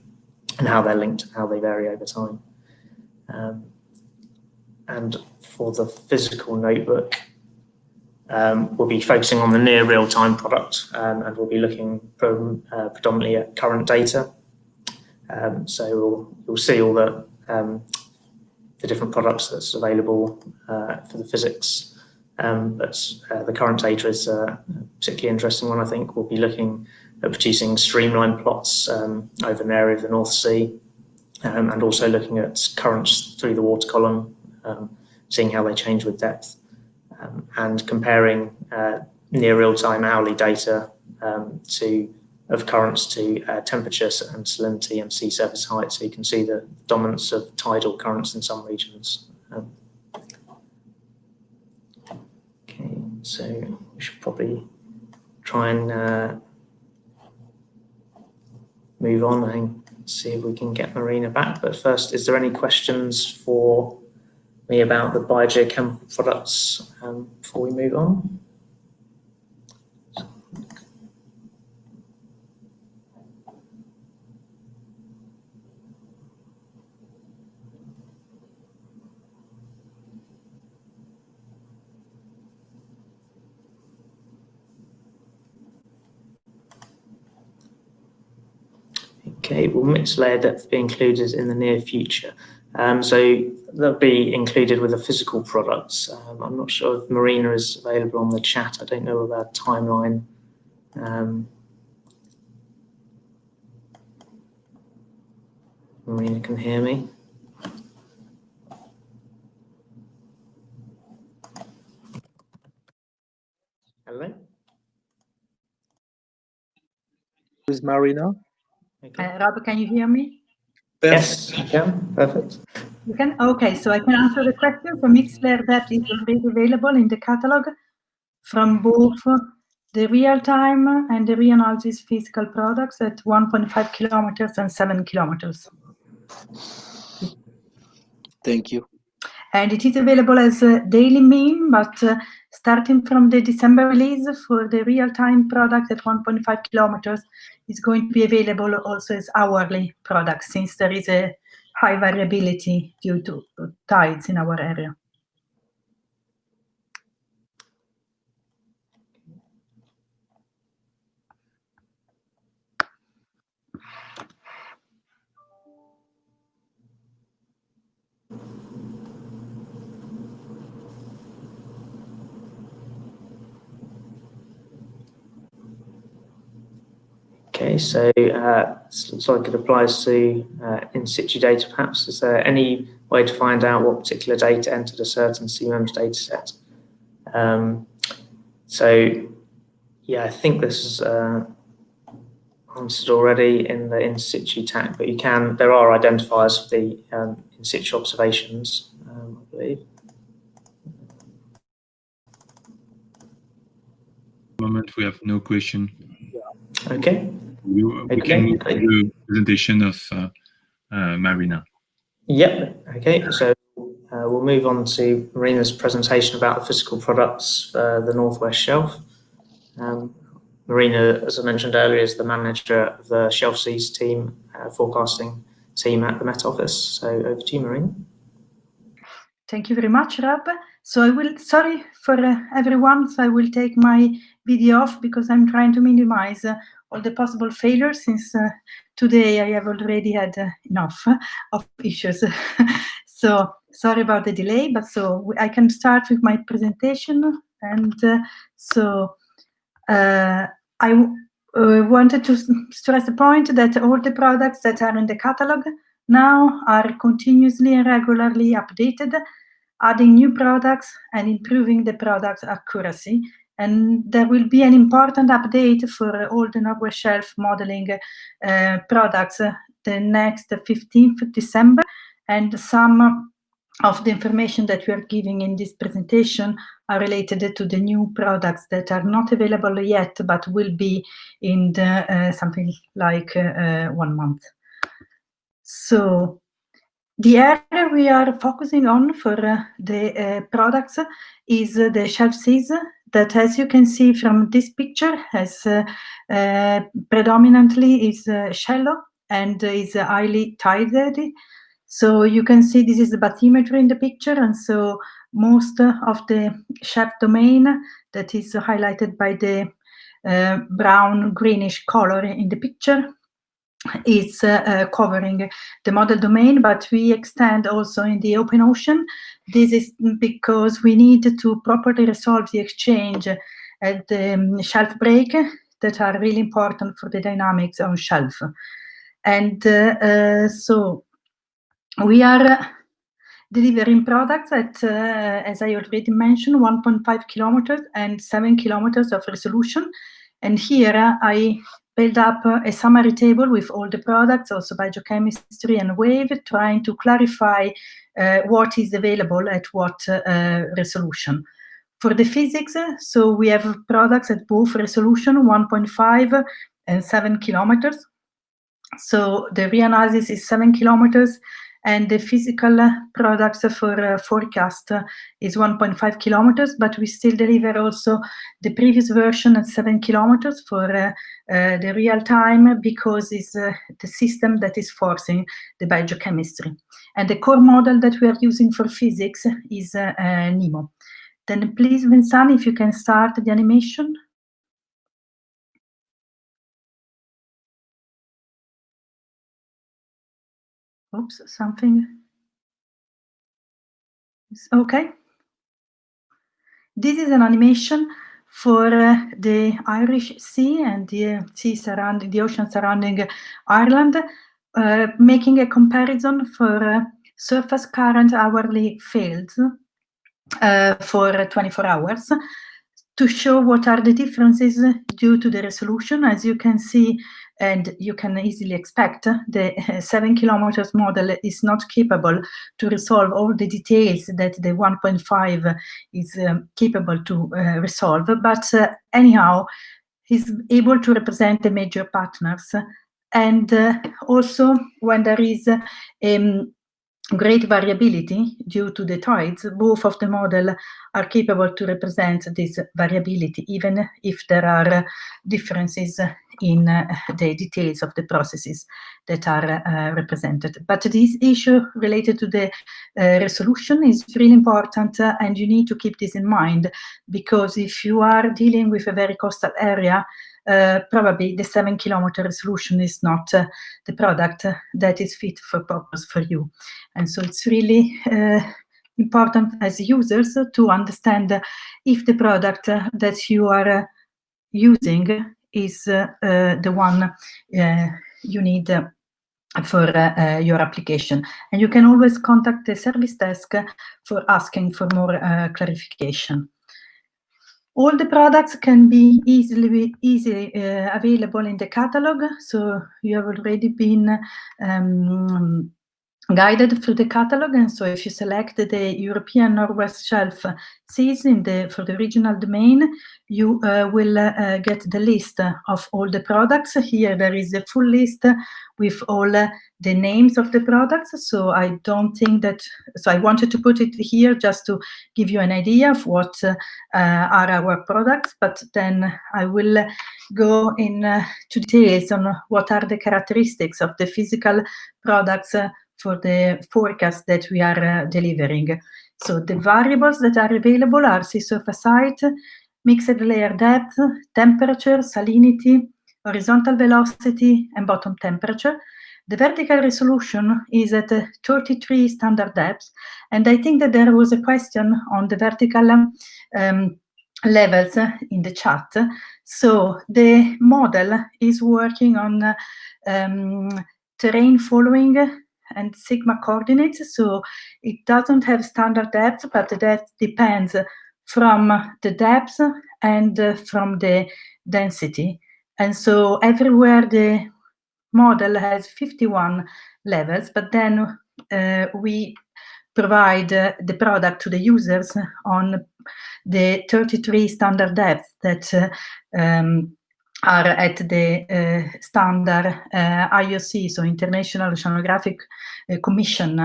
and how they're linked and how they vary over time. And for the physical notebook, we'll be focusing on the near real-time product, and we'll be looking predominantly at current data. So you'll see all the different products that's available for the physics, but the current data is a particularly interesting one, I think. We'll be looking at producing streamline plots over an area of the North Sea, and also looking at currents through the water column, seeing how they change with depth, and comparing near real-time hourly data of currents to temperature and salinity and sea surface height, so you can see the dominance of tidal currents in some regions. Okay, so we should probably try and move on and see if we can get Marina back. But first, is there any questions for me about the biogeochemical products before we move on? Okay, will mixed layer depth be included in the near future? So they'll be included with the physical products. I'm not sure if Marina is available on the chat. I don't know about timeline. Marina can hear me. Hello? With Marina? Okay. Rob, can you hear me? Yes, I can. Perfect. You can? Okay, so I can answer the question. For mixed layer depth is already available in the catalog from both the real-time and the reanalysis physical products at 1.5 kilometers and 7 kilometers. Thank you. And it is available as a daily mean, but starting from the December release for the real-time product at 1.5 kilometers, is going to be available also as hourly product, since there is a high variability due to tides in our area. Okay, so looks like it applies to in situ data perhaps. Is there any way to find out what particular data entered a certain CMEMS data set? So, yeah, I think this is answered already in the in situ tag, but there are identifiers for the in situ observations, I believe. At the moment, we have no question. Okay. We can move to the presentation of Marina. Yep. Okay. So we'll move on to Marina's presentation about the physical products for the Northwest Shelf. Marina, as I mentioned earlier, is the manager of the Shelf Seas team forecasting team at the Met Office. So over to you, Marine. Thank you very much, Rob. So sorry for everyone, so I will take my video off because I'm trying to minimize all the possible failures, since today I have already had enough of issues. So sorry about the delay, but so I can start with my presentation. And I wanted to stress the point that all the products that are in the catalog now are continuously and regularly updated, adding new products and improving the product accuracy. And there will be an important update for all the Norway Shelf modeling products the next 15th December, and some of the information that we are giving in this presentation are related to the new products that are not available yet, but will be in the, something like 1 month. So the area we are focusing on for the products is the shelf seas, that, as you can see from this picture, has predominantly is shallow and is highly tided. So you can see this is the bathymetry in the picture, and so most of the shelf domain that is highlighted by the brown greenish color in the picture is covering the model domain, but we extend also in the open ocean. This is because we need to properly resolve the exchange at the shelf break that are really important for the dynamics on shelf. And so we are delivering products at, as I already mentioned, 1.5 kilometers and 7 kilometers of resolution. And here I build up a summary table with all the products, also biochemistry and wave, trying to clarify what is available at what resolution. For the physics, so we have products at both resolution 1.5 and 7 kilometers. So the reanalysis is 7 kilometers, and the physical products for forecast is 1.5 kilometers, but we still deliver also the previous version at 7 kilometers for the real time, because it's the system that is forcing the biochemistry. And the core model that we are using for physics is NEMO. Then please, Vincent, if you can start the animation. Oops, something is okay. This is an animation for the Irish Sea and the sea surrounding, the ocean surrounding Ireland, making a comparison for surface current hourly fields for 24 hours to show what are the differences due to the resolution. As you can see, and you can easily expect, the 7 kilometers model is not capable to resolve all the details that the 1.5 is capable to resolve, but anyhow, he's able to represent the major patterns. And also, when there is great variability due to the tides, both of the model are capable to represent this variability, even if there are differences in the details of the processes that are represented. But this issue related to the resolution is really important, and you need to keep this in mind, because if you are dealing with a very coastal area, probably the 7 kilometer resolution is not the product that is fit for purpose for you. And so it's really important as users to understand if the product that you are using is the one you need for your application. And you can always contact the service desk for asking for more clarification. All the products can be easily available in the catalog. So you have already been guided through the catalog. And so if you select the European Northwest Shelf seas for the regional domain, you will get the list of all the products. Here there is a full list with all the names of the products. So I don't think that, so I wanted to put it here just to give you an idea of what are our products, but then I will go into details on what are the characteristics of the physical products for the forecast that we are delivering. So the variables that are available are sea surface height, mixed layer depth, temperature, salinity, horizontal velocity, and bottom temperature. The vertical resolution is at 33 standard depths, and I think that there was a question on the vertical levels in the chat. So the model is working on terrain following and sigma coordinates, so it doesn't have standard depth, but the depth depends from the depth and from the density. And so everywhere the model has 51 levels, but then we provide the product to the users on the 33 standard depths that are at the standard IOC, so International Oceanographic Commission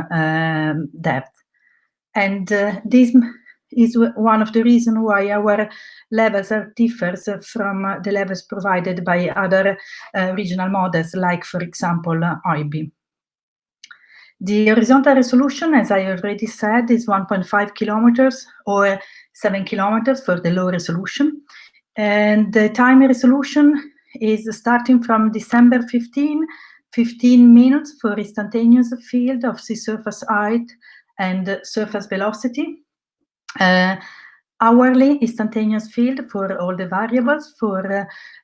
depth. And this is one of the reasons why our levels differs from the levels provided by other regional models, like, for example, IB. The horizontal resolution, as I already said, is 1.5 kilometers or 7 kilometers for the low resolution. And the time resolution is starting from December 15 minutes for instantaneous field of sea surface height and surface velocity. Hourly instantaneous field for all the variables for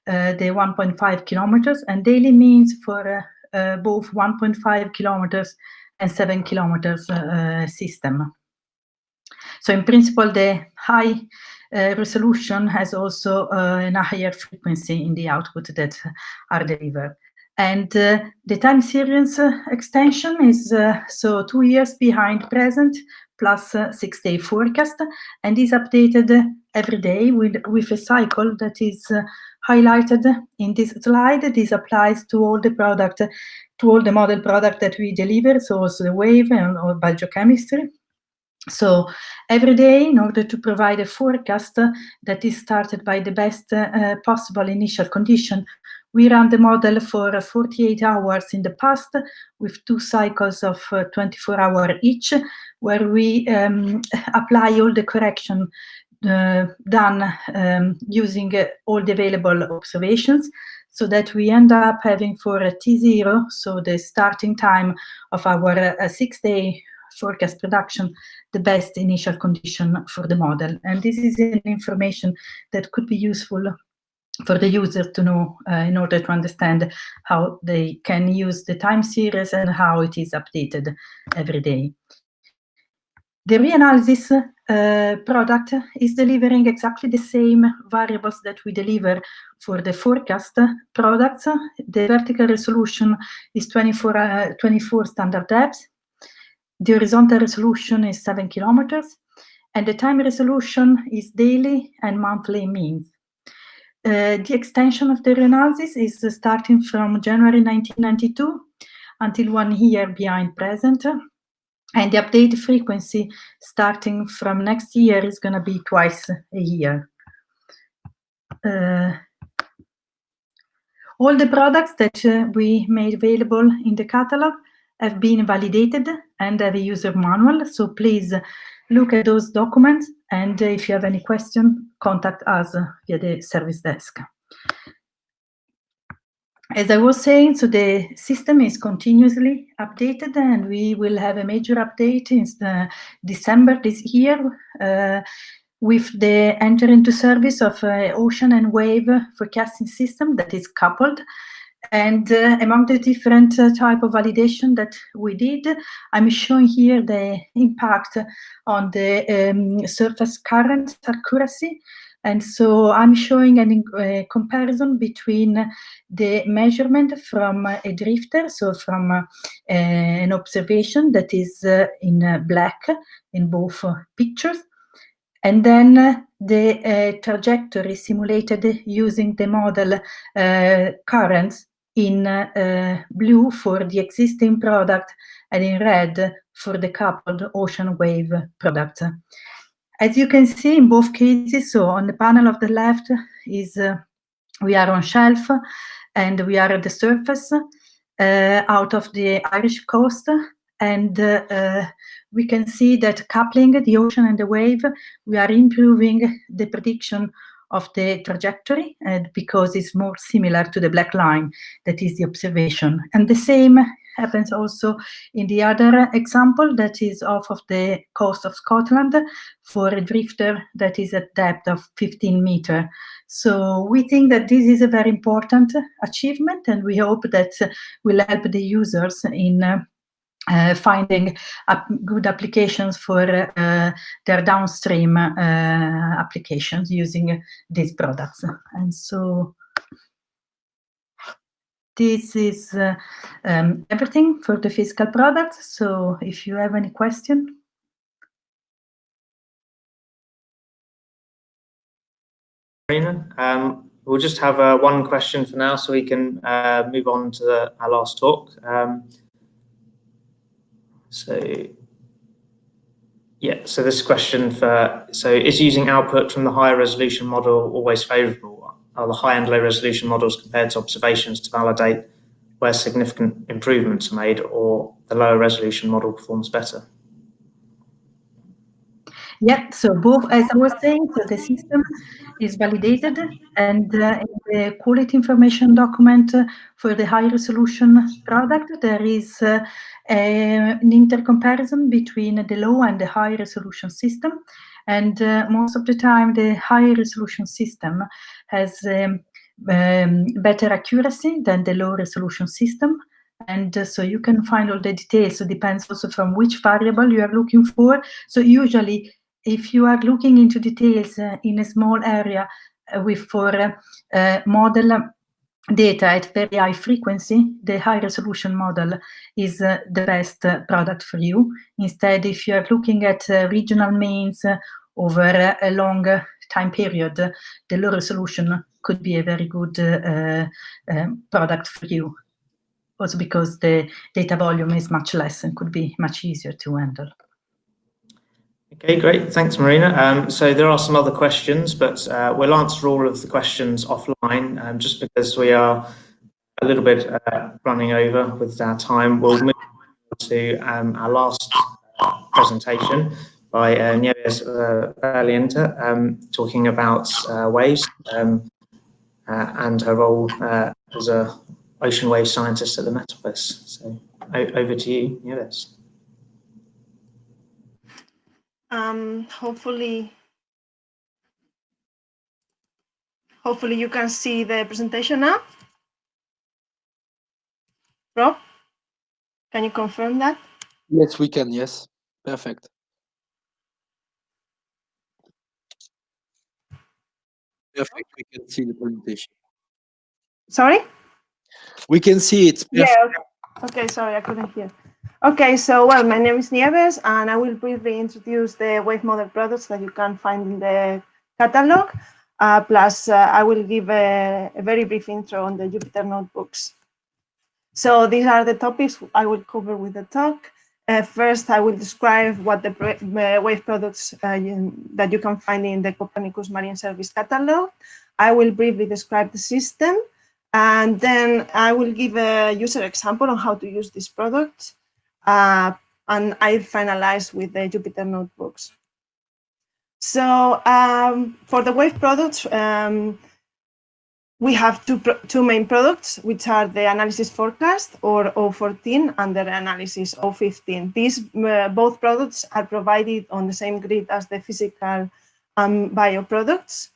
the 1.5 kilometers, and daily means for both 1.5 kilometers and 7 kilometers system. So in principle, the high resolution has also a higher frequency in the output that are delivered. And the time series extension is so 2 years behind present plus 6-day forecast, and is updated every day with a cycle that is highlighted in this slide. This applies to all the product, to all the model product that we deliver, so also the wave and or biochemistry. So every day, in order to provide a forecast that is started by the best possible initial condition, we run the model for 48 hours in the past with 2 cycles of 24 hours each, where we apply all the correction done using all the available observations, so that we end up having for T0, so the starting time of our 6-day forecast production, the best initial condition for the model. And this is an information that could be useful for the user to know in order to understand how they can use the time series and how it is updated every day. The reanalysis product is delivering exactly the same variables that we deliver for the forecast products. The vertical resolution is 24 standard depths. The horizontal resolution is 7 kilometers, and the time resolution is daily and monthly means. The extension of the reanalysis is starting from January 1992 until 1 year behind present, and the update frequency starting from next year is going to be twice a year. All the products that we made available in the catalog have been validated and have a user manual, so please look at those documents, and if you have any question, contact us via the service desk. As I was saying, so the system is continuously updated, and we will have a major update in December this year with the entry into service of an ocean and wave forecasting system that is coupled. And among the different type of validation that we did, I'm showing here the impact on the surface current accuracy. And so I'm showing a comparison between the measurement from a drifter, so from an observation that is in black in both pictures, and then the trajectory simulated using the model currents in blue for the existing product and in red for the coupled ocean wave product. As you can see in both cases, so on the panel of the left is we are on shelf and we are at the surface out of the Irish coast, and we can see that coupling the ocean and the wave, we are improving the prediction of the trajectory because it's more similar to the black line that is the observation. And the same happens also in the other example that is off of the coast of Scotland for a drifter that is at depth of 15 meters. So we think that this is a very important achievement, and we hope that will help the users in finding good applications for their downstream applications using these products. And so this is everything for the physical products. So if you have any question. We'll just have one question for now so we can move on to our last talk. So this question is using output from the higher resolution model always favorable? Are the high and low resolution models compared to observations to validate where significant improvements are made, or the lower resolution model performs better? Yeah, so both, as I was saying, so the system is validated, and in the quality information document for the high resolution product, there is an intercomparison between the low and the high resolution system. And most of the time, the high resolution system has better accuracy than the low resolution system. And so you can find all the details. So it depends also from which variable you are looking for. So usually, if you are looking into details in a small area for model data at very high frequency, the high resolution model is the best product for you. Instead, if you are looking at regional means over a long time period, the low resolution could be a very good product for you. Also because the data volume is much less and could be much easier to handle. Okay, great. Thanks, Marina. So there are some other questions, but we'll answer all of the questions offline just because we are a little bit running over with our time. We'll move to our last presentation by Nieves Valiente, talking about waves and her role as an ocean wave scientist at the Met Office. So over to you, Nieves. Hopefully you can see the presentation now. Rob, can you confirm that? Yes, we can. Yes, perfect. Perfect. We can see the presentation. Sorry? We can see it. Yeah. Okay. Sorry, I couldn't hear. Okay, so well, my name is Nieves, and I will briefly introduce the wave model products that you can find in the catalog. Plus, I will give a very brief intro on the Jupyter notebooks. So these are the topics I will cover with the talk. First, I will describe what the wave products that you can find in the Copernicus Marine Service catalog. I will briefly describe the system, and then I will give a user example on how to use this product. And I finalize with the Jupyter notebooks. So for the wave products, we have two main products, which are the analysis forecast, or O14, and the analysis O15. These both products are provided on the same grid as the physical bio products.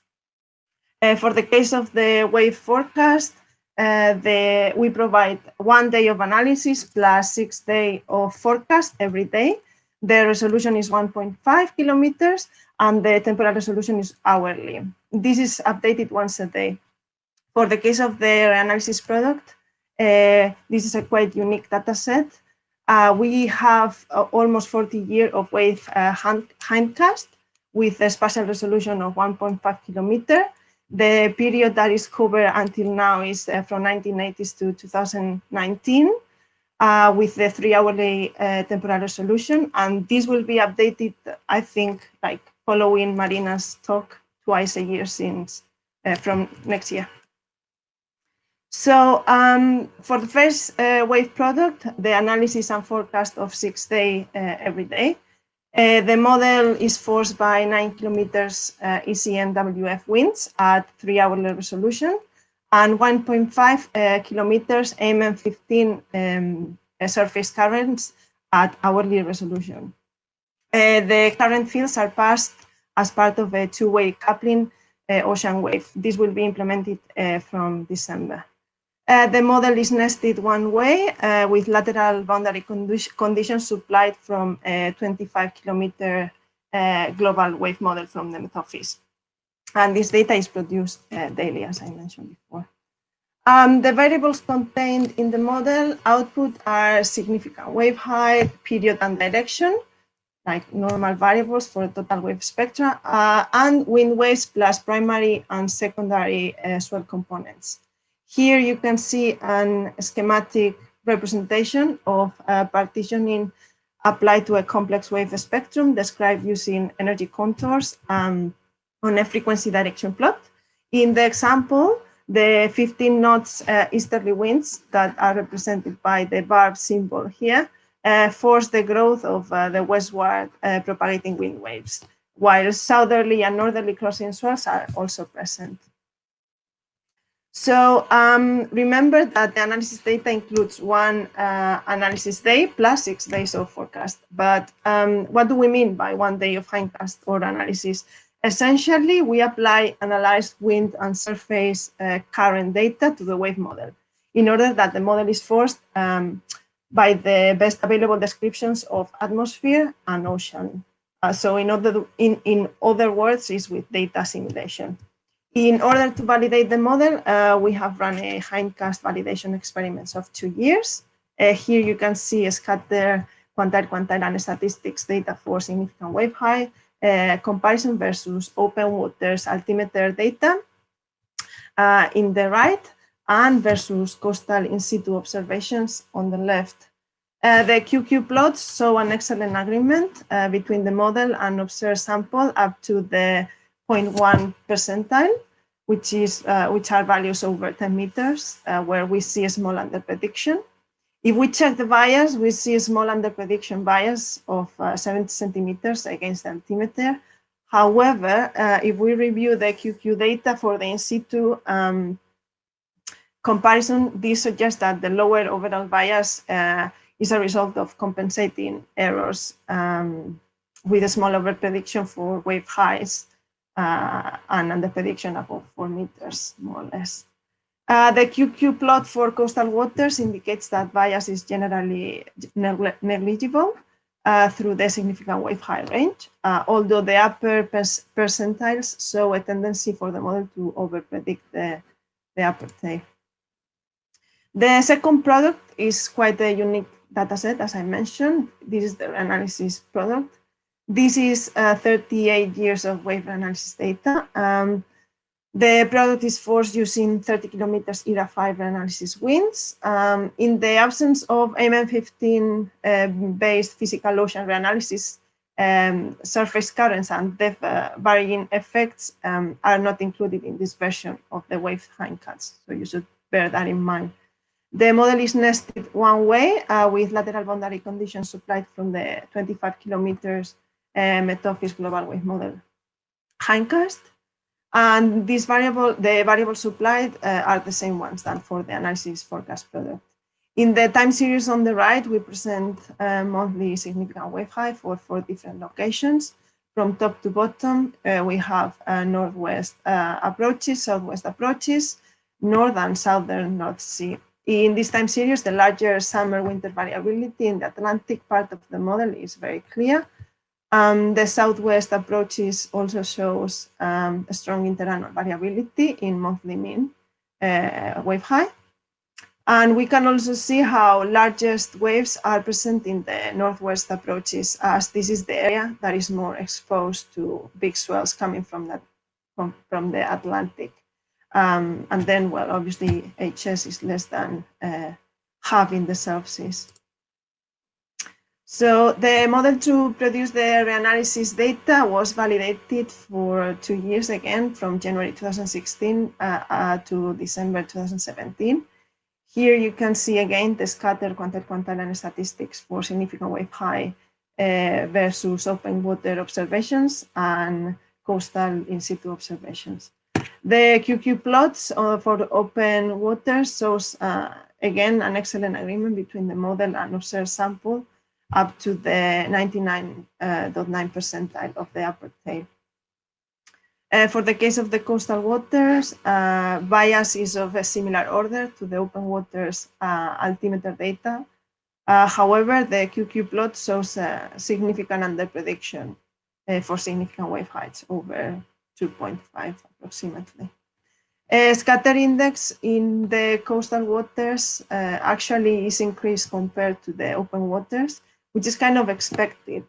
For the case of the wave forecast, we provide 1 day of analysis plus 6 days of forecast every day. The resolution is 1.5 kilometers and the temporal resolution is hourly. this is updated once a day. For the case of the reanalysis product, this is a quite unique data set. We have almost 40 years of wave hindcast with a spatial resolution of 1.5 kilometers. The period that is covered until now is from 1980s to 2019 with the 3-hourly temporal resolution. And this will be updated, I think, like following Marina's talk twice a year since from next year. So for the first wave product, the analysis and forecast of 6 days every day. The model is forced by 9 kilometers ECMWF winds at 3-hourly resolution and 1.5 kilometers AM15 surface currents at hourly resolution. The current fields are passed as part of a two-way coupling ocean wave. This will be implemented from December. The model is nested one way with lateral boundary conditions supplied from a 25-kilometer global wave model from the Met Office. And this data is produced daily, as I mentioned before. The variables contained in the model output are significant wave height, period, and direction, like normal variables for total wave spectra, and wind waves plus primary and secondary swell components. Here you can see a schematic representation of partitioning applied to a complex wave spectrum described using energy contours on a frequency direction plot. In the example, the 15 knots easterly winds that are represented by the barb symbol here force the growth of the westward propagating wind waves, while southerly and northerly crossing swells are also present. So remember that the analysis data includes one analysis day plus 6 days of forecast. But what do we mean by 1 day of hindcast or analysis? Essentially, we apply analyzed wind and surface current data to the wave model in order that the model is forced by the best available descriptions of atmosphere and ocean. So in other words, is with data simulation. In order to validate the model, we have run a hindcast validation experiments of 2 years. Here you can see a scatter quantile, and statistics data for significant wave height, comparison versus open waters altimeter data in the right, and versus coastal in situ observations on the left. The QQ plots show an excellent agreement between the model and observed sample up to the 0.1 percentile, which are values over 10 meters, where we see a small underprediction. If we check the bias, we see a small underprediction bias of 70 centimeters against the altimeter. However, if we review the QQ data for the in situ comparison, this suggests that the lower overall bias is a result of compensating errors with a small overprediction for wave heights and underprediction above 4 meters, more or less. The QQ plot for coastal waters indicates that bias is generally negligible through the significant wave height range, although the upper percentiles show a tendency for the model to overpredict the upper tail. The second product is quite a unique data set, as I mentioned. This is the analysis product. This is 38 years of wave analysis data. The product is forced using 30 kilometers ERA 5 analysis winds. In the absence of AM15 based physical ocean reanalysis, surface currents and depth varying effects are not included in this version of the wave hindcasts. So you should bear that in mind. The model is nested one way with lateral boundary conditions supplied from the 25 kilometers Met Office global wave model hindcast. And the variables supplied are the same ones than for the analysis forecast product. In the time series on the right, we present monthly significant wave height for 4 different locations. From top to bottom, we have northwest approaches, southwest approaches, north and southern North Sea. In this time series, the larger summer-winter variability in the Atlantic part of the model is very clear. The southwest approaches also shows a strong interannual variability in monthly mean wave height. And we can also see how largest waves are present in the northwest approaches, as this is the area that is more exposed to big swells coming from the Atlantic. And then, well, obviously HS is less than half in the South Seas. So the model to produce the reanalysis data was validated for 2 years again, from January 2016 to December 2017. Here you can see again the scattered quantile and statistics for significant wave height versus open water observations and coastal in situ observations. The QQ plots for open water shows again an excellent agreement between the model and observed sample up to the 99.9 percentile of the upper tail. For the case of the coastal waters, bias is of a similar order to the open waters altimeter data. However, the QQ plot shows a significant underprediction for significant wave heights over 2.5 approximately. Scatter index in the coastal waters actually is increased compared to the open waters, which is kind of expected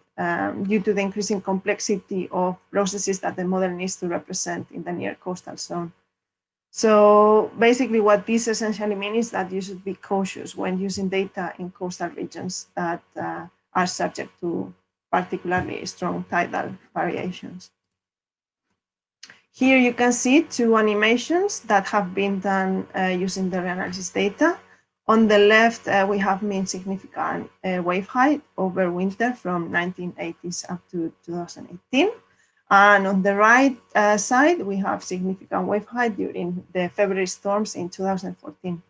due to the increasing complexity of processes that the model needs to represent in the near coastal zone. So basically what this essentially means is that you should be cautious when using data in coastal regions that are subject to particularly strong tidal variations. Here you can see 2 animations that have been done using the reanalysis data. On the left, we have mean significant wave height over winter from 1980s up to 2018. And on the right side, we have significant wave height during the February storms in 2014.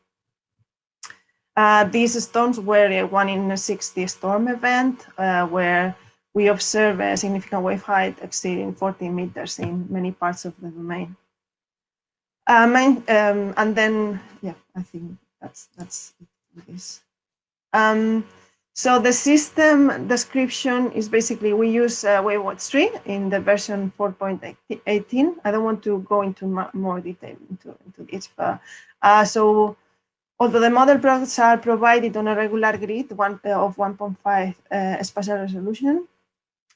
These storms were a 1 in 60 storm event where we observe a significant wave height exceeding 14 meters in many parts of the domain. And then, yeah, I think that's this. So the system description is basically we use WaveWatch 3 in the version 4.18. I don't want to go into more detail into this, but so although the model products are provided on a regular grid of 1.5 spatial resolution,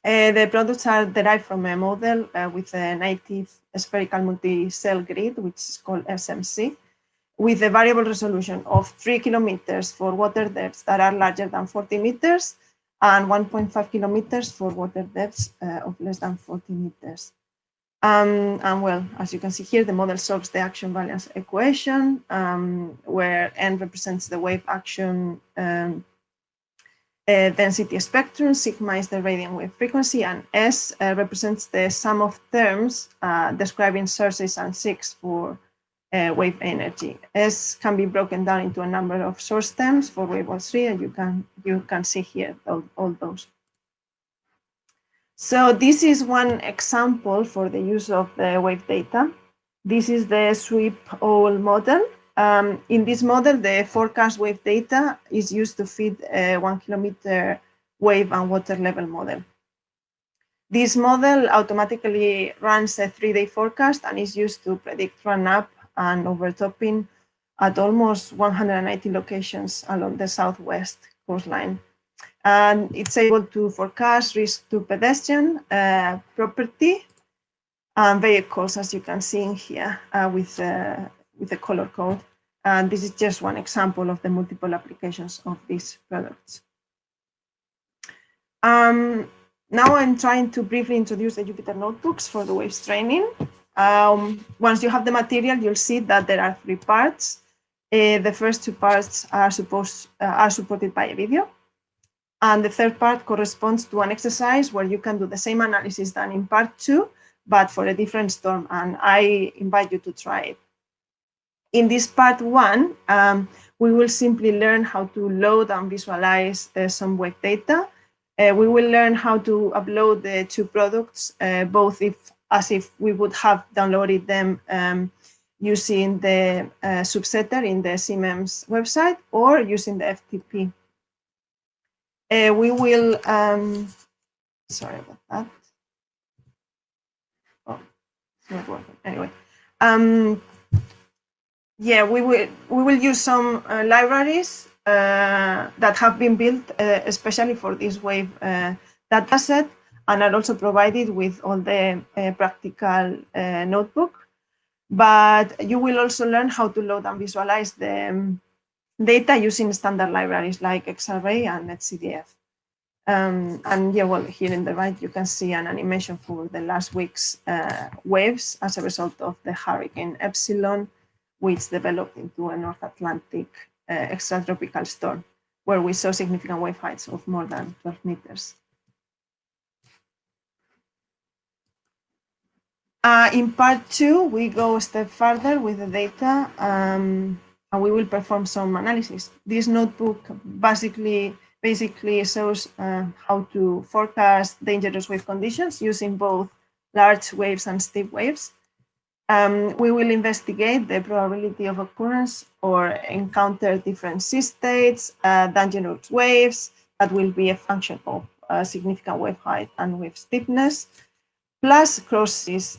the products are derived from a model with a native spherical multi-cell grid, which is called SMC, with a variable resolution of 3 kilometers for water depths that are larger than 40 meters and 1.5 kilometers for water depths of less than 40 meters. And well, as you can see here, the model solves the action variance equation, where N represents the wave action density spectrum, sigma is the radiant wave frequency, and S represents the sum of terms describing sources and sinks for wave energy. S can be broken down into a number of source terms for WaveWatch 3, and you can see here all those. So this is one example for the use of the wave data. This is the SWIP-OL model. In this model, the forecast wave data is used to feed a 1 kilometer wave and water level model. This model automatically runs a 3-day forecast and is used to predict run-up and overtopping at almost 180 locations along the southwest coastline. And it's able to forecast risk to pedestrian, property, and vehicles, as you can see in here with the color code. And this is just one example of the multiple applications of these products. Now I'm trying to briefly introduce the Jupyter notebooks for the waves training. Once you have the material, you'll see that there are 3 parts. The first 2 parts are supported by a video. And the third part corresponds to an exercise where you can do the same analysis done in part 2, but for a different storm. And I invite you to try it. In this part 1, we will simply learn how to load and visualize some wave data. We will learn how to upload the 2 products, both as if we would have downloaded them using the subsetter in the CMEMS website or using the FTP. We will Sorry about that. Oh, it's not working. Anyway, yeah, we will use some libraries that have been built especially for this wave dataset, and are also provided with all the practical notebook. But you will also learn how to load and visualize the data using standard libraries like Xarray and NetCDF. And yeah, well, here in the right, you can see an animation for the last week's waves as a result of the Hurricane Epsilon, which developed into a North Atlantic extratropical storm, where we saw significant wave heights of more than 12 meters. In part 2, we go a step further with the data, and we will perform some analysis. This notebook basically shows how to forecast dangerous wave conditions using both large waves and steep waves. We will investigate the probability of occurrence or encounter different sea states, dangerous waves that will be a function of significant wave height and wave steepness, plus crosses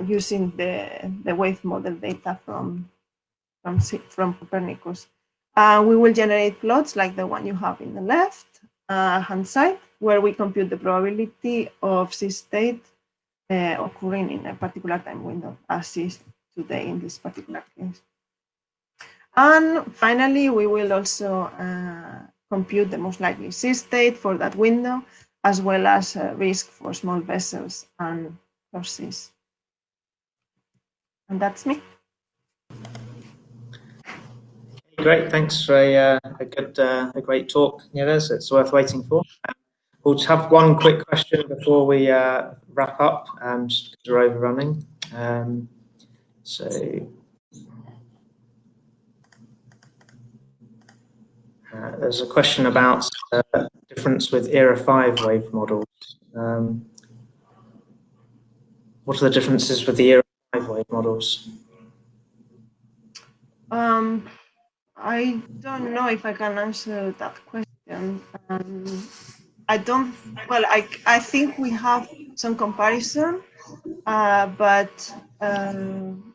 using the wave model data from Copernicus. We will generate plots like the one you have in the left hand side, where we compute the probability of sea state occurring in a particular time window, as is today in this particular case. And finally, we will also compute the most likely sea state for that window, as well as risk for small vessels and crosses. And that's me. Great, thanks for a great talk, Nieves. It's worth waiting for. We'll just have one quick question before we wrap up, just because we're overrunning. There's a question about difference with Era 5 wave models. What are the differences with the Era 5 wave models? I don't know if I can answer that question. I think we have some comparison, but I'm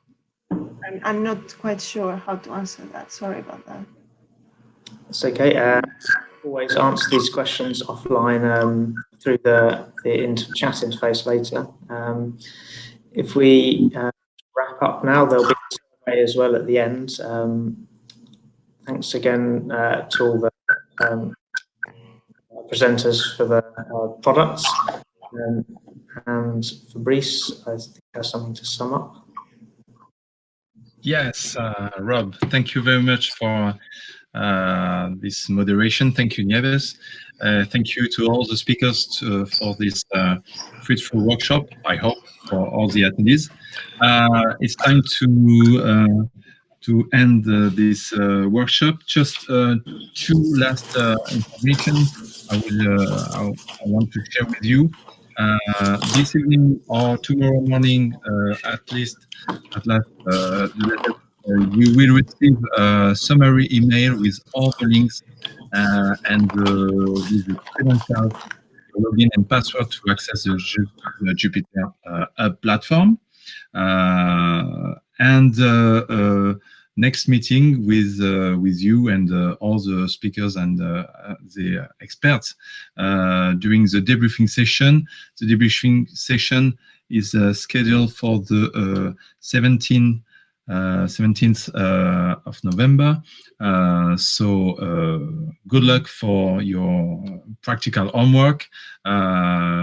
not quite sure how to answer that. Sorry about that. It's okay. Always answer these questions offline through the chat interface later. If we wrap up now, there'll be a survey as well at the end. Thanks again to all the presenters for the products. And Fabrice, I think has something to sum up. Yes, Rob, thank you very much for this moderation. Thank you, Nieves. Thank you to all the speakers for this fruitful workshop, I hope, for all the attendees. It's time to end this workshop. Just two last information I want to share with you. This evening or tomorrow morning, at last, you will receive a summary email with all the links and with the credentials, login and password to access the Jupyter platform. Next meeting with you and all the speakers and the experts during the debriefing session. The debriefing session is scheduled for the 17th of November. So good luck for your practical homework.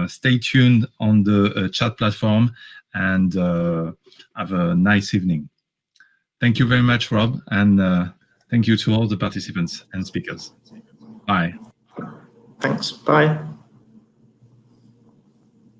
Stay tuned on the chat platform and have a nice evening. Thank you very much, Rob, and thank you to all the participants and speakers. Bye. Thanks. Bye.